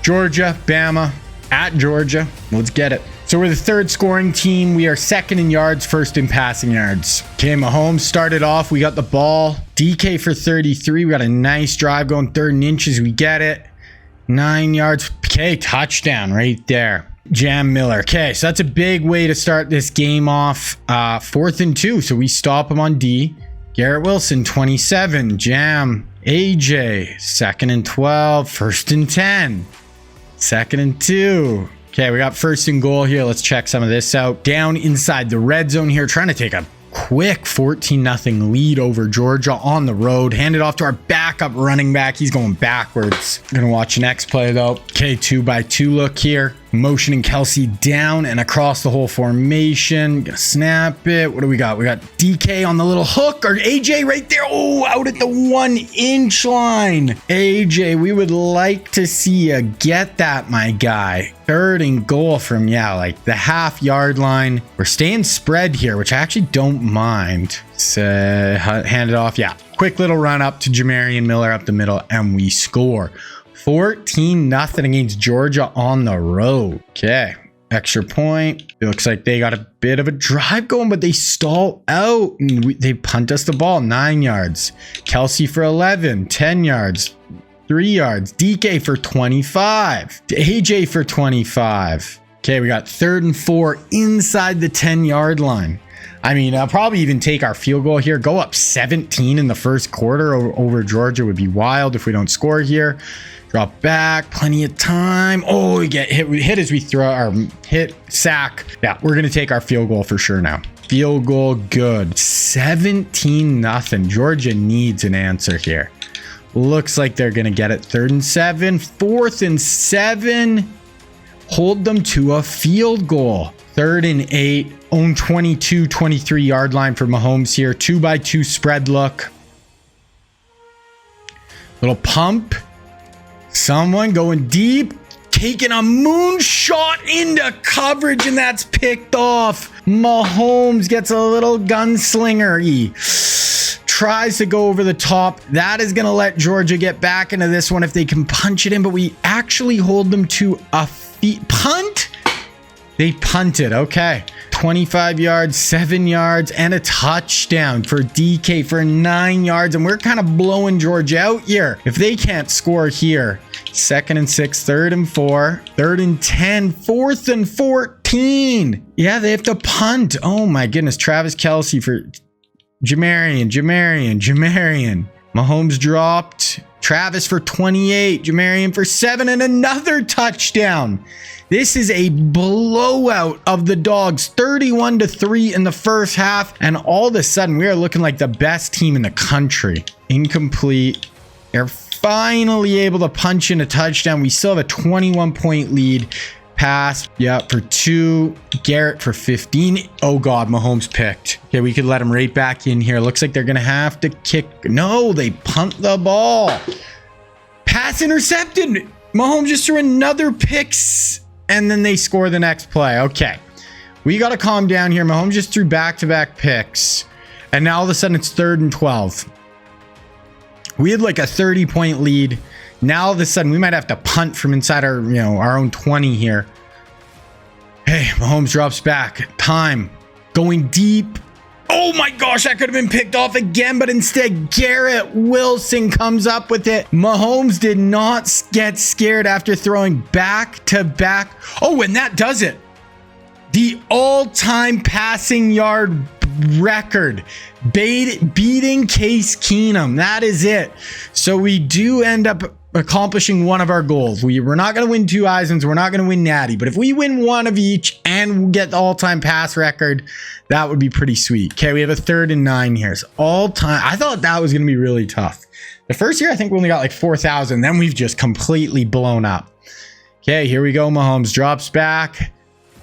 Speaker 1: Georgia, Bama, at Georgia. Let's get it. So we're the 3rd scoring team. We are 2nd in yards, 1st in passing yards. Okay, Mahomes started off. We got the ball. DK for 33. We got a nice drive going 3rd and inches. We get it. 9 yards. Okay, touchdown right there. Jam Miller. Okay, so that's a big way to start this game off. 4th and 2. So we stop him on D. Garrett Wilson, 27. Jam. AJ, 2nd and 12, 1st and 10, 2nd and 2. Okay, we got 1st and goal here. Let's check some of this out. Down inside the red zone here, trying to take a quick 14-0 lead over Georgia on the road. Hand it off to our backup running back. He's going backwards. Gonna watch the next play though. Okay, 2-by-2 look here. Motioning Kelsey down and across the whole formation. Gonna snap it. What do we got? We got DK on the little hook, or AJ right there. Oh, out at the 1-inch line. AJ, we would like to see you get that, my guy. 3rd and goal from, like the half-yard line. We're staying spread here, which I actually don't mind. Hand it off. Yeah, quick little run up to Jamarian Miller up the middle, and we score. 14-0 against Georgia on the road. Okay, extra point. It looks like they got a bit of a drive going, but they stall out. And they punt us the ball. 9 yards. Kelsey for 11. 10 yards. 3 yards. DK for 25. AJ for 25. Okay, we got 3rd and 4 inside the 10-yard line. I mean, I'll probably even take our field goal here. Go up 17 in the first quarter over Georgia would be wild if we don't score here. Drop back, plenty of time. Oh, we get hit as we throw our sack. Yeah, we're going to take our field goal for sure now. Field goal, good. 17-0. Georgia needs an answer here. Looks like they're going to get it. 3rd and 7, 4th and 7. Hold them to a field goal. 3rd and 8. Own 22, 23-yard line for Mahomes here. 2-by-2 spread look. Little pump. Someone going deep. Taking a moonshot into coverage, and that's picked off. Mahomes gets a little gunslinger-y. Tries to go over the top. That is going to let Georgia get back into this one if they can punch it in, but we actually hold them to a punt. They punted. Okay. 25 yards, 7 yards, and a touchdown for DK for 9 yards. And we're kind of blowing Georgia out here. If they can't score here, 2nd and 6, 3rd and 4, 3rd and 10, 4th and 14. Yeah, they have to punt. Oh my goodness. Travis Kelce for Jamarian. Mahomes dropped. Travis for 28. Jamarian for 7 and another touchdown. This is a blowout of the Dogs, 31-3 in the first half. And all of a sudden, we are looking like the best team in the country. Incomplete. They're finally able to punch in a touchdown. We still have a 21-point lead. Pass, yeah, for 2. Garrett for 15. Oh God, Mahomes picked. Okay, we could let him right back in here. Looks like they're gonna have to kick. No, they punt the ball. Pass intercepted. Mahomes just threw another pick, and then they score the next play. Okay, we gotta calm down here. Mahomes just threw back-to-back picks, and now all of a sudden it's 3rd and 12. We had like a 30-point lead. Now all of a sudden we might have to punt from inside our, our own 20 here. Hey, Mahomes drops back. Time. Going deep. Oh my gosh, that could have been picked off again, but instead Garrett Wilson comes up with it. Mahomes did not get scared after throwing back to back. Oh, and that does it. The all-time passing yard record, beating Case Keenum. That is it. So we do end up accomplishing one of our goals. We're not going to win 2 Eisens. We're not going to win Natty. But if we win one of each and get the all-time pass record, that would be pretty sweet. Okay, we have a 3rd and 9 here. So all-time. I thought that was going to be really tough. The first year, I think we only got like 4,000. Then we've just completely blown up. Okay, here we go. Mahomes drops back.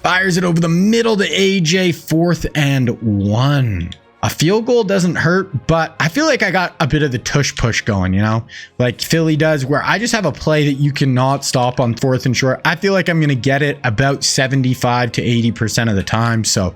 Speaker 1: Fires it over the middle to AJ. 4th and 1. A field goal doesn't hurt, but I feel like I got a bit of the tush push going, like Philly does, where I just have a play that you cannot stop on 4th and short. I feel like I'm going to get it about 75 to 80% of the time. So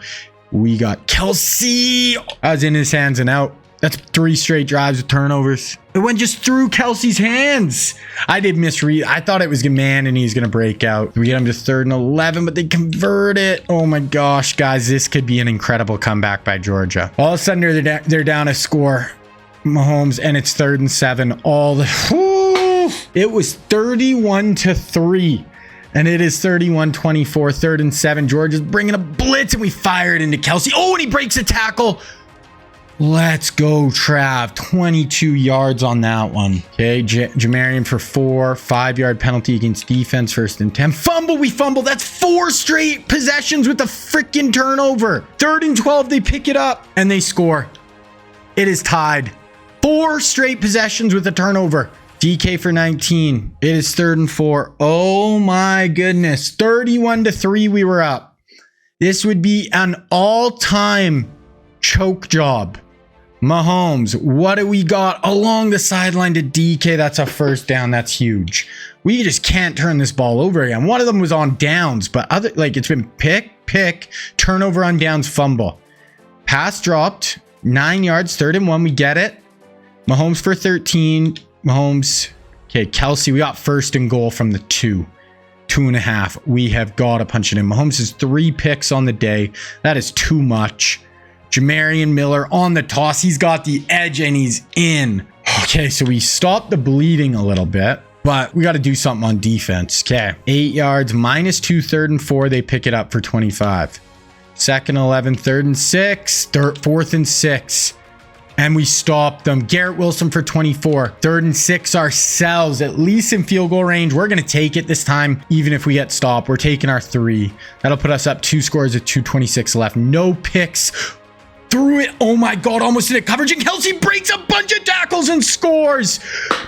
Speaker 1: we got Kelce. I was in his hands and out. That's 3 straight drives with turnovers. It went just through Kelce's hands. I did misread. I thought it was man and he's going to break out. We get him to 3rd and 11, but they convert it. Oh my gosh, guys, this could be an incredible comeback by Georgia. All of a sudden, they're down a score. Mahomes, and it's 3rd and 7. It was 31-3. And it is 31-24, 3rd and 7. Georgia's bringing a blitz, and we fire it into Kelce. Oh, and he breaks a tackle. Let's go, Trav. 22 yards on that one. Okay, Jamarian for 4. 5-yard penalty against defense. 1st and 10. Fumble, we fumble. That's 4 straight possessions with a freaking turnover. 3rd and 12, they pick it up, and they score. It is tied. 4 straight possessions with a turnover. DK for 19. It is 3rd and 4. Oh my goodness. 31-3, we were up. This would be an all-time choke job. Mahomes, what do we got along the sideline to DK? That's a 1st down. That's huge. We just can't turn this ball over again. One of them was on downs, but it's been pick, turnover on downs, fumble. Pass dropped, 9 yards, 3rd and 1. We get it. Mahomes for 13. Mahomes. Okay, Kelce, we got 1st and goal from the 2.5. We have got to punch it in. Mahomes has 3 picks on the day. That is too much. Jamarian Miller on the toss. He's got the edge and he's in. Okay, so we stopped the bleeding a little bit. but we got to do something on defense. Okay, 8 yards, -2, 3rd and 4. They pick it up for 25. 2nd and 11, 3rd and 6, 4th and 6. And we stopped them. Garrett Wilson for 24. 3rd and 6 ourselves, at least in field goal range. We're going to take it this time, even if we get stopped. We're taking our 3. That'll put us up 2 scores with 2:26 left. No picks. Threw it. Oh my God, almost in it. Coverage, and Kelsey breaks a bunch of tackles and scores.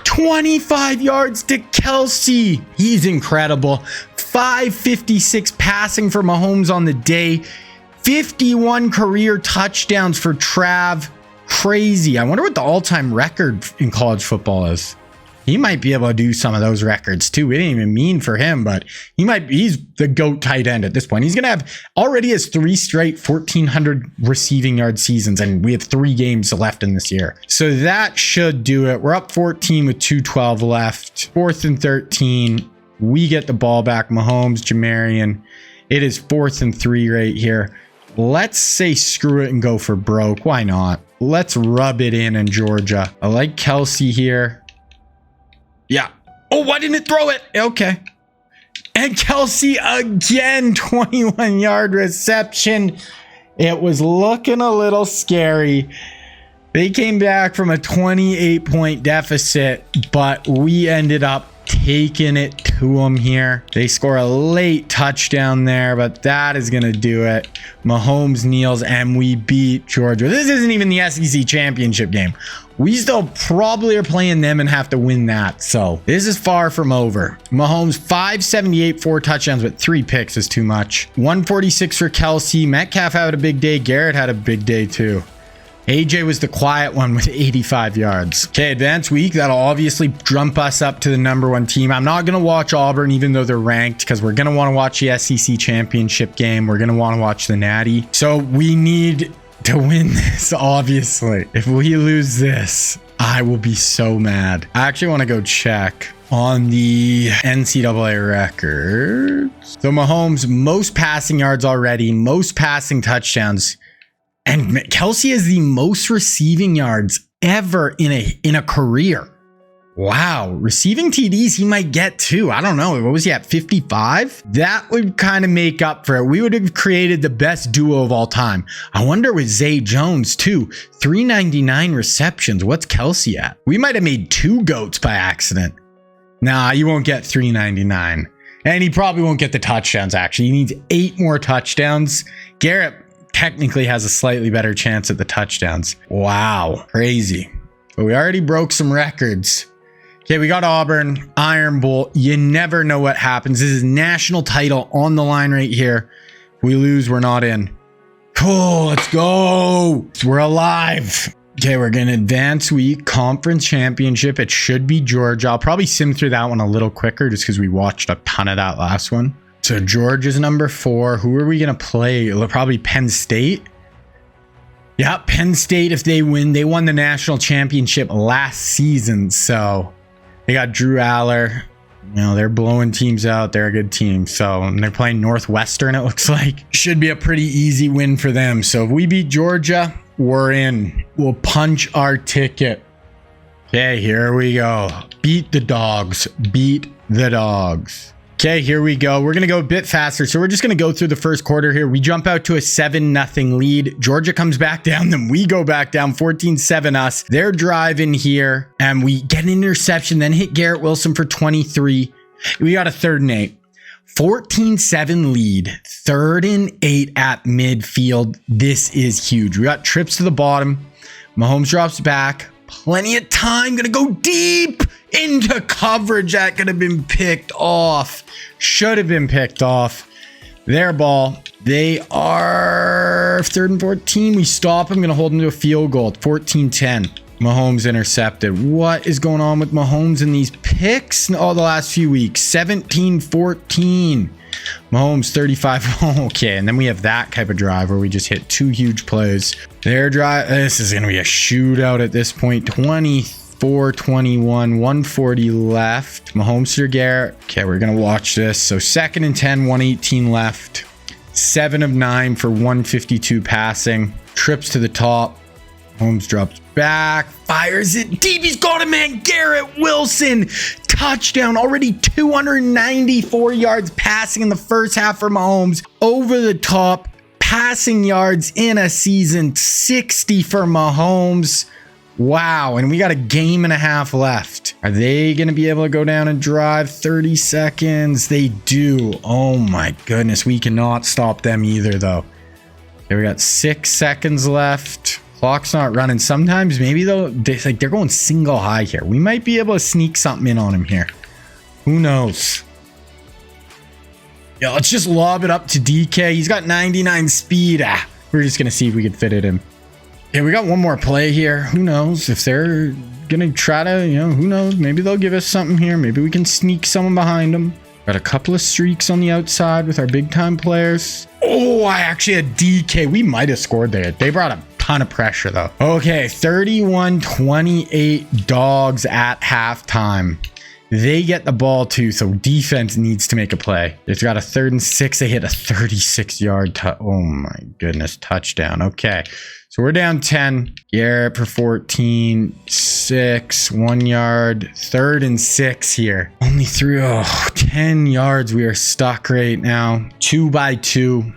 Speaker 1: 25 yards to Kelsey. He's incredible. 556 passing for Mahomes on the day. 51 career touchdowns for Trav. Crazy. I wonder what the all-time record in college football is. He might be able to do some of those records too. We didn't even mean for him, but he's the GOAT tight end at this point. He's going to have already has 3 straight 1,400 receiving yard seasons, and we have 3 games left in this year. So that should do it. We're up 14 with 2:12 left. 4th and 13. We get the ball back. Mahomes, Jamarian. It is 4th and 3 right here. Let's say screw it and go for broke. Why not? Let's rub it in Georgia. I like Kelsey here. Yeah. Oh, why didn't it throw it? Okay. And Kelsey again, 21-yard reception. It was looking a little scary. They came back from a 28-point deficit, but we ended up taking it to them here. They score a late touchdown there, but that is going to do it. Mahomes kneels, and we beat Georgia. This isn't even the SEC championship game. We still probably are playing them and have to win that. So this is far from over. Mahomes 578, 4 touchdowns, but 3 picks is too much. 146 for Kelsey. Metcalf had a big day. Garrett had a big day too. AJ was the quiet one with 85 yards. Okay, advanced week. That'll obviously jump us up to the #1 team. I'm not going to watch Auburn, even though they're ranked, because we're going to want to watch the SEC championship game. We're going to want to watch the Natty. So we need to win this, obviously. If we lose this, I will be so mad. I actually want to go check on the NCAA records. So Mahomes, most passing yards already, most passing touchdowns. And Kelsey has the most receiving yards ever in a career. Wow. Receiving TDs he might get too. I don't know. What was he at? 55? That would kind of make up for it. We would have created the best duo of all time. I wonder with Zay Jones too. 399 receptions. What's Kelsey at? We might have made 2 GOATs by accident. Nah, you won't get 399. And he probably won't get the touchdowns actually. He needs 8 more touchdowns. Garrett technically has a slightly better chance at the touchdowns. Wow, crazy. But we already broke some records. Okay, we got Auburn, Iron Bowl. You never know what happens. This is national title on the line right here. If we lose, we're not in. Cool, let's go. We're alive. Okay, we're going to advance week, conference championship. It should be Georgia. I'll probably sim through that one a little quicker just because we watched a ton of that last one. So Georgia's #4. Who are we going to play? Probably Penn State. Yeah, Penn State, if they win, they won the national championship last season. So they got Drew Aller. You know, they're blowing teams out. They're a good team. So they're playing Northwestern, it looks like. Should be a pretty easy win for them. So if we beat Georgia, we're in. We'll punch our ticket. Okay, here we go. Beat the dogs. Beat the dogs. Okay, here we go. We're going to go a bit faster. So we're just going to go through the first quarter here. We jump out to a 7-0 lead. Georgia comes back down. Then we go back down 14-7 us. They're driving here and we get an interception, then hit Garrett Wilson for 23. We got a 3rd and 8. 14-7 lead. 3rd and 8 at midfield. This is huge. We got trips to the bottom. Mahomes drops back. Plenty of time. Gonna go deep into coverage. That could have been picked off. Should have been picked off. Their ball. They are 3rd and 14. We stop them. Gonna hold them to a field goal. 14-10. Mahomes intercepted. What is going on with Mahomes in these picks all the last few weeks? 17-14. Mahomes 35. Okay, and then we have that type of drive where we just hit 2 huge plays. Their drive. This is going to be a shootout at this point. 24-21, 140 left. Mahomes to Garrett. Okay, we're going to watch this. So 2nd and 10, 118 left. 7 of 9 for 152 passing. Trips to the top. Holmes drops back, fires it deep. He's got it, man. Garrett Wilson, touchdown. Already 294 yards passing in the first half for Mahomes. Over the top passing yards in a season, 60 for Mahomes. Wow, and we got a game and a half left. Are they going to be able to go down and drive 30 seconds? They do. Oh my goodness, we cannot stop them either though. Okay, we got 6 seconds left. Clock's not running. Sometimes maybe though, they're going single high here. We might be able to sneak something in on him here. Who knows? Yeah, let's just lob it up to DK. He's got 99 speed. We're just going to see if we can fit it in. Yeah, we got one more play here. Who knows if they're going to try to, who knows? Maybe they'll give us something here. Maybe we can sneak someone behind them. Got a couple of streaks on the outside with our big time players. Oh, I actually had DK. We might have scored there. They brought a ton of pressure though. Okay, 31-28 dogs at halftime. They get the ball too, so defense needs to make a play. They've got a 3rd and 6. They hit a 36-yard oh my goodness, touchdown. Okay, so we're down 10. Garrett for 14, 6, 1 yard, 3rd and 6 here. Only through 10 yards. We are stuck right now. 2 by 2.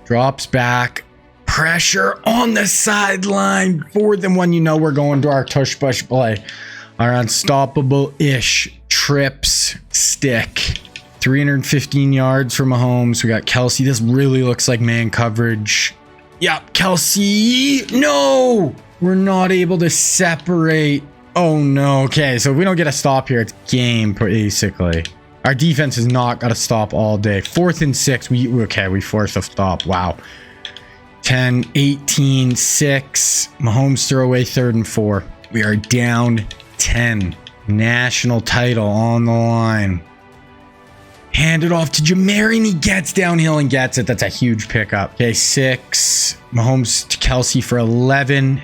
Speaker 1: Drops back. Pressure on the sideline. 4th and 1. We're going to our tush push play. Our unstoppable-ish trips stick. 315 yards for Mahomes. We got Kelsey. This really looks like man coverage. Yep, Kelsey. No! We're not able to separate. Oh, no. Okay, so if we don't get a stop here, it's game, basically. Our defense has not got to stop all day. 4th and 6. We forced a stop. Wow. 10, 18, 6. Mahomes throw away 3rd and 4. We are down 10. National title on the line. Hand it off to Jamarian. He gets downhill and gets it. That's a huge pickup. Okay, 6. Mahomes to Kelsey for 11.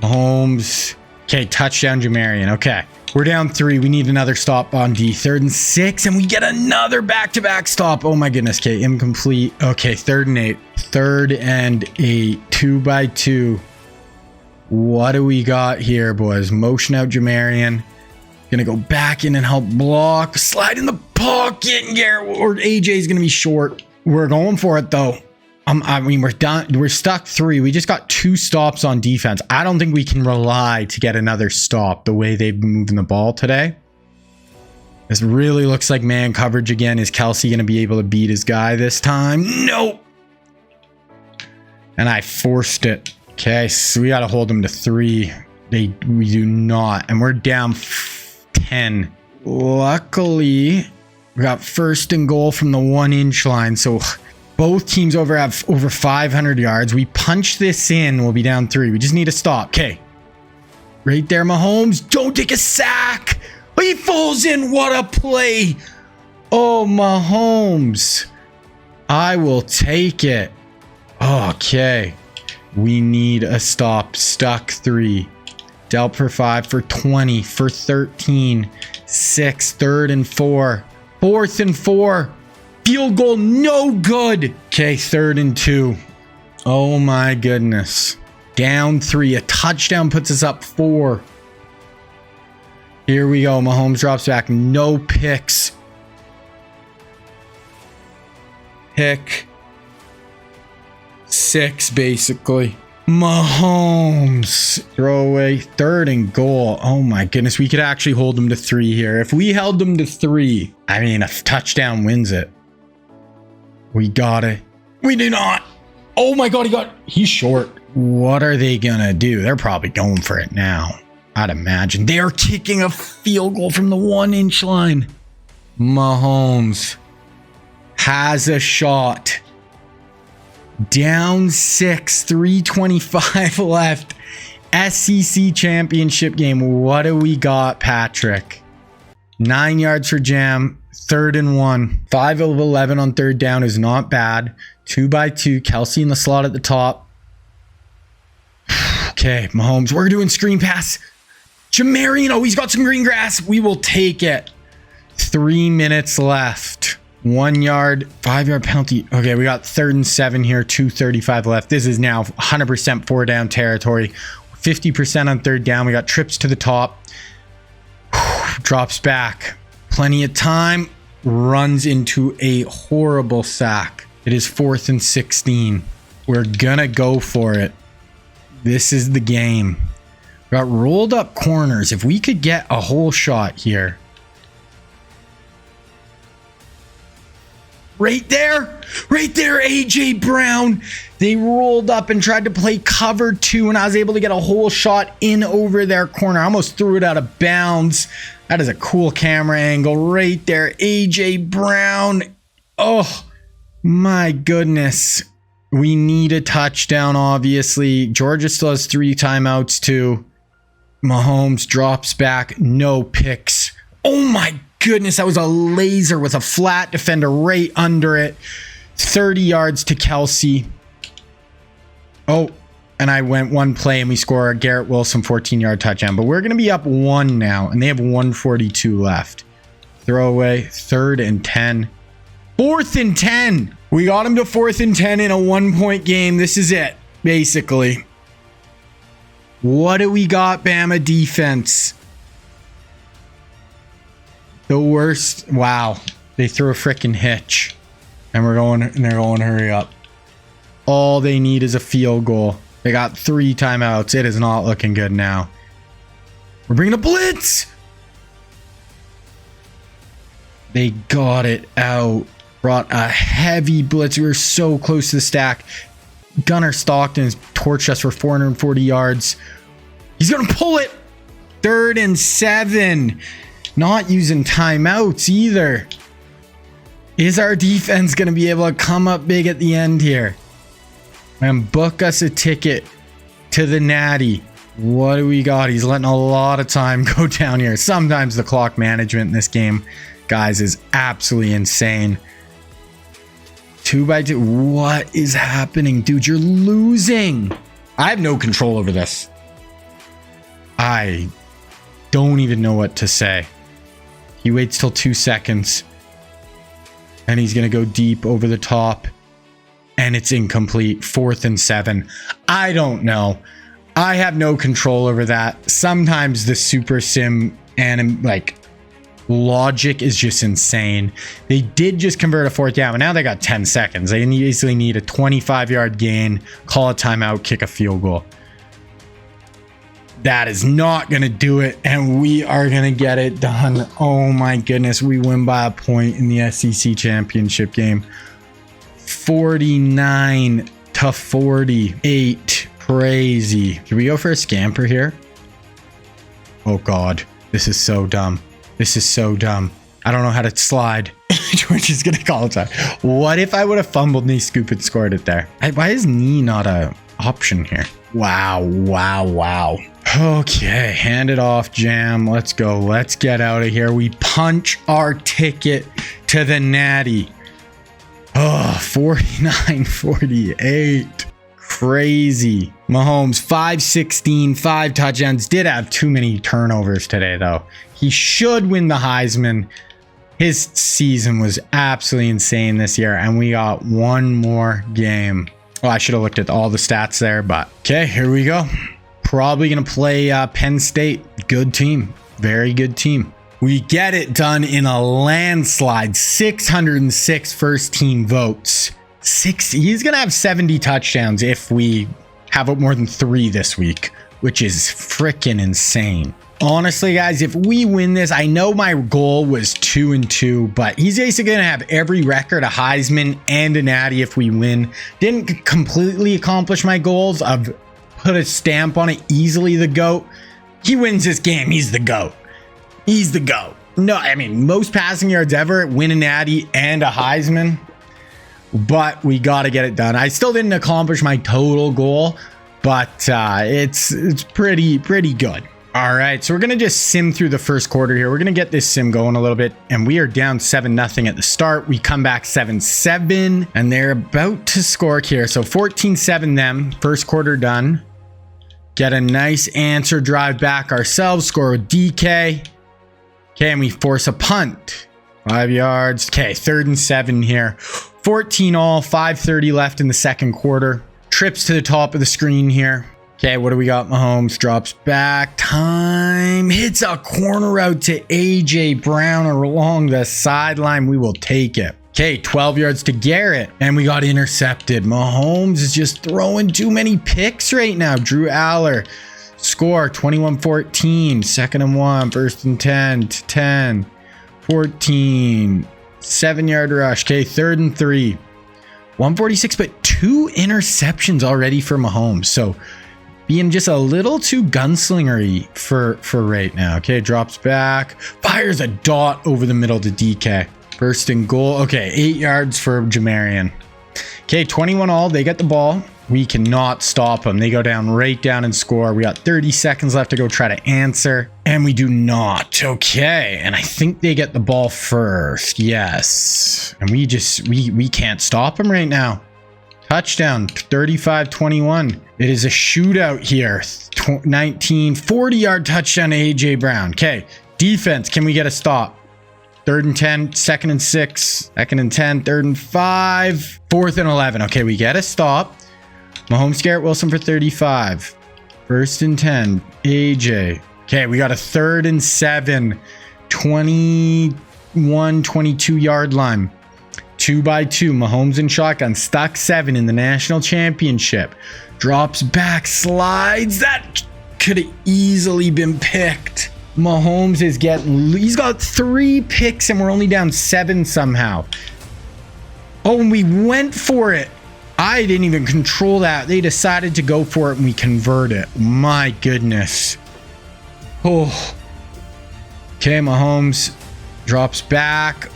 Speaker 1: Mahomes. Okay, touchdown Jamarian. Okay, we're down 3. We need another stop on D. 3rd and 6, and we get another back-to-back stop. Oh my goodness. Okay, incomplete. Okay, 3rd and 8. 3rd and 8. 2 by 2. What do we got here, boys? Motion out Jamarian. Gonna go back in and help block. Slide in the pocket. Or AJ's gonna be short. We're going for it though. We're done. We're stuck 3. We just got 2 stops on defense. I don't think we can rely to get another stop the way they've been moving the ball today. This really looks like man coverage again. Is Kelsey gonna be able to beat his guy this time? Nope. And I forced it. Okay, so we got to hold them to 3. We do not. And we're down 10. Luckily, we got 1st and goal from the 1-inch line. So both teams have over 500 yards. We punch this in. We'll be down 3. We just need to stop. Okay. Right there, Mahomes. Don't take a sack. He falls in. What a play. Oh, Mahomes. I will take it. Okay. We need a stop. Stuck 3. Dealt for 5 for 20 for 13. 6. 3rd and 4. 4th and 4. Field goal. No good. Okay. 3rd and 2. Oh my goodness. Down 3. A touchdown puts us up 4. Here we go. Mahomes drops back. No picks. Pick 6 basically. Mahomes throw away 3rd and goal. Oh my goodness, we could actually hold them to 3 here. If we held them to 3, I mean, a touchdown wins it. We got it. We do not. Oh my god, he's short. What are they gonna do? They're probably going for it now, I'd imagine. They are kicking a field goal from the 1-inch line. Mahomes has a shot. Down 6, 3:25 left. SEC championship game. What do we got, Patrick? 9 yards for Jam. 3rd and 1. 5 of 11 on 3rd down is not bad. 2 by 2. Kelsey in the slot at the top. Okay, Mahomes. We're doing screen pass. Jamarian. Oh, he's got some green grass. We will take it. 3 minutes left. 1 yard, 5-yard penalty. Okay, we got 3rd and 7 here. 2:35 left. This is now 100% 4 down territory. 50% on third down. We got trips to the top. Drops back. Plenty of time. Runs into a horrible sack. It is 4th and 16. We're gonna go for it. This is the game. We got rolled up corners. If we could get a whole shot here. Right there, AJ Brown. They rolled up and tried to play cover 2, and I was able to get a whole shot in over their corner. I almost threw it out of bounds. That is a cool camera angle right there. AJ Brown. Oh, my goodness. We need a touchdown, obviously. Georgia still has 3 timeouts, too. Mahomes drops back. No picks. Oh, my goodness. That was a laser with a flat defender right under it. 30 yards to Kelsey. Oh, and I went one play and we score a Garrett Wilson 14-yard touchdown. But we're going to be up 1 now, and they have 1:42 left. Throwaway, 3rd and 10. 4th and 10. We got him to 4th and 10 in a 1-point game. This is it, basically. What do we got, Bama defense? The worst. Wow. They threw a freaking hitch. And they're going, hurry up. All they need is a field goal. They got 3 timeouts. It is not looking good now. We're bringing a blitz. They got it out. Brought a heavy blitz. We were so close to the stack. Gunnar Stockton has torched us for 440 yards. He's going to pull it. 3rd and 7. Not using timeouts either. Is our defense going to be able to come up big at the end here and book us a ticket to the Natty? What do we got? He's letting a lot of time go down here. Sometimes the clock management in this game, guys, is absolutely insane. 2x2. What is happening? Dude, you're losing. I have no control over this. I don't even know what to say. He waits till 2 seconds. And he's going to go deep over the top. And it's incomplete. 4th and 7. I don't know. I have no control over that. Sometimes the super sim and logic is just insane. They did just convert a 4th down, but now they got 10 seconds. They easily need a 25-yard gain, call a timeout, kick a field goal. That is not going to do it, and we are going to get it done. Oh my goodness, we win by a point in the SEC championship game. 49-48. Crazy. Can we go for a scamper here? Oh God, this is so dumb. This is so dumb. I don't know how to slide. George is going to call it time. What if I would have fumbled knee scoop and scored it there? Why is knee not an option here? Wow. Okay, hand it off, Jam. Let's go. Let's get out of here. We punch our ticket to the Natty. Oh, 49-48. Crazy. Mahomes, 516, 5 touchdowns. Did have too many turnovers today, though. He should win the Heisman. His season was absolutely insane this year, and we got one more game. Well, I should have looked at all the stats there, but okay, here we go. Probably going to play Penn State. Good team. Very good team. We get it done in a landslide. 606 first team votes. He's going to have 70 touchdowns if we have more than 3 this week, which is freaking insane. Honestly, guys, if we win this, I know my goal was 2-2, but he's basically going to have every record, a Heisman and a Natty if we win. Didn't completely accomplish my goals of put a stamp on it, easily the GOAT. He wins this game. He's the GOAT. He's the GOAT. No, I mean, most passing yards ever, win a Natty and a Heisman, but we got to get it done. I still didn't accomplish my total goal, but it's pretty good. All right, so we're going to just sim through the first quarter here. We're going to get this sim going a little bit, and we are down 7-0 at the start. We come back 7-7, and they're about to score here. So 14-7 them. First quarter done. Get a nice answer drive back ourselves. Score with DK. Okay, and we force a punt. 5 yards. Okay, 3rd and 7 here. 14 all, 5:30 left in the second quarter. Trips to the top of the screen here. Okay, what do we got? Mahomes drops back. Time. Hits a corner out to AJ Brown along the sideline. We will take it. Okay, 12 yards to Garrett. And we got intercepted. Mahomes is just throwing too many picks right now. Drew Aller. Score 21-14. 2nd and 1. 1st and 10 to 10. 14. 7-yard rush. Okay, 3rd and 3. 146, but 2 interceptions already for Mahomes. So being just a little too gunslingery for right now. Okay, drops back. Fires a dot over the middle to DK. 1st and goal. Okay, 8 yards for Jamarian. Okay, 21 all. They get the ball. We cannot stop them. They go down right down and score. We got 30 seconds left to go try to answer. And we do not. Okay. And I think they get the ball first. Yes. And we can't stop them right now. Touchdown, 35-21. It is a shootout here. 40-yard touchdown to AJ Brown. Okay. Defense, can we get a stop? 3rd and 10, 2nd and 6, 2nd and 10, 3rd and 5, 4th and 11. Okay, we get a stop. Mahomes, Garrett Wilson for 35. 1st and 10, AJ. Okay, we got a 3rd and 7, 21, 22-yard line. 2-by-2, Mahomes in shotgun, stuck 7 in the national championship. Drops back, slides. That could have easily been picked. Mahomes is he's got 3 picks and we're only down 7 somehow. Oh, and we went for it. I didn't even control that. They decided to go for it and we convert it. My goodness. Oh. Okay, Mahomes drops back.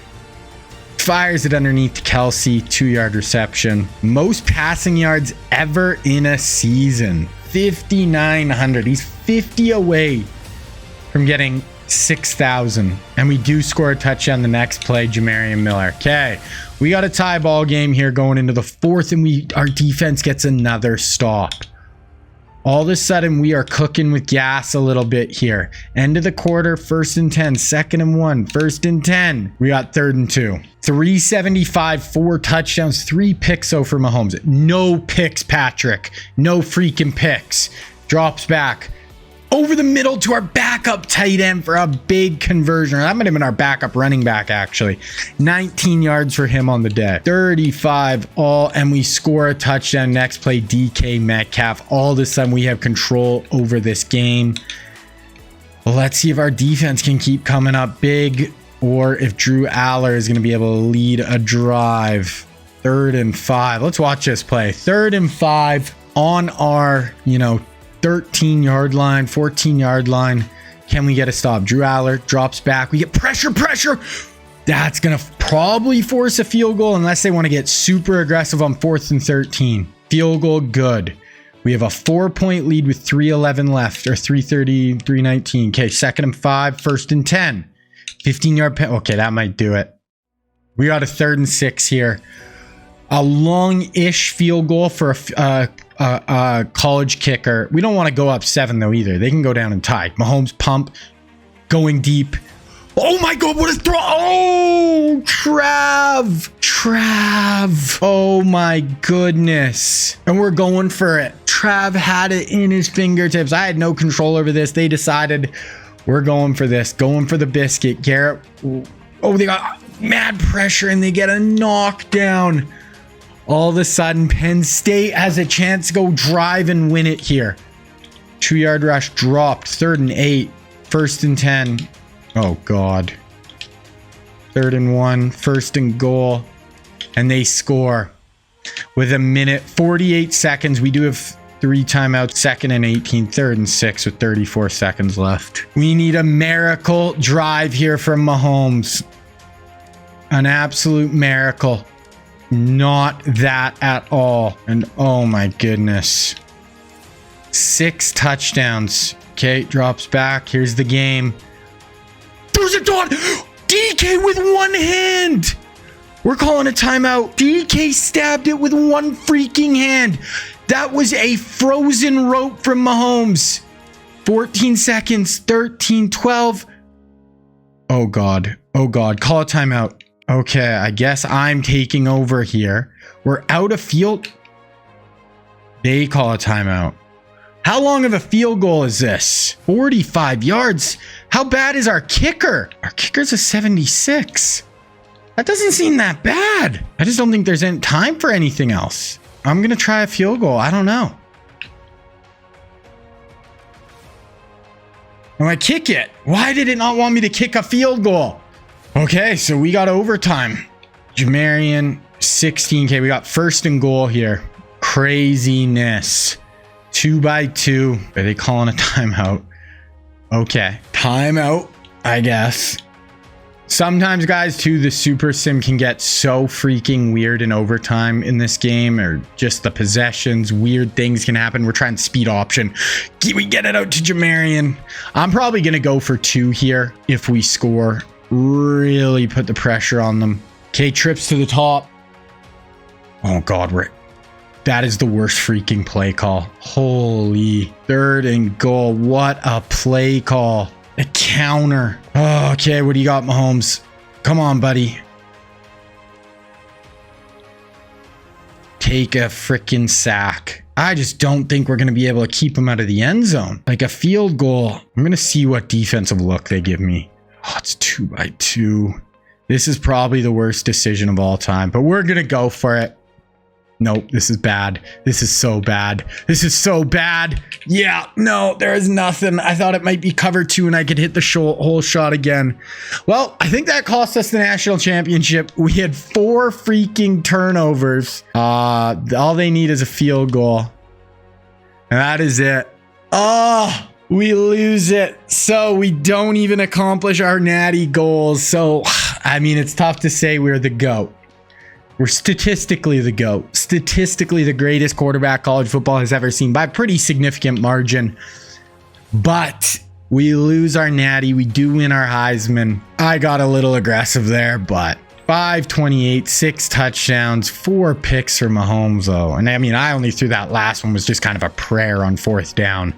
Speaker 1: Fires it underneath to Kelsey. 2-yard reception. Most passing yards ever in a season. 5,900. He's 50 away from getting 6,000. And we do score a touchdown the next play, Jamarian Miller. Okay, we got a tie ball game here going into the 4th, and our defense gets another stop. All of a sudden, we are cooking with gas a little bit here. End of the quarter, 1st and 10, 2nd and 1, 1st and 10. We got 3rd and 2. 375, 4 touchdowns, 3 picks though for Mahomes. No picks, Patrick. No freaking picks. Drops back. Over the middle to our backup tight end for a big conversion. That might have been our backup running back, actually. 19 yards for him on the day. 35 all, and we score a touchdown. Next play, DK Metcalf. All of a sudden, we have control over this game. Well, let's see if our defense can keep coming up big, or if Drew Aller is going to be able to lead a drive. 3rd and 5. Let's watch this play. 3rd and 5 on our, 13-yard line, 14-yard line. Can we get a stop? Drew Aller drops back. We get pressure. That's going to probably force a field goal unless they want to get super aggressive on 4th and 13. Field goal, good. We have a 4-point lead with 3:11 left, or 3:30, 3:19. Okay, 2nd and 5, 1st and 10. 15-yard pen. Okay, that might do it. We got a 3rd and 6 here. A long-ish field goal for a college kicker. We don't want to go up 7 though either. They can go down and tie. Mahomes pump, going deep. Oh my God, what a throw! Oh, Trav! Oh my goodness! And we're going for it. Trav had it in his fingertips. I had no control over this. They decided we're going for this. Going for the biscuit. Garrett. Oh, they got mad pressure and they get a knockdown. All of a sudden, Penn State has a chance to go drive and win it here. 2-yard rush dropped. 3rd and 8. 1st and 10. Oh, God. 3rd and 1. 1st and goal. And they score. With 1:48 seconds. We do have 3 timeouts. 2nd and 18. 3rd and 6 with 34 seconds left. We need a miracle drive here from Mahomes. An absolute miracle. Not that at all. And oh my goodness. 6 touchdowns. Okay, drops back. Here's the game. There's a dot. DK with one hand. We're calling a timeout. DK stabbed it with one freaking hand. That was a frozen rope from Mahomes. 14 seconds. 13, 12. Oh God. Oh God. Call a timeout. Okay, I guess I'm taking over here. We're out of field. They call a timeout. How long of a field goal is this? 45 yards. How bad is our kicker? Our kicker's a 76. That doesn't seem that bad. I just don't think there's any time for anything else. I'm going to try a field goal. I don't know. I'm going to kick it. Why did it not want me to kick a field goal? Okay, so we got overtime. Jamarian, 16K. We got first and goal here. Craziness. 2x2. Are they calling a timeout? Okay. Timeout, I guess. Sometimes, guys, too, the super sim can get so freaking weird in overtime in this game, or just the possessions. Weird things can happen. We're trying speed option. We get it out to Jamarian. I'm probably going to go for 2 here if we score. Really put the pressure on them. Okay, trips to the top. Oh, God, that is the worst freaking play call. Holy. 3rd and goal. What a play call. A counter. Oh, okay, what do you got, Mahomes? Come on, buddy. Take a freaking sack. I just don't think we're going to be able to keep him out of the end zone. Like a field goal. I'm going to see what defensive look they give me. Oh, it's 2x2. This is probably the worst decision of all time, but we're going to go for it. Nope, this is bad. This is so bad. This is so bad. Yeah, no, there is nothing. I thought it might be cover 2 and I could hit the whole shot again. Well, I think that cost us the national championship. We had 4 freaking turnovers. All they need is a field goal. And that is it. Oh, we lose it. So we don't even accomplish our natty goals. So, I mean, it's tough to say we're the GOAT. We're statistically the GOAT. Statistically the greatest quarterback college football has ever seen by a pretty significant margin. But we lose our natty. We do win our Heisman. I got a little aggressive there, but 528, 6 touchdowns, 4 picks for Mahomes, though. And I mean, I only threw that last one was just kind of a prayer on 4th down.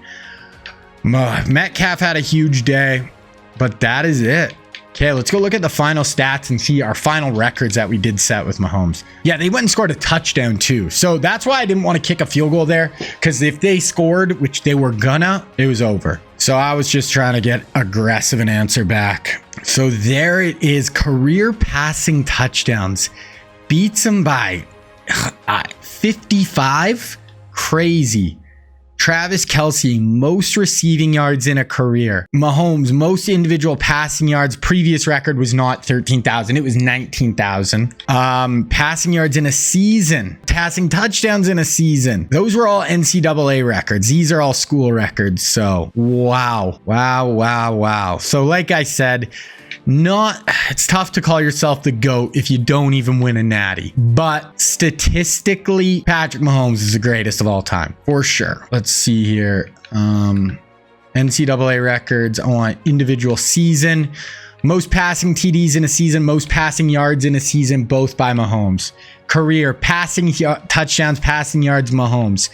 Speaker 1: Metcalf had a huge day, but that is it. Okay, let's go look at the final stats and see our final records that we did set with Mahomes. Yeah, they went and scored a touchdown too. So that's why I didn't want to kick a field goal there, because if they scored, which they were gonna, it was over. So I was just trying to get aggressive and answer back. So there it is. Career passing touchdowns. Beats them by 55. Crazy. Travis Kelce, most receiving yards in a career. Mahomes, most individual passing yards. Previous record was not 13,000. It was 19,000. Passing yards in a season. Passing touchdowns in a season. Those were all NCAA records. These are all school records. So, wow. So, like I said, it's tough to call yourself the GOAT if you don't even win a natty. But statistically, Patrick Mahomes is the greatest of all time, for sure. Let's see here. NCAA records. I want individual season. Most passing TDs in a season, most passing yards in a season, both by Mahomes. Career passing touchdowns, passing yards, Mahomes.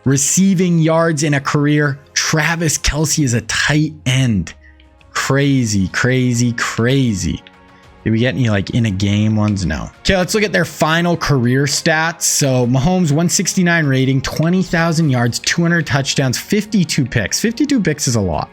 Speaker 1: Receiving yards in a career, Travis Kelce is a tight end. Crazy. Did we get any like in a game ones? No. Okay, let's look at their final career stats. So Mahomes, 169 rating, 20,000 yards, 200 touchdowns, 52 picks. 52 picks is a lot.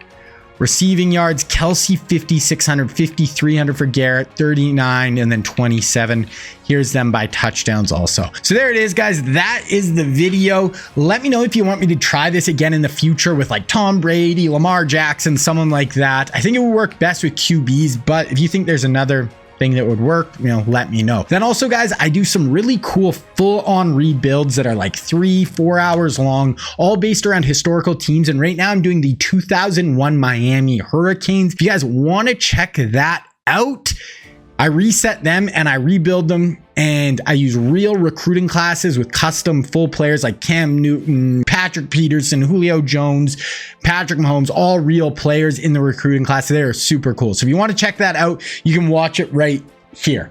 Speaker 1: Receiving yards, Kelce 5,600, 5,300 for Garrett, 39, and then 27. Here's them by touchdowns also. So there it is, guys. That is the video. Let me know if you want me to try this again in the future with like Tom Brady, Lamar Jackson, someone like that. I think it would work best with QBs, but if you think there's another thing that would work, let me know. Then also, guys, I do some really cool full-on rebuilds that are like 3-4 hours long, all based around historical teams. And right now I'm doing the 2001 Miami Hurricanes. If you guys want to check that out, I reset them and I rebuild them, and I use real recruiting classes with custom full players like Cam Newton, Patrick Peterson, Julio Jones, Patrick Mahomes, all real players in the recruiting class. They are super cool. So if you want to check that out, you can watch it right here.